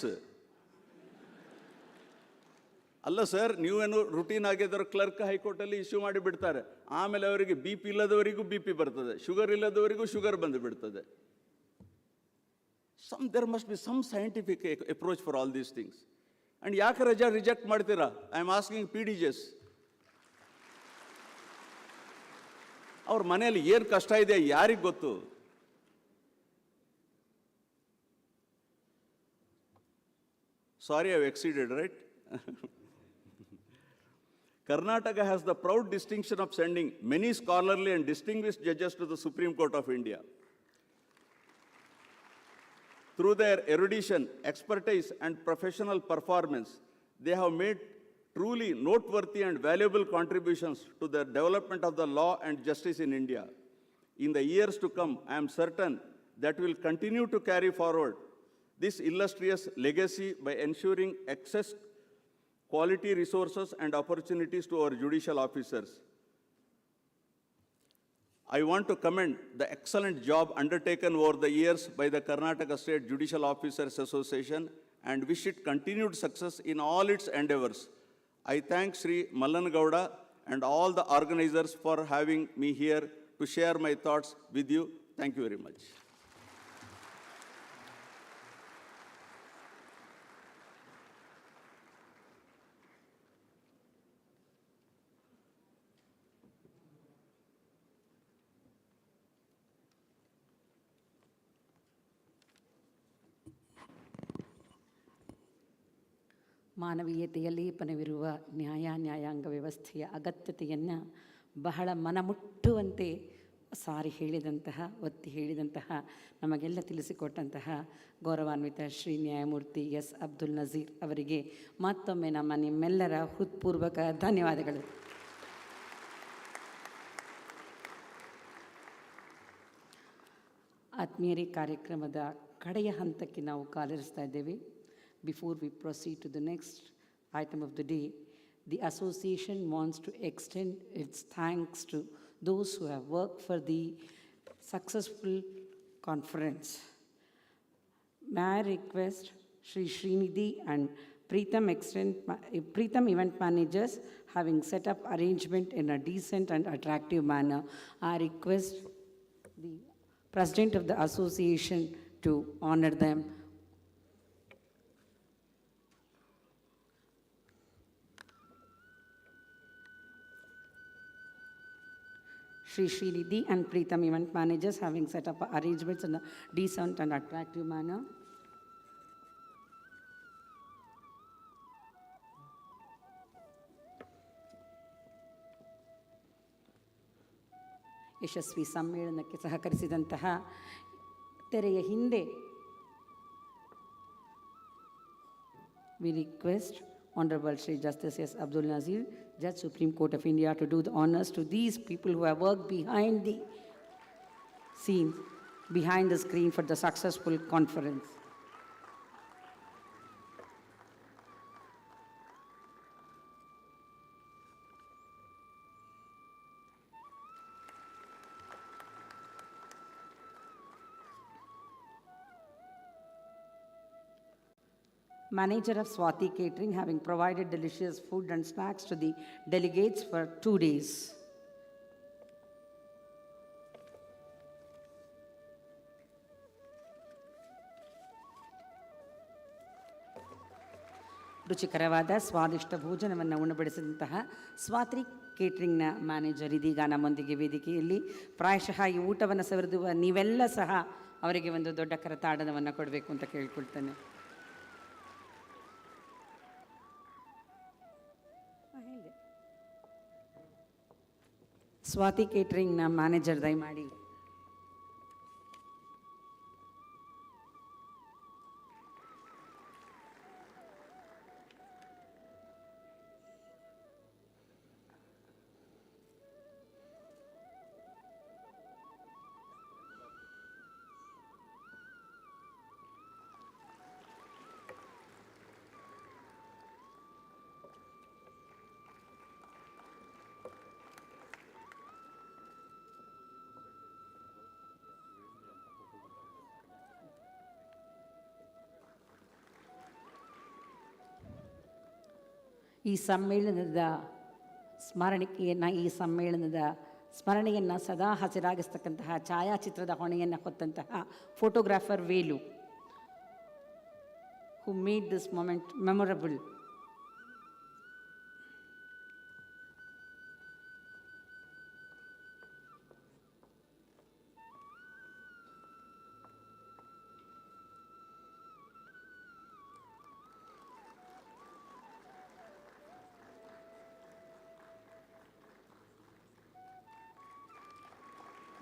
ಅಲ್ಲ ಸರ್, ನೀವೇನು ರುಟೀನ್ ಆಗಿದ್ದವ್ರು ಕ್ಲರ್ಕ್ ಹೈಕೋರ್ಟಲ್ಲಿ ಇಶ್ಯೂ ಮಾಡಿ ಬಿಡ್ತಾರೆ, ಆಮೇಲೆ ಅವರಿಗೆ ಬಿ ಪಿ ಇಲ್ಲದವರಿಗೂ ಬಿ ಪಿ ಬರ್ತದೆ, ಶುಗರ್ ಇಲ್ಲದವರಿಗೂ ಶುಗರ್ ಬಂದು ಬಿಡ್ತದೆ. There must be some scientific approach for all these things. And ಯಾಕೆ ರಜಾ ರಿಜೆಕ್ಟ್ ಮಾಡ್ತೀರಾ? I am asking P D Js. ಅವ್ರ ಮನೆಯಲ್ಲಿ ಏನು ಕಷ್ಟ ಇದೆ ಯಾರಿಗೆ ಗೊತ್ತು? Sorry, I've exceeded, right? Karnataka has the proud distinction of sending many scholarly and distinguished judges to the Supreme Court of India. Through their erudition, expertise, and professional performance, they have made truly noteworthy and valuable contributions to the development of the law and justice in India. In the years to come, I am certain that we will continue to carry forward this illustrious legacy by ensuring access quality resources and opportunities to our judicial officers. I want to commend the excellent job undertaken over the years by the Karnataka State Judicial Officers Association and wish it continued success in all its endeavors. I thank Sri Mallan Gowda and all the organizers for having me here to share my thoughts with you. Thank you very much. ಮಾನವೀಯತೆಯ ಲೇಪನವಿರುವ ನ್ಯಾಯಾಂಗ ವ್ಯವಸ್ಥೆಯ ಅಗತ್ಯತೆಯನ್ನು ಬಹಳ ಮನಮುಟ್ಟುವಂತೆ ಸಾರಿ ಹೇಳಿದಂತಹ, ಒತ್ತಿ ಹೇಳಿದಂತಹ, ನಮಗೆಲ್ಲ ತಿಳಿಸಿಕೊಟ್ಟಂತಹ ಗೌರವಾನ್ವಿತ ಶ್ರೀ ನ್ಯಾಯಮೂರ್ತಿ ಎಸ್ ಅಬ್ದುಲ್ ನಜೀರ್ ಅವರಿಗೆ ಮತ್ತೊಮ್ಮೆ ನಿಮ್ಮೆಲ್ಲರ ಹೃತ್ಪೂರ್ವಕ ಧನ್ಯವಾದಗಳು. ಆತ್ಮೀಯರೇ, ಕಾರ್ಯಕ್ರಮದ ಕಡೆಯ ಹಂತಕ್ಕೆ ನಾವು ಕಾಲಿರಿಸ್ತಾ ಇದ್ದೇವೆ. Before we proceed to the next item of the day, the association wants to extend its thanks to those who have worked for the successful conference. May I request Sri Srinidhi and Preetham event managers, having set up arrangement in a decent and attractive manner, I request the President of the association to honor them. Sri Srinidhi and Preetham event managers, having set up arrangements in a decent and attractive manner. ಯಶಸ್ವಿ ಸಮ್ಮೇಳನಕ್ಕೆ ಸಹಕರಿಸಿದಂತಹ ತೆರೆಯ ಹಿಂದೆ we request Honorable Shri Justice S. Abdul Nazir, Judge Supreme Court of India, to do the honors to these people who have worked behind the scenes, behind the screen for the successful conference. Manager of Swati Catering, having provided delicious food and snacks to the delegates for 2 days. ರುಚಿಕರವಾದ ಸ್ವಾದಿಷ್ಟ ಭೋಜನವನ್ನು ಉಣಬಡಿಸಿದಂತಹ Swati ಕೇಟ್ರಿಂಗ್ನ manager ಇದೀಗ ನಮ್ಮೊಂದಿಗೆ ವೇದಿಕೆಯಲ್ಲಿ. ಪ್ರಾಯಶಃ ಈ ಊಟವನ್ನು ಸವರಿದುವ ನೀವೆಲ್ಲ ಸಹ ಅವರಿಗೆ ಒಂದು ದೊಡ್ಡ ಕರತಾಡನವನ್ನು ಕೊಡಬೇಕು ಅಂತ ಕೇಳ್ಕೊಳ್ತೇನೆ. ಸ್ವಾತಿ ಕೇಟ್ರಿಂಗ್ನ ಮ್ಯಾನೇಜರ್ ದಯಮಾಡಿ. ಈ ಸಮ್ಮೇಳನದ ಸ್ಮರಣೆಯನ್ನು ಸದಾ ಹಸಿರಾಗಿಸ್ತಕ್ಕಂತಹ ಛಾಯಾಚಿತ್ರದ ಹೊಣೆಯನ್ನು ಹೊತ್ತಂತಹ photographer Velu, who made this moment memorable.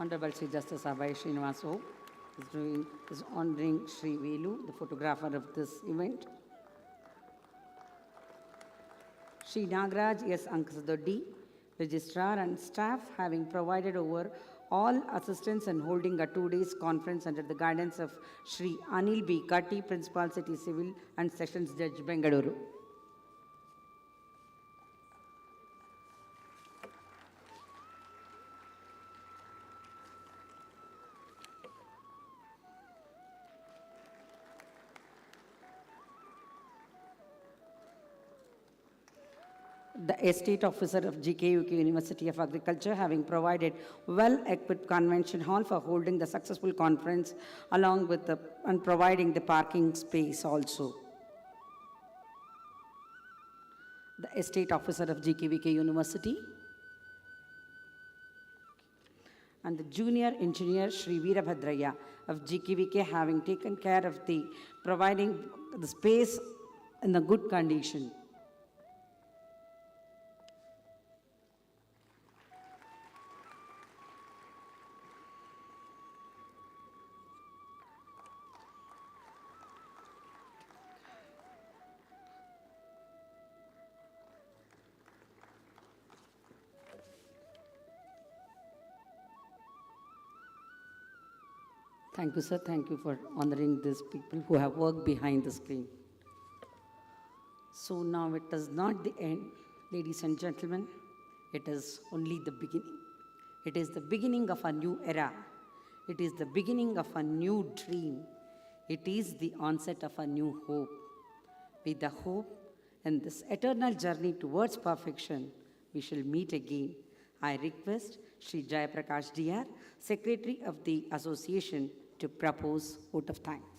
Honorable Sri Justice Abhay Srinivaso is honoring Sri Velu, the photographer of this event. Sri Nagaraj S. Ankasadoddi, Registrar and staff, having provided over all assistance and holding a 2 days conference under the guidance of Sri Anil B. Katti, Principal City Civil and Sessions Judge, Bengaluru. the estate officer of GKVK University of Agriculture, having provided well-equipped convention hall for holding the successful conference, along with and providing the parking space also. The estate officer of GKVK University, and the junior engineer Sri Veerabhadraya of GKVK, having taken care of the providing the space in a good condition. Thank you, sir. Thank you for honoring these people who have worked behind the screen. So now it is not the end, ladies and gentlemen. It is only the beginning. It is the beginning of a new era. It is the beginning of a new dream. It is the onset of a new hope. With the hope and this eternal journey towards perfection, we shall meet again. I request Sri Jayaprakash DR, Secretary of the Association, to propose vote of thanks.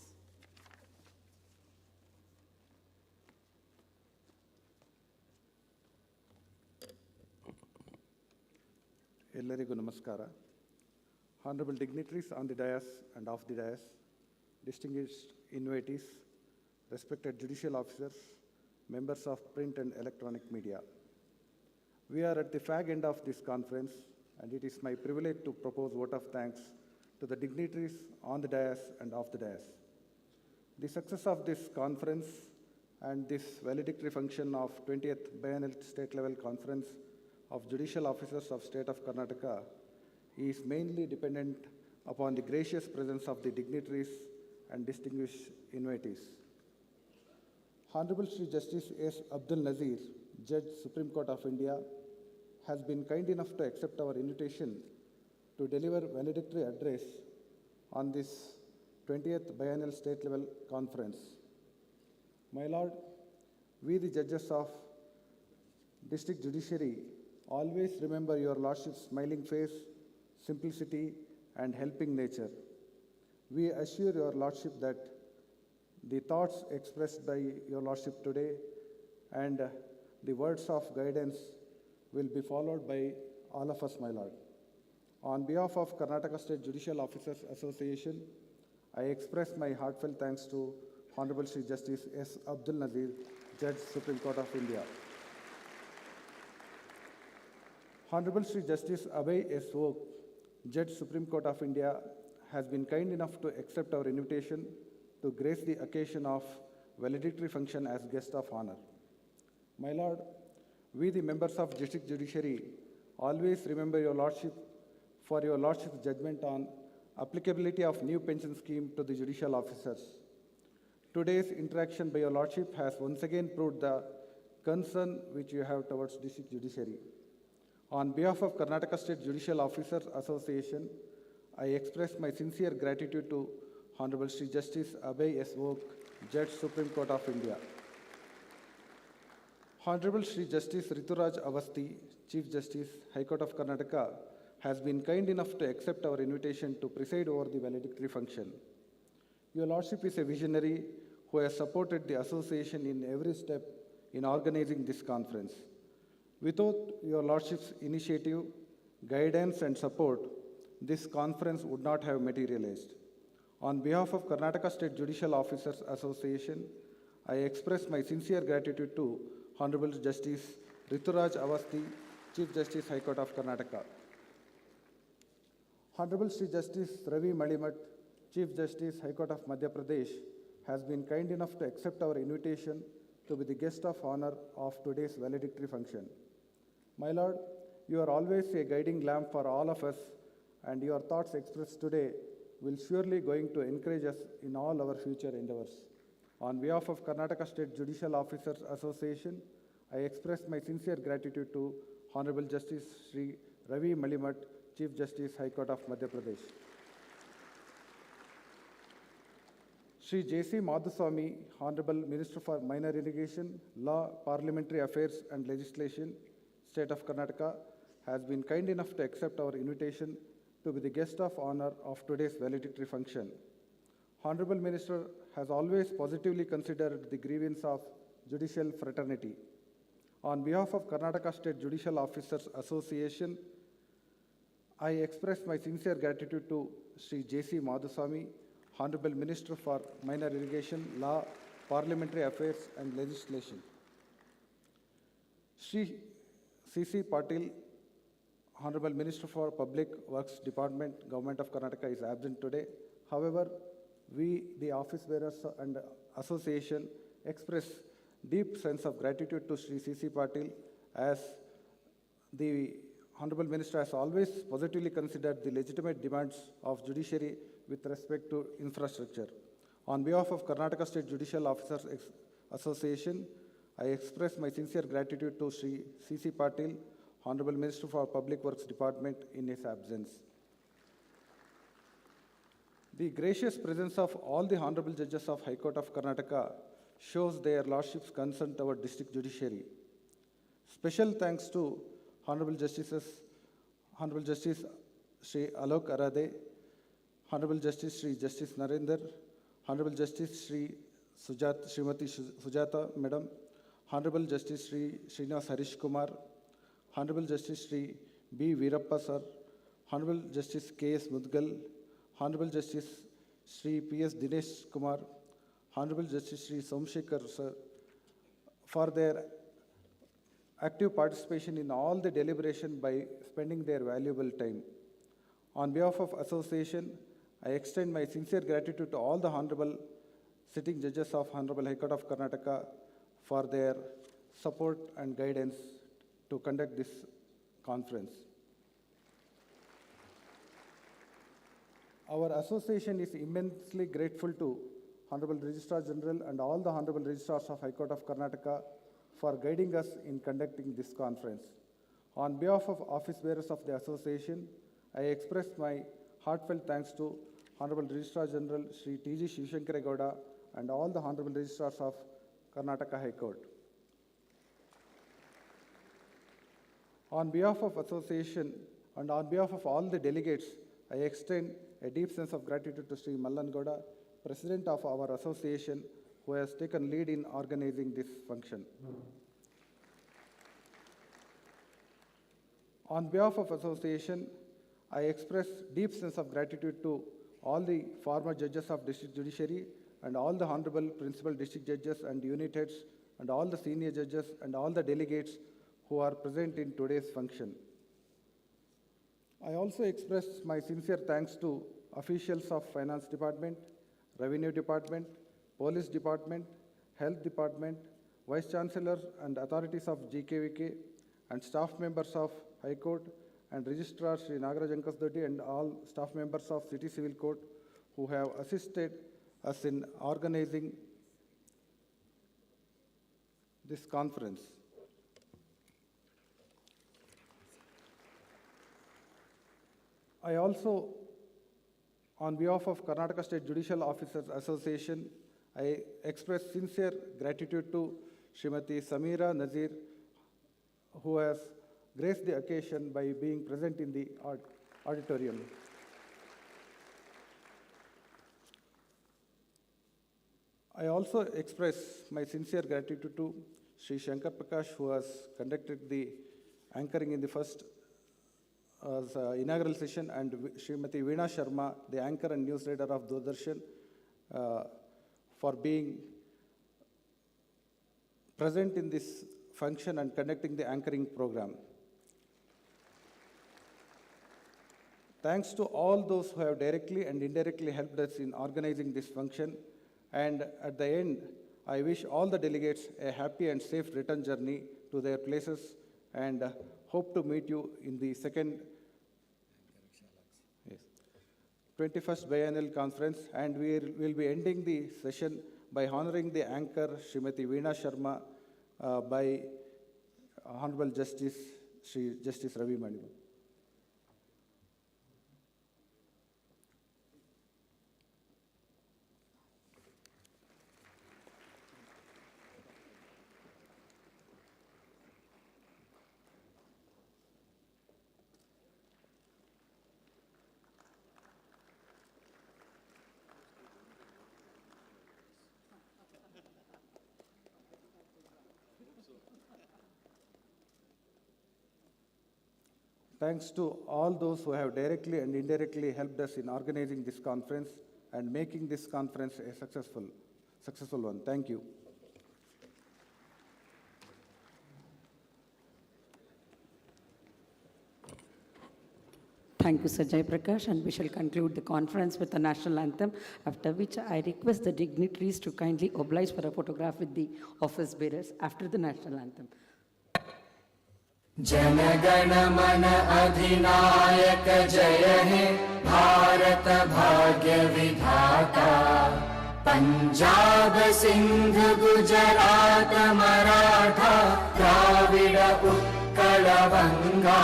ಎಲ್ಲರಿಗೂ ನಮಸ್ಕಾರ. Honorable dignitaries on the dais and off the dais, distinguished invitees, respected judicial officers, members of print and electronic media. We are at the fag end of this conference, and it is my privilege to propose vote of thanks to the dignitaries on the dais and off the dais. The success of this conference and this valedictory function of 20th Biennial State Level Conference of Judicial Officers of State of Karnataka is mainly dependent upon the gracious presence of the dignitaries and distinguished invitees. Honorable Sri Justice S. Abdul Nazir, Judge, Supreme Court of India, has been kind enough to accept our invitation to deliver valedictory address on this 20th Biennial State Level Conference. My Lord, we the judges of District Judiciary always remember your Lordship's smiling face, simplicity, and helping nature. We assure your Lordship that the thoughts expressed by your Lordship today and the words of guidance will be followed by all of us, my Lord. On behalf of Karnataka State Judicial Officers Association, I express my heartfelt thanks to Honorable Sri Justice S. Abdul Nazir, Judge, Supreme Court of India. Honorable Sri Justice Abhay S. Oak, Judge, Supreme Court of India, has been kind enough to accept our invitation to grace the occasion of valedictory function as guest of honor. My Lord, we the members of District Judiciary always remember your Lordship for your Lordship's judgment on applicability of new pension scheme to the judicial officers. Today's interaction by your Lordship has once again proved the concern which you have towards District Judiciary. On behalf of Karnataka State Judicial Officers Association, I express my sincere gratitude to Honorable Sri Justice Abhay S. Oak, Judge, Supreme Court of India. Honorable Sri Justice Rituraj Avasthi, Chief Justice, High Court of Karnataka, has been kind enough to accept our invitation to preside over the valedictory function. Your Lordship is a visionary who has supported the association in every step in organizing this conference. Without your Lordship's initiative, guidance, and support, this conference would not have materialized. On behalf of Karnataka State Judicial Officers Association, I express my sincere gratitude to Honorable Justice Rituraj Avasthi, Chief Justice, High Court of Karnataka. Honorable Sri Justice Ravi Malimat, Chief Justice, High Court of Madhya Pradesh, has been kind enough to accept our invitation to be the guest of honor of today's valedictory function. My Lord, you are always a guiding lamp for all of us, and your thoughts expressed today will surely going to encourage us in all our future endeavors. On behalf of Karnataka State Judicial Officers Association, I express my sincere gratitude to Honorable Justice Sri Ravi Malimat, Chief Justice, High Court of Madhya Pradesh. Shri J.C. Madhuswamy, Honorable Minister for Minor Irrigation, Law, Parliamentary Affairs and Legislation, State of Karnataka, has been kind enough to accept our invitation to be the guest of honor of today's valedictory function. Honorable Minister has always positively considered the grievance of judicial fraternity. On behalf of Karnataka State Judicial Officers Association, I express my sincere gratitude to Shri J.C. Madhuswamy, Honorable Minister for Minor Irrigation, Law, Parliamentary Affairs and Legislation. Shri C.C. Patil, Honorable Minister for Public Works Department, Government of Karnataka, is absent today. However, we, the office bearers and association, express deep sense of gratitude to Shri C.C. Patil, as the Honorable Minister has always positively considered the legitimate demands of judiciary with respect to infrastructure. On behalf of Karnataka State Judicial Officers Association, I express my sincere gratitude to Shri C.C. Patil, Honorable Minister for Public Works Department, in his absence. The gracious presence of all the Honorable Judges of High Court of Karnataka shows their Lordship's concern toward district judiciary. Special thanks to Honorable Justice Shri Alok Arade, Honorable Justice Shri Justice Narendra, Honorable Justice Srimati Sujata Madam, Honorable Justice Shri Srinivas Harish Kumar, Honorable Justice Shri B. Veerappa Sir, Honorable Justice K.S. Mudgal, Honorable Justice Shri P.S. Dinesh Kumar, Honorable Justice Shri Somshekhar Sir, for their active participation in all the deliberation by spending their valuable time. On behalf of Association, I extend my sincere gratitude to all the Honorable sitting judges of Honorable High Court of Karnataka for their support and guidance to conduct this conference. Our association is immensely grateful to Honorable Registrar General and all the Honorable Registrars of High Court of Karnataka for guiding us in conducting this conference. On behalf of office bearers of the association, I express my heartfelt thanks to Honorable Registrar General Shri T.G. Shivshankara Gowda and all the Honorable Registrars of Karnataka High Court. On behalf of association and on behalf of all the delegates, I extend a deep sense of gratitude to Shri Mallan Gowda, President of our association, who has taken lead in organizing this function. On behalf of association, I express deep sense of gratitude to all the former judges of district judiciary and all the honorable principal district judges and unit heads and all the senior judges and all the delegates who are present in today's function. I also express my sincere thanks to officials of Finance Department, Revenue Department, Police Department, Health Department, Vice Chancellor and authorities of GKVK, and staff members of High Court, and Registrar Sri Nagaraj Ankasdodi and all staff members of City Civil Court who have assisted us in organizing this conference. I also, on behalf of Karnataka State Judicial Officers Association, I express sincere gratitude to Srimati Samira Nazir, who has graced the occasion by being present in the auditorium. I also express my sincere gratitude to Sri Shankar Prakash, who has conducted the anchoring in the first inaugural session, and Srimati Veena Sharma, the anchor and news reader of Doordarshan, for being present in this function and conducting the anchoring program. Thanks to all those who have directly and indirectly helped us in organizing this function. And at the end, I wish all the delegates a happy and safe return journey to their places, and hope to meet you in the second 21st Biennial Conference. And we will be ending the session by honoring the anchor, Srimati Veena Sharma, by Honorable Justice, Shri Justice Ravi Malimat. Thanks to all those who have directly and indirectly helped us in organizing this conference and making this conference a successful one. Thank you. Thank you, Sir Jai Prakash, and we shall conclude the conference with the national anthem, after which I request the dignitaries to kindly oblige for a photograph with the office bearers after the national anthem. जनगण मन अधिनायक जय हे भारत भाग्य विधाता पंजाब सिंध गुजरात मराठा द्राविड उत्कल बंगा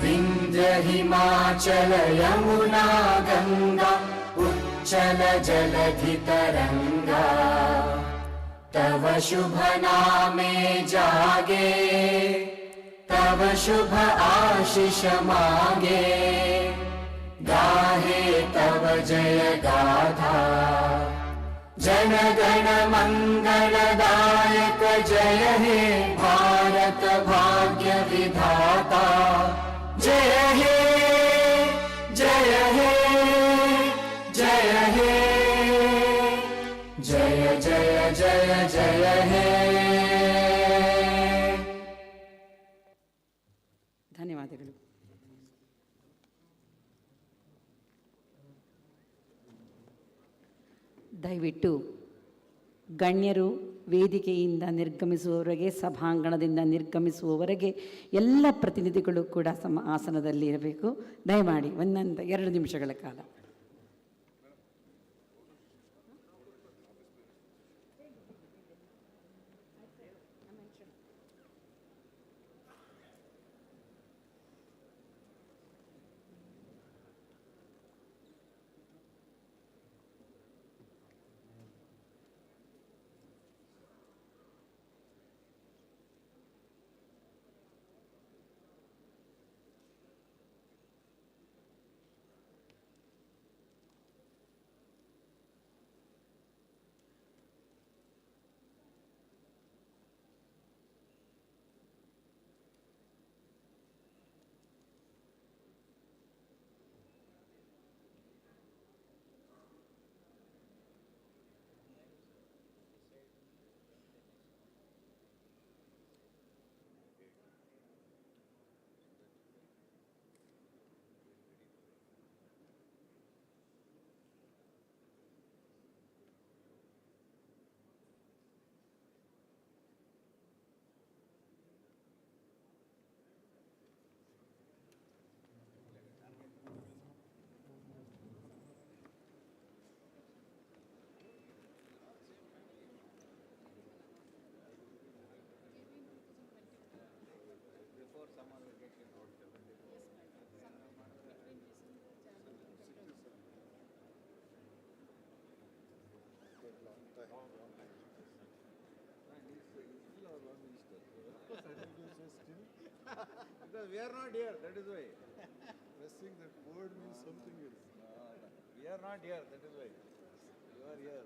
विंध्य हिमाचल यमुना गंगा उच्चल जलधि तरंगा तव शुभ नामे जागे तव शुभ आशीष मांगे गाहे तव जय गाथा जन गण मंगलदायक जय हे भारत भाग्य विधाता जय हे जय हे जय हे जय जय जय जय हे ಧನ್ಯವಾದಗಳು. ದಯವಿಟ್ಟು ಗಣ್ಯರು ವೇದಿಕೆಯಿಂದ ನಿರ್ಗಮಿಸುವವರೆಗೆ, ಸಭಾಂಗಣದಿಂದ ನಿರ್ಗಮಿಸುವವರೆಗೆ ಎಲ್ಲ ಪ್ರತಿನಿಧಿಗಳು ಕೂಡ ಆಸನದಲ್ಲಿ ಇರಬೇಕು. ದಯಮಾಡಿ 2 ನಿಮಿಷಗಳ ಕಾಲ. Because we are not here, that is why. Pressing that word means something else. We are not here, that is why. You are here.